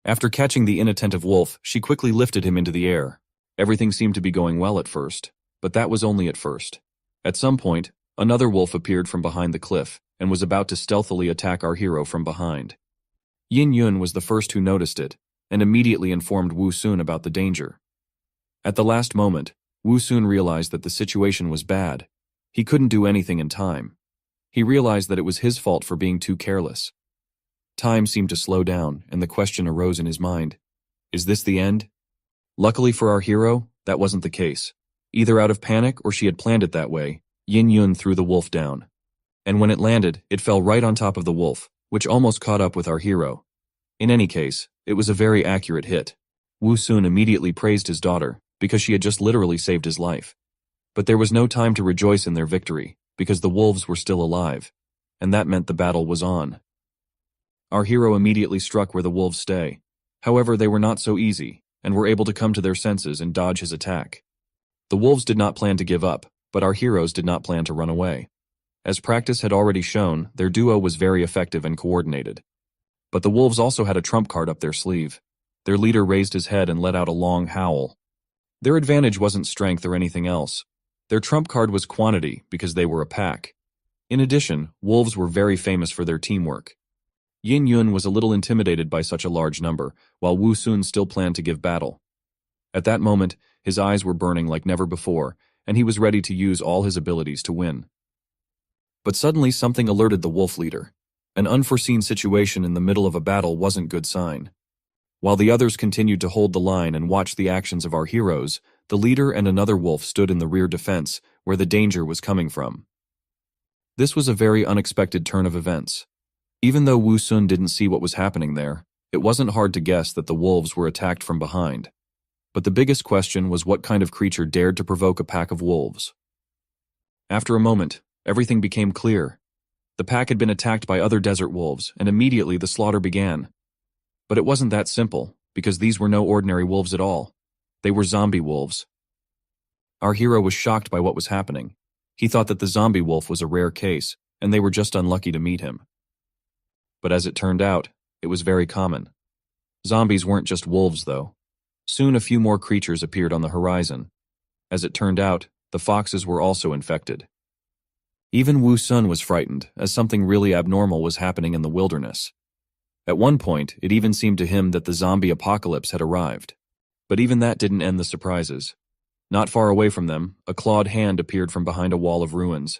After catching the inattentive wolf, she quickly lifted him into the air. Everything seemed to be going well at first, but that was only at first. At some point, another wolf appeared from behind the cliff and was about to stealthily attack our hero from behind. Yin Yun was the first who noticed it, and immediately informed Wu Sun about the danger. At the last moment, Wu Sun realized that the situation was bad. He couldn't do anything in time. He realized that it was his fault for being too careless. Time seemed to slow down, and the question arose in his mind. Is this the end? Luckily for our hero, that wasn't the case. Either out of panic or she had planned it that way, Yin Yun threw the wolf down. And when it landed, it fell right on top of the wolf, which almost caught up with our hero. In any case, it was a very accurate hit. Wu Sun immediately praised his daughter, because she had just literally saved his life. But there was no time to rejoice in their victory, because the wolves were still alive, and that meant the battle was on. Our hero immediately struck where the wolves stay. However, they were not so easy, and were able to come to their senses and dodge his attack. The wolves did not plan to give up, but our heroes did not plan to run away. As practice had already shown, their duo was very effective and coordinated. But the wolves also had a trump card up their sleeve. Their leader raised his head and let out a long howl. Their advantage wasn't strength or anything else. Their trump card was quantity because they were a pack. In addition, wolves were very famous for their teamwork. Yin Yun was a little intimidated by such a large number, while Wu Sun still planned to give battle. At that moment, his eyes were burning like never before, and he was ready to use all his abilities to win. But suddenly something alerted the wolf leader. An unforeseen situation in the middle of a battle wasn't good sign. While the others continued to hold the line and watch the actions of our heroes, the leader and another wolf stood in the rear defense, where the danger was coming from. This was a very unexpected turn of events. Even though Wu Sun didn't see what was happening there, it wasn't hard to guess that the wolves were attacked from behind. But the biggest question was what kind of creature dared to provoke a pack of wolves. After a moment, everything became clear. The pack had been attacked by other desert wolves, and immediately the slaughter began. But it wasn't that simple, because these were no ordinary wolves at all. They were zombie wolves. Our hero was shocked by what was happening. He thought that the zombie wolf was a rare case, and they were just unlucky to meet him. But as it turned out, it was very common. Zombies weren't just wolves, though. Soon a few more creatures appeared on the horizon. As it turned out, the foxes were also infected. Even Wu Sun was frightened, as something really abnormal was happening in the wilderness. At one point, it even seemed to him that the zombie apocalypse had arrived. But even that didn't end the surprises. Not far away from them, a clawed hand appeared from behind a wall of ruins.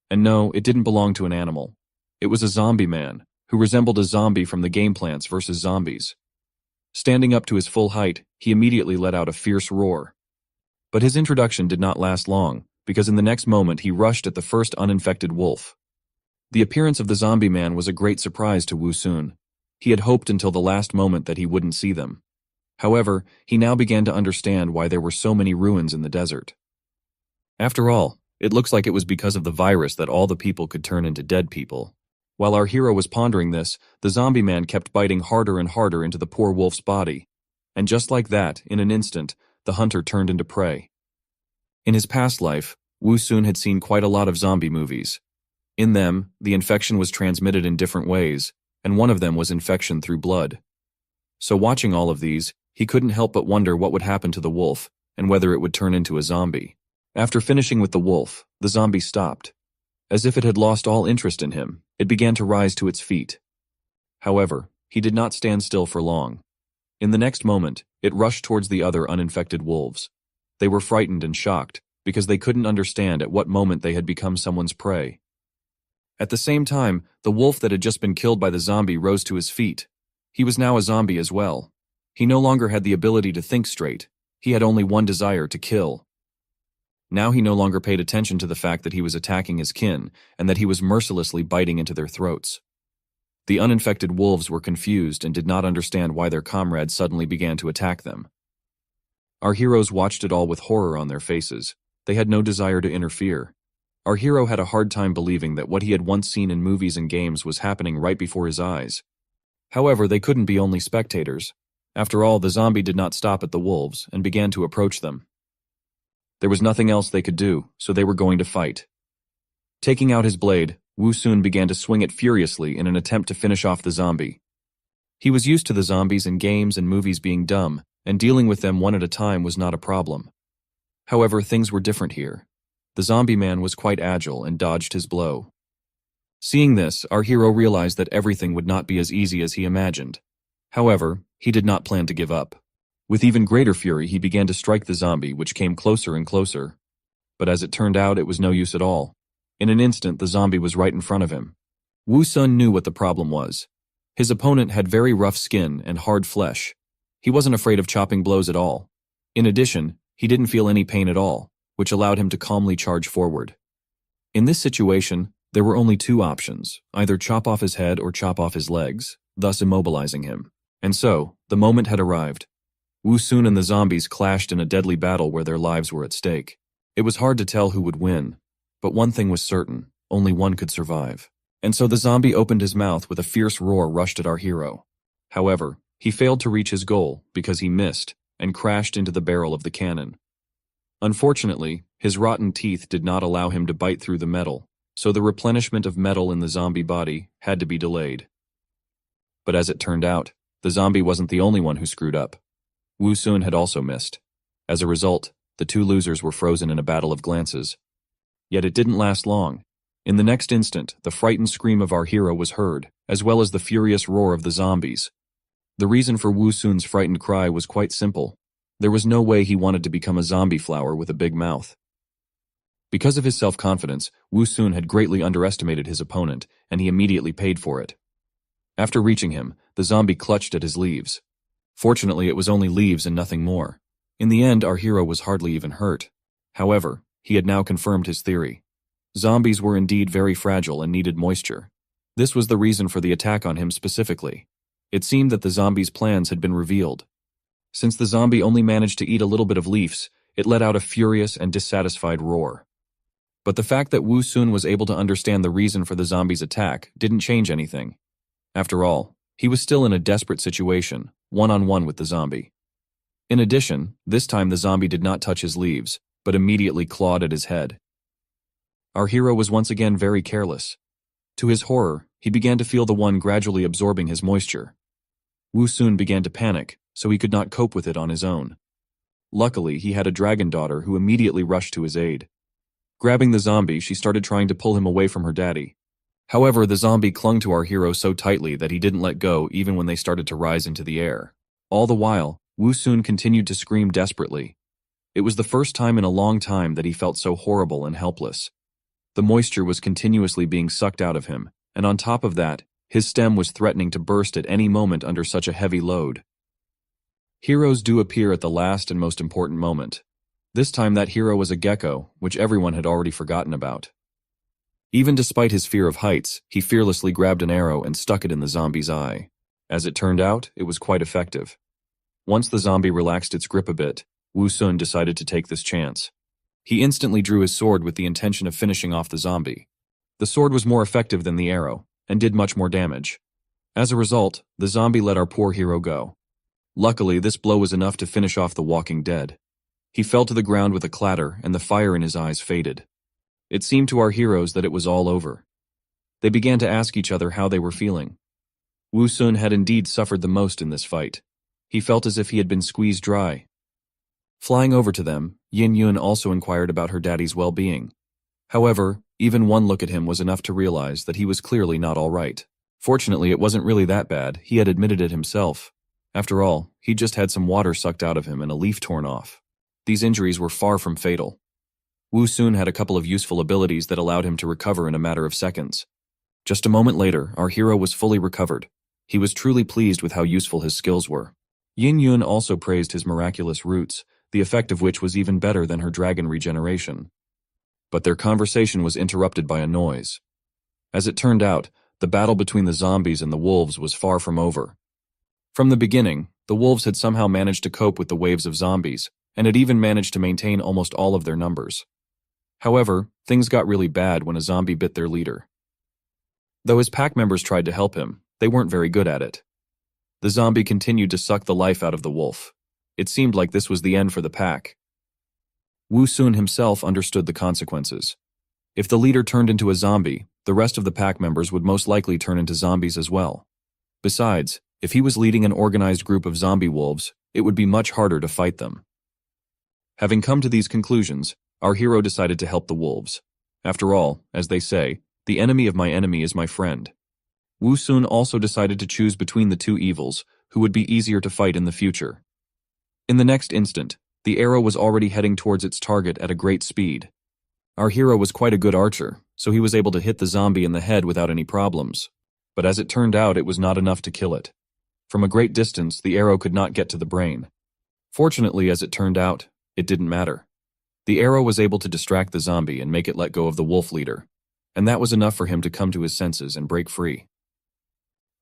And no, it didn't belong to an animal. It was a zombie man, who resembled a zombie from the game Plants vs. Zombies. Standing up to his full height, he immediately let out a fierce roar. But his introduction did not last long, because in the next moment he rushed at the first uninfected wolf. The appearance of the zombie man was a great surprise to Wu Sun. He had hoped until the last moment that he wouldn't see them. However, he now began to understand why there were so many ruins in the desert. After all, it looks like it was because of the virus that all the people could turn into dead people. While our hero was pondering this, the zombie man kept biting harder and harder into the poor wolf's body. And just like that, in an instant, the hunter turned into prey. In his past life, Wu Sun had seen quite a lot of zombie movies. In them, the infection was transmitted in different ways, and one of them was infection through blood. So watching all of these, he couldn't help but wonder what would happen to the wolf, and whether it would turn into a zombie. After finishing with the wolf, the zombie stopped. As if it had lost all interest in him, it began to rise to its feet. However, he did not stand still for long. In the next moment, it rushed towards the other uninfected wolves. They were frightened and shocked, because they couldn't understand at what moment they had become someone's prey. At the same time, the wolf that had just been killed by the zombie rose to his feet. He was now a zombie as well. He no longer had the ability to think straight. He had only one desire: to kill. Now he no longer paid attention to the fact that he was attacking his kin, and that he was mercilessly biting into their throats. The uninfected wolves were confused and did not understand why their comrades suddenly began to attack them. Our heroes watched it all with horror on their faces. They had no desire to interfere. Our hero had a hard time believing that what he had once seen in movies and games was happening right before his eyes. However, they couldn't be only spectators. After all, the zombie did not stop at the wolves and began to approach them. There was nothing else they could do, so they were going to fight. Taking out his blade, Wu Sun began to swing it furiously in an attempt to finish off the zombie. He was used to the zombies in games and movies being dumb, and dealing with them one at a time was not a problem. However, things were different here. The zombie man was quite agile and dodged his blow. Seeing this, our hero realized that everything would not be as easy as he imagined. However, he did not plan to give up. With even greater fury, he began to strike the zombie, which came closer and closer. But as it turned out, it was no use at all. In an instant, the zombie was right in front of him. Wu Sun knew what the problem was. His opponent had very rough skin and hard flesh. He wasn't afraid of chopping blows at all. In addition, he didn't feel any pain at all, which allowed him to calmly charge forward. In this situation, there were only two options: either chop off his head or chop off his legs, thus immobilizing him. And so, the moment had arrived. Wu Sun and the zombies clashed in a deadly battle where their lives were at stake. It was hard to tell who would win, but one thing was certain, only one could survive. And so the zombie opened his mouth with a fierce roar rushed at our hero. However, he failed to reach his goal because he missed and crashed into the barrel of the cannon. Unfortunately, his rotten teeth did not allow him to bite through the metal, so the replenishment of metal in the zombie body had to be delayed. But as it turned out, the zombie wasn't the only one who screwed up. Wu Sun had also missed. As a result, the two losers were frozen in a battle of glances. Yet it didn't last long. In the next instant, the frightened scream of our hero was heard, as well as the furious roar of the zombies. The reason for Wu Sun's frightened cry was quite simple. There was no way he wanted to become a zombie flower with a big mouth. Because of his self-confidence, Wu Sun had greatly underestimated his opponent, and he immediately paid for it. After reaching him, the zombie clutched at his leaves. Fortunately, it was only leaves and nothing more. In the end, our hero was hardly even hurt. However, he had now confirmed his theory. Zombies were indeed very fragile and needed moisture. This was the reason for the attack on him specifically. It seemed that the zombie's plans had been revealed. Since the zombie only managed to eat a little bit of leaves, it let out a furious and dissatisfied roar. But the fact that Wu Sun was able to understand the reason for the zombie's attack didn't change anything. After all, he was still in a desperate situation, one-on-one with the zombie. In addition, this time the zombie did not touch his leaves, but immediately clawed at his head. Our hero was once again very careless. To his horror, he began to feel the one gradually absorbing his moisture. Wu Sun began to panic, so he could not cope with it on his own. Luckily, he had a dragon daughter who immediately rushed to his aid. Grabbing the zombie, she started trying to pull him away from her daddy. However, the zombie clung to our hero so tightly that he didn't let go even when they started to rise into the air. All the while, Wu Sun continued to scream desperately. It was the first time in a long time that he felt so horrible and helpless. The moisture was continuously being sucked out of him, and on top of that, his stem was threatening to burst at any moment under such a heavy load. Heroes do appear at the last and most important moment. This time that hero was a gecko, which everyone had already forgotten about. Even despite his fear of heights, he fearlessly grabbed an arrow and stuck it in the zombie's eye. As it turned out, it was quite effective. Once the zombie relaxed its grip a bit, Wu Sun decided to take this chance. He instantly drew his sword with the intention of finishing off the zombie. The sword was more effective than the arrow, and did much more damage. As a result, the zombie let our poor hero go. Luckily, this blow was enough to finish off the walking dead. He fell to the ground with a clatter, and the fire in his eyes faded. It seemed to our heroes that it was all over. They began to ask each other how they were feeling. Wu Sun had indeed suffered the most in this fight. He felt as if he had been squeezed dry. Flying over to them, Yin Yun also inquired about her daddy's well-being. However, even one look at him was enough to realize that he was clearly not all right. Fortunately, it wasn't really that bad. He had admitted it himself. After all, he just had some water sucked out of him and a leaf torn off. These injuries were far from fatal. Wu Sun had a couple of useful abilities that allowed him to recover in a matter of seconds. Just a moment later, our hero was fully recovered. He was truly pleased with how useful his skills were. Yin Yun also praised his miraculous roots, the effect of which was even better than her dragon regeneration. But their conversation was interrupted by a noise. As it turned out, the battle between the zombies and the wolves was far from over. From the beginning, the wolves had somehow managed to cope with the waves of zombies, and had even managed to maintain almost all of their numbers. However, things got really bad when a zombie bit their leader. Though his pack members tried to help him, they weren't very good at it. The zombie continued to suck the life out of the wolf. It seemed like this was the end for the pack. Wu Sun himself understood the consequences. If the leader turned into a zombie, the rest of the pack members would most likely turn into zombies as well. Besides, if he was leading an organized group of zombie wolves, it would be much harder to fight them. Having come to these conclusions, our hero decided to help the wolves. After all, as they say, the enemy of my enemy is my friend. Wu Sun also decided to choose between the two evils, who would be easier to fight in the future. In the next instant, the arrow was already heading towards its target at a great speed. Our hero was quite a good archer, so he was able to hit the zombie in the head without any problems. But as it turned out, it was not enough to kill it. From a great distance, the arrow could not get to the brain. Fortunately, as it turned out, it didn't matter. The arrow was able to distract the zombie and make it let go of the wolf leader, and that was enough for him to come to his senses and break free.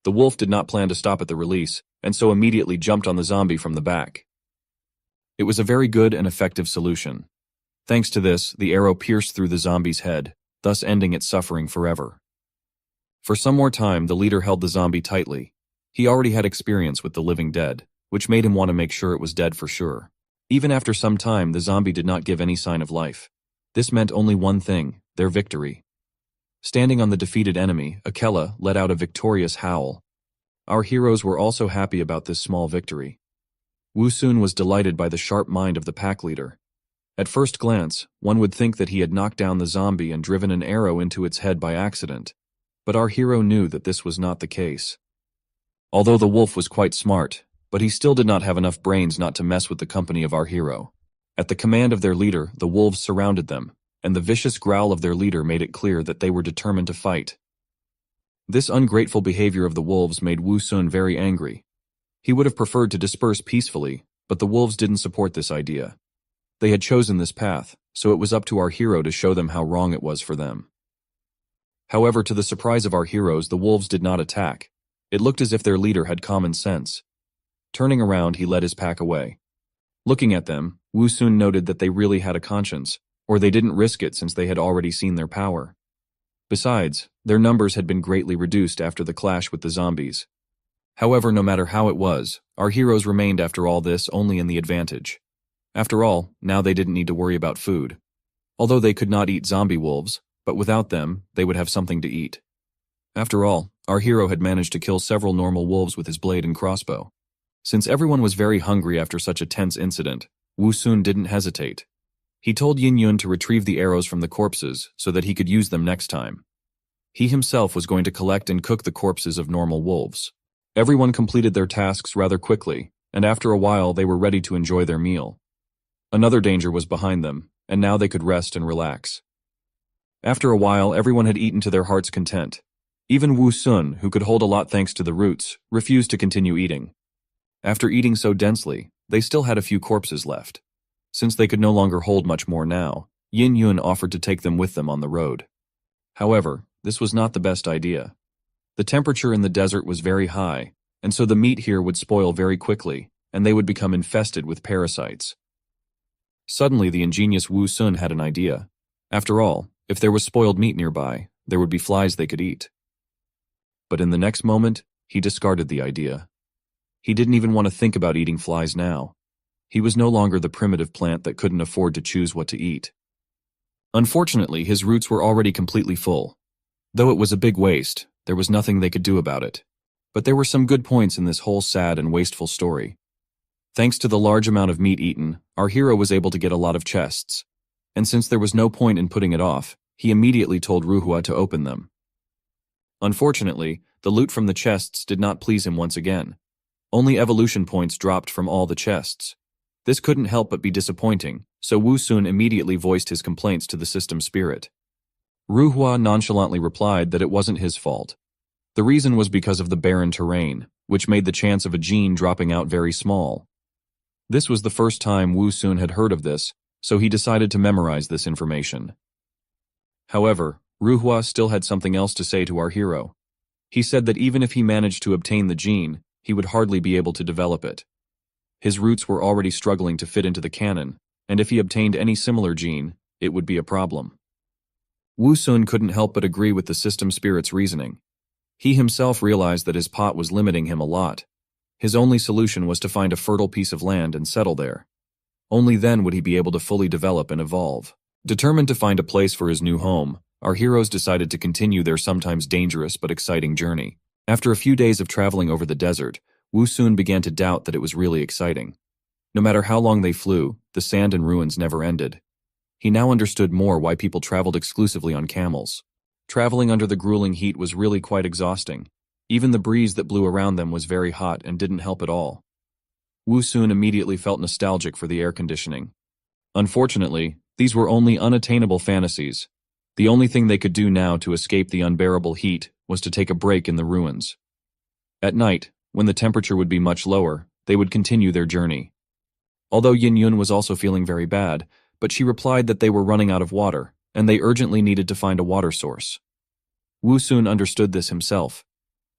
The wolf did not plan to stop at the release, and so immediately jumped on the zombie from the back. It was a very good and effective solution. Thanks to this, the arrow pierced through the zombie's head, thus ending its suffering forever. For some more time, the leader held the zombie tightly. He already had experience with the living dead, which made him want to make sure it was dead for sure. Even after some time, the zombie did not give any sign of life. This meant only one thing: their victory. Standing on the defeated enemy, Akela let out a victorious howl. Our heroes were also happy about this small victory. Wu Sun was delighted by the sharp mind of the pack leader. At first glance, one would think that he had knocked down the zombie and driven an arrow into its head by accident. But our hero knew that this was not the case. Although the wolf was quite smart, but he still did not have enough brains not to mess with the company of our hero. At the command of their leader, the wolves surrounded them, and the vicious growl of their leader made it clear that they were determined to fight. This ungrateful behavior of the wolves made Wu Sun very angry. He would have preferred to disperse peacefully, but the wolves didn't support this idea. They had chosen this path, so it was up to our hero to show them how wrong it was for them. However, to the surprise of our heroes, the wolves did not attack. It looked as if their leader had common sense. Turning around, he led his pack away. Looking at them, Wu Sun noted that they really had a conscience, or they didn't risk it since they had already seen their power. Besides, their numbers had been greatly reduced after the clash with the zombies. However, no matter how it was, our heroes remained after all this only in the advantage. After all, now they didn't need to worry about food. Although they could not eat zombie wolves, but without them, they would have something to eat. After all, our hero had managed to kill several normal wolves with his blade and crossbow. Since everyone was very hungry after such a tense incident, Wu Sun didn't hesitate. He told Yin Yun to retrieve the arrows from the corpses so that he could use them next time. He himself was going to collect and cook the corpses of normal wolves. Everyone completed their tasks rather quickly, and after a while they were ready to enjoy their meal. Another danger was behind them, and now they could rest and relax. After a while, everyone had eaten to their heart's content. Even Wu Sun, who could hold a lot thanks to the roots, refused to continue eating. After eating so densely, they still had a few corpses left. Since they could no longer hold much more now, Yin Yun offered to take them with them on the road. However, this was not the best idea. The temperature in the desert was very high, and so the meat here would spoil very quickly, and they would become infested with parasites. Suddenly, the ingenious Wu Sun had an idea. After all, if there was spoiled meat nearby, there would be flies they could eat. But in the next moment, he discarded the idea. He didn't even want to think about eating flies now. He was no longer the primitive plant that couldn't afford to choose what to eat. Unfortunately, his roots were already completely full. Though it was a big waste, there was nothing they could do about it. But there were some good points in this whole sad and wasteful story. Thanks to the large amount of meat eaten, our hero was able to get a lot of chests. And since there was no point in putting it off, he immediately told Ruhua to open them. Unfortunately, the loot from the chests did not please him once again. Only evolution points dropped from all the chests. This couldn't help but be disappointing, so Wu Sun immediately voiced his complaints to the system spirit. Ruhua nonchalantly replied that it wasn't his fault. The reason was because of the barren terrain, which made the chance of a gene dropping out very small. This was the first time Wu Sun had heard of this, so he decided to memorize this information. However, Ruhua still had something else to say to our hero. He said that even if he managed to obtain the gene, he would hardly be able to develop it. His roots were already struggling to fit into the cannon, and if he obtained any similar gene, it would be a problem. Wu Sun couldn't help but agree with the system spirit's reasoning. He himself realized that his pot was limiting him a lot. His only solution was to find a fertile piece of land and settle there. Only then would he be able to fully develop and evolve. Determined to find a place for his new home, our heroes decided to continue their sometimes dangerous but exciting journey. After a few days of traveling over the desert, Wu Sun began to doubt that it was really exciting. No matter how long they flew, the sand and ruins never ended. He now understood more why people traveled exclusively on camels. Traveling under the grueling heat was really quite exhausting. Even the breeze that blew around them was very hot and didn't help at all. Wu Sun immediately felt nostalgic for the air conditioning. Unfortunately, these were only unattainable fantasies. The only thing they could do now to escape the unbearable heat was to take a break in the ruins. At night, when the temperature would be much lower, they would continue their journey. Although Yin Yun was also feeling very bad, but she replied that they were running out of water, and they urgently needed to find a water source. Wu Sun understood this himself.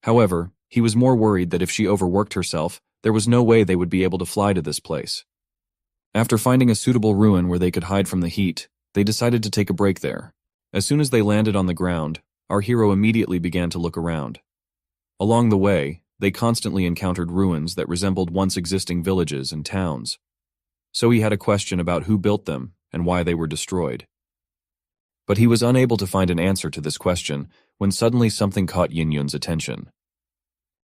However, he was more worried that if she overworked herself, there was no way they would be able to fly to this place. After finding a suitable ruin where they could hide from the heat, they decided to take a break there. As soon as they landed on the ground, our hero immediately began to look around. Along the way, they constantly encountered ruins that resembled once existing villages and towns. So he had a question about who built them and why they were destroyed. But he was unable to find an answer to this question when suddenly something caught Yin Yun's attention.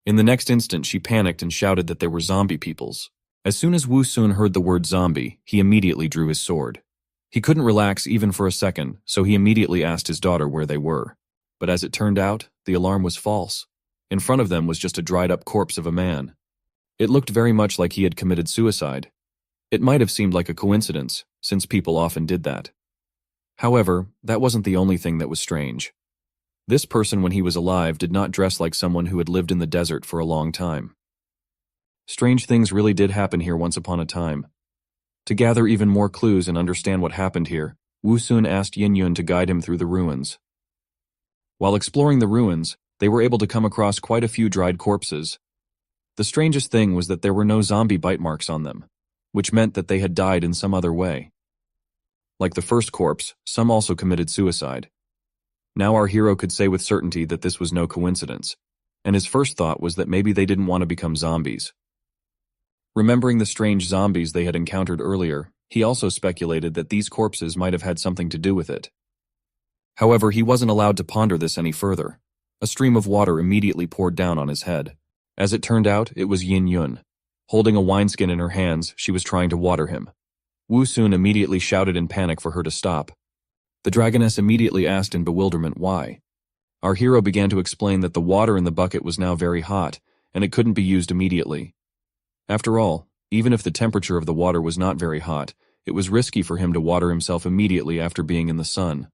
In the next instant, she panicked and shouted that there were zombie peoples. As soon as Wu Sun heard the word zombie, he immediately drew his sword. He couldn't relax even for a second, so he immediately asked his daughter where they were. But as it turned out, the alarm was false. In front of them was just a dried-up corpse of a man. It looked very much like he had committed suicide. It might have seemed like a coincidence, since people often did that. However, that wasn't the only thing that was strange. This person, when he was alive, did not dress like someone who had lived in the desert for a long time. Strange things really did happen here once upon a time. To gather even more clues and understand what happened here, Wu Sun asked Yin Yun to guide him through the ruins. While exploring the ruins, they were able to come across quite a few dried corpses. The strangest thing was that there were no zombie bite marks on them, which meant that they had died in some other way. Like the first corpse, some also committed suicide. Now our hero could say with certainty that this was no coincidence, and his first thought was that maybe they didn't want to become zombies. Remembering the strange zombies they had encountered earlier, he also speculated that these corpses might have had something to do with it. However, he wasn't allowed to ponder this any further. A stream of water immediately poured down on his head. As it turned out, it was Yin Yun. Holding a wineskin in her hands, she was trying to water him. Wu Sun immediately shouted in panic for her to stop. The dragoness immediately asked in bewilderment why. Our hero began to explain that the water in the bucket was now very hot, and it couldn't be used immediately. After all, even if the temperature of the water was not very hot, it was risky for him to water himself immediately after being in the sun.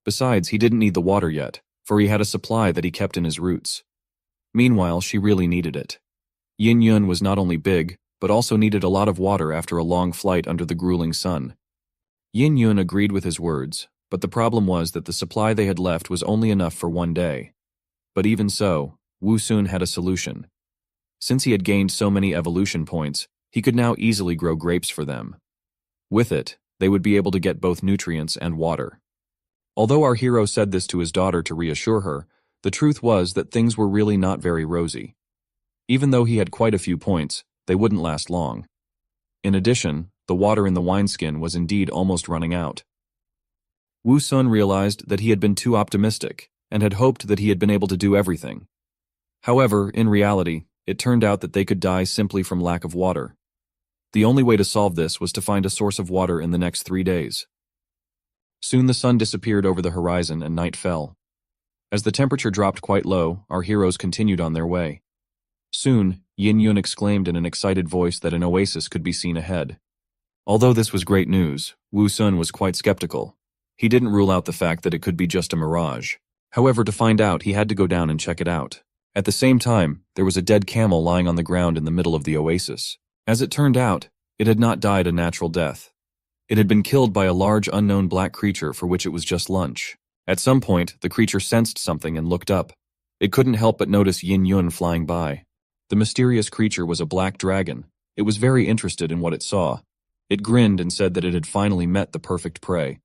Besides, he didn't need the water yet, for he had a supply that he kept in his roots. Meanwhile, she really needed it. Yin Yun was not only big, but also needed a lot of water after a long flight under the grueling sun. Yin Yun agreed with his words, but the problem was that the supply they had left was only enough for one day. But even so, Wu Sun had a solution. Since he had gained so many evolution points, he could now easily grow grapes for them. With it, they would be able to get both nutrients and water. Although our hero said this to his daughter to reassure her, the truth was that things were really not very rosy. Even though he had quite a few points, they wouldn't last long. In addition, the water in the wineskin was indeed almost running out. Wu Sun realized that he had been too optimistic and had hoped that he had been able to do everything. However, in reality, it turned out that they could die simply from lack of water. The only way to solve this was to find a source of water in the next 3 days. Soon the sun disappeared over the horizon and night fell. As the temperature dropped quite low, our heroes continued on their way. Soon, Yin Yun exclaimed in an excited voice that an oasis could be seen ahead. Although this was great news, Wu Sun was quite skeptical. He didn't rule out the fact that it could be just a mirage. However, to find out, he had to go down and check it out. At the same time, there was a dead camel lying on the ground in the middle of the oasis. As it turned out, it had not died a natural death. It had been killed by a large unknown black creature for which it was just lunch. At some point, the creature sensed something and looked up. It couldn't help but notice Yin Yun flying by. The mysterious creature was a black dragon. It was very interested in what it saw. It grinned and said that it had finally met the perfect prey.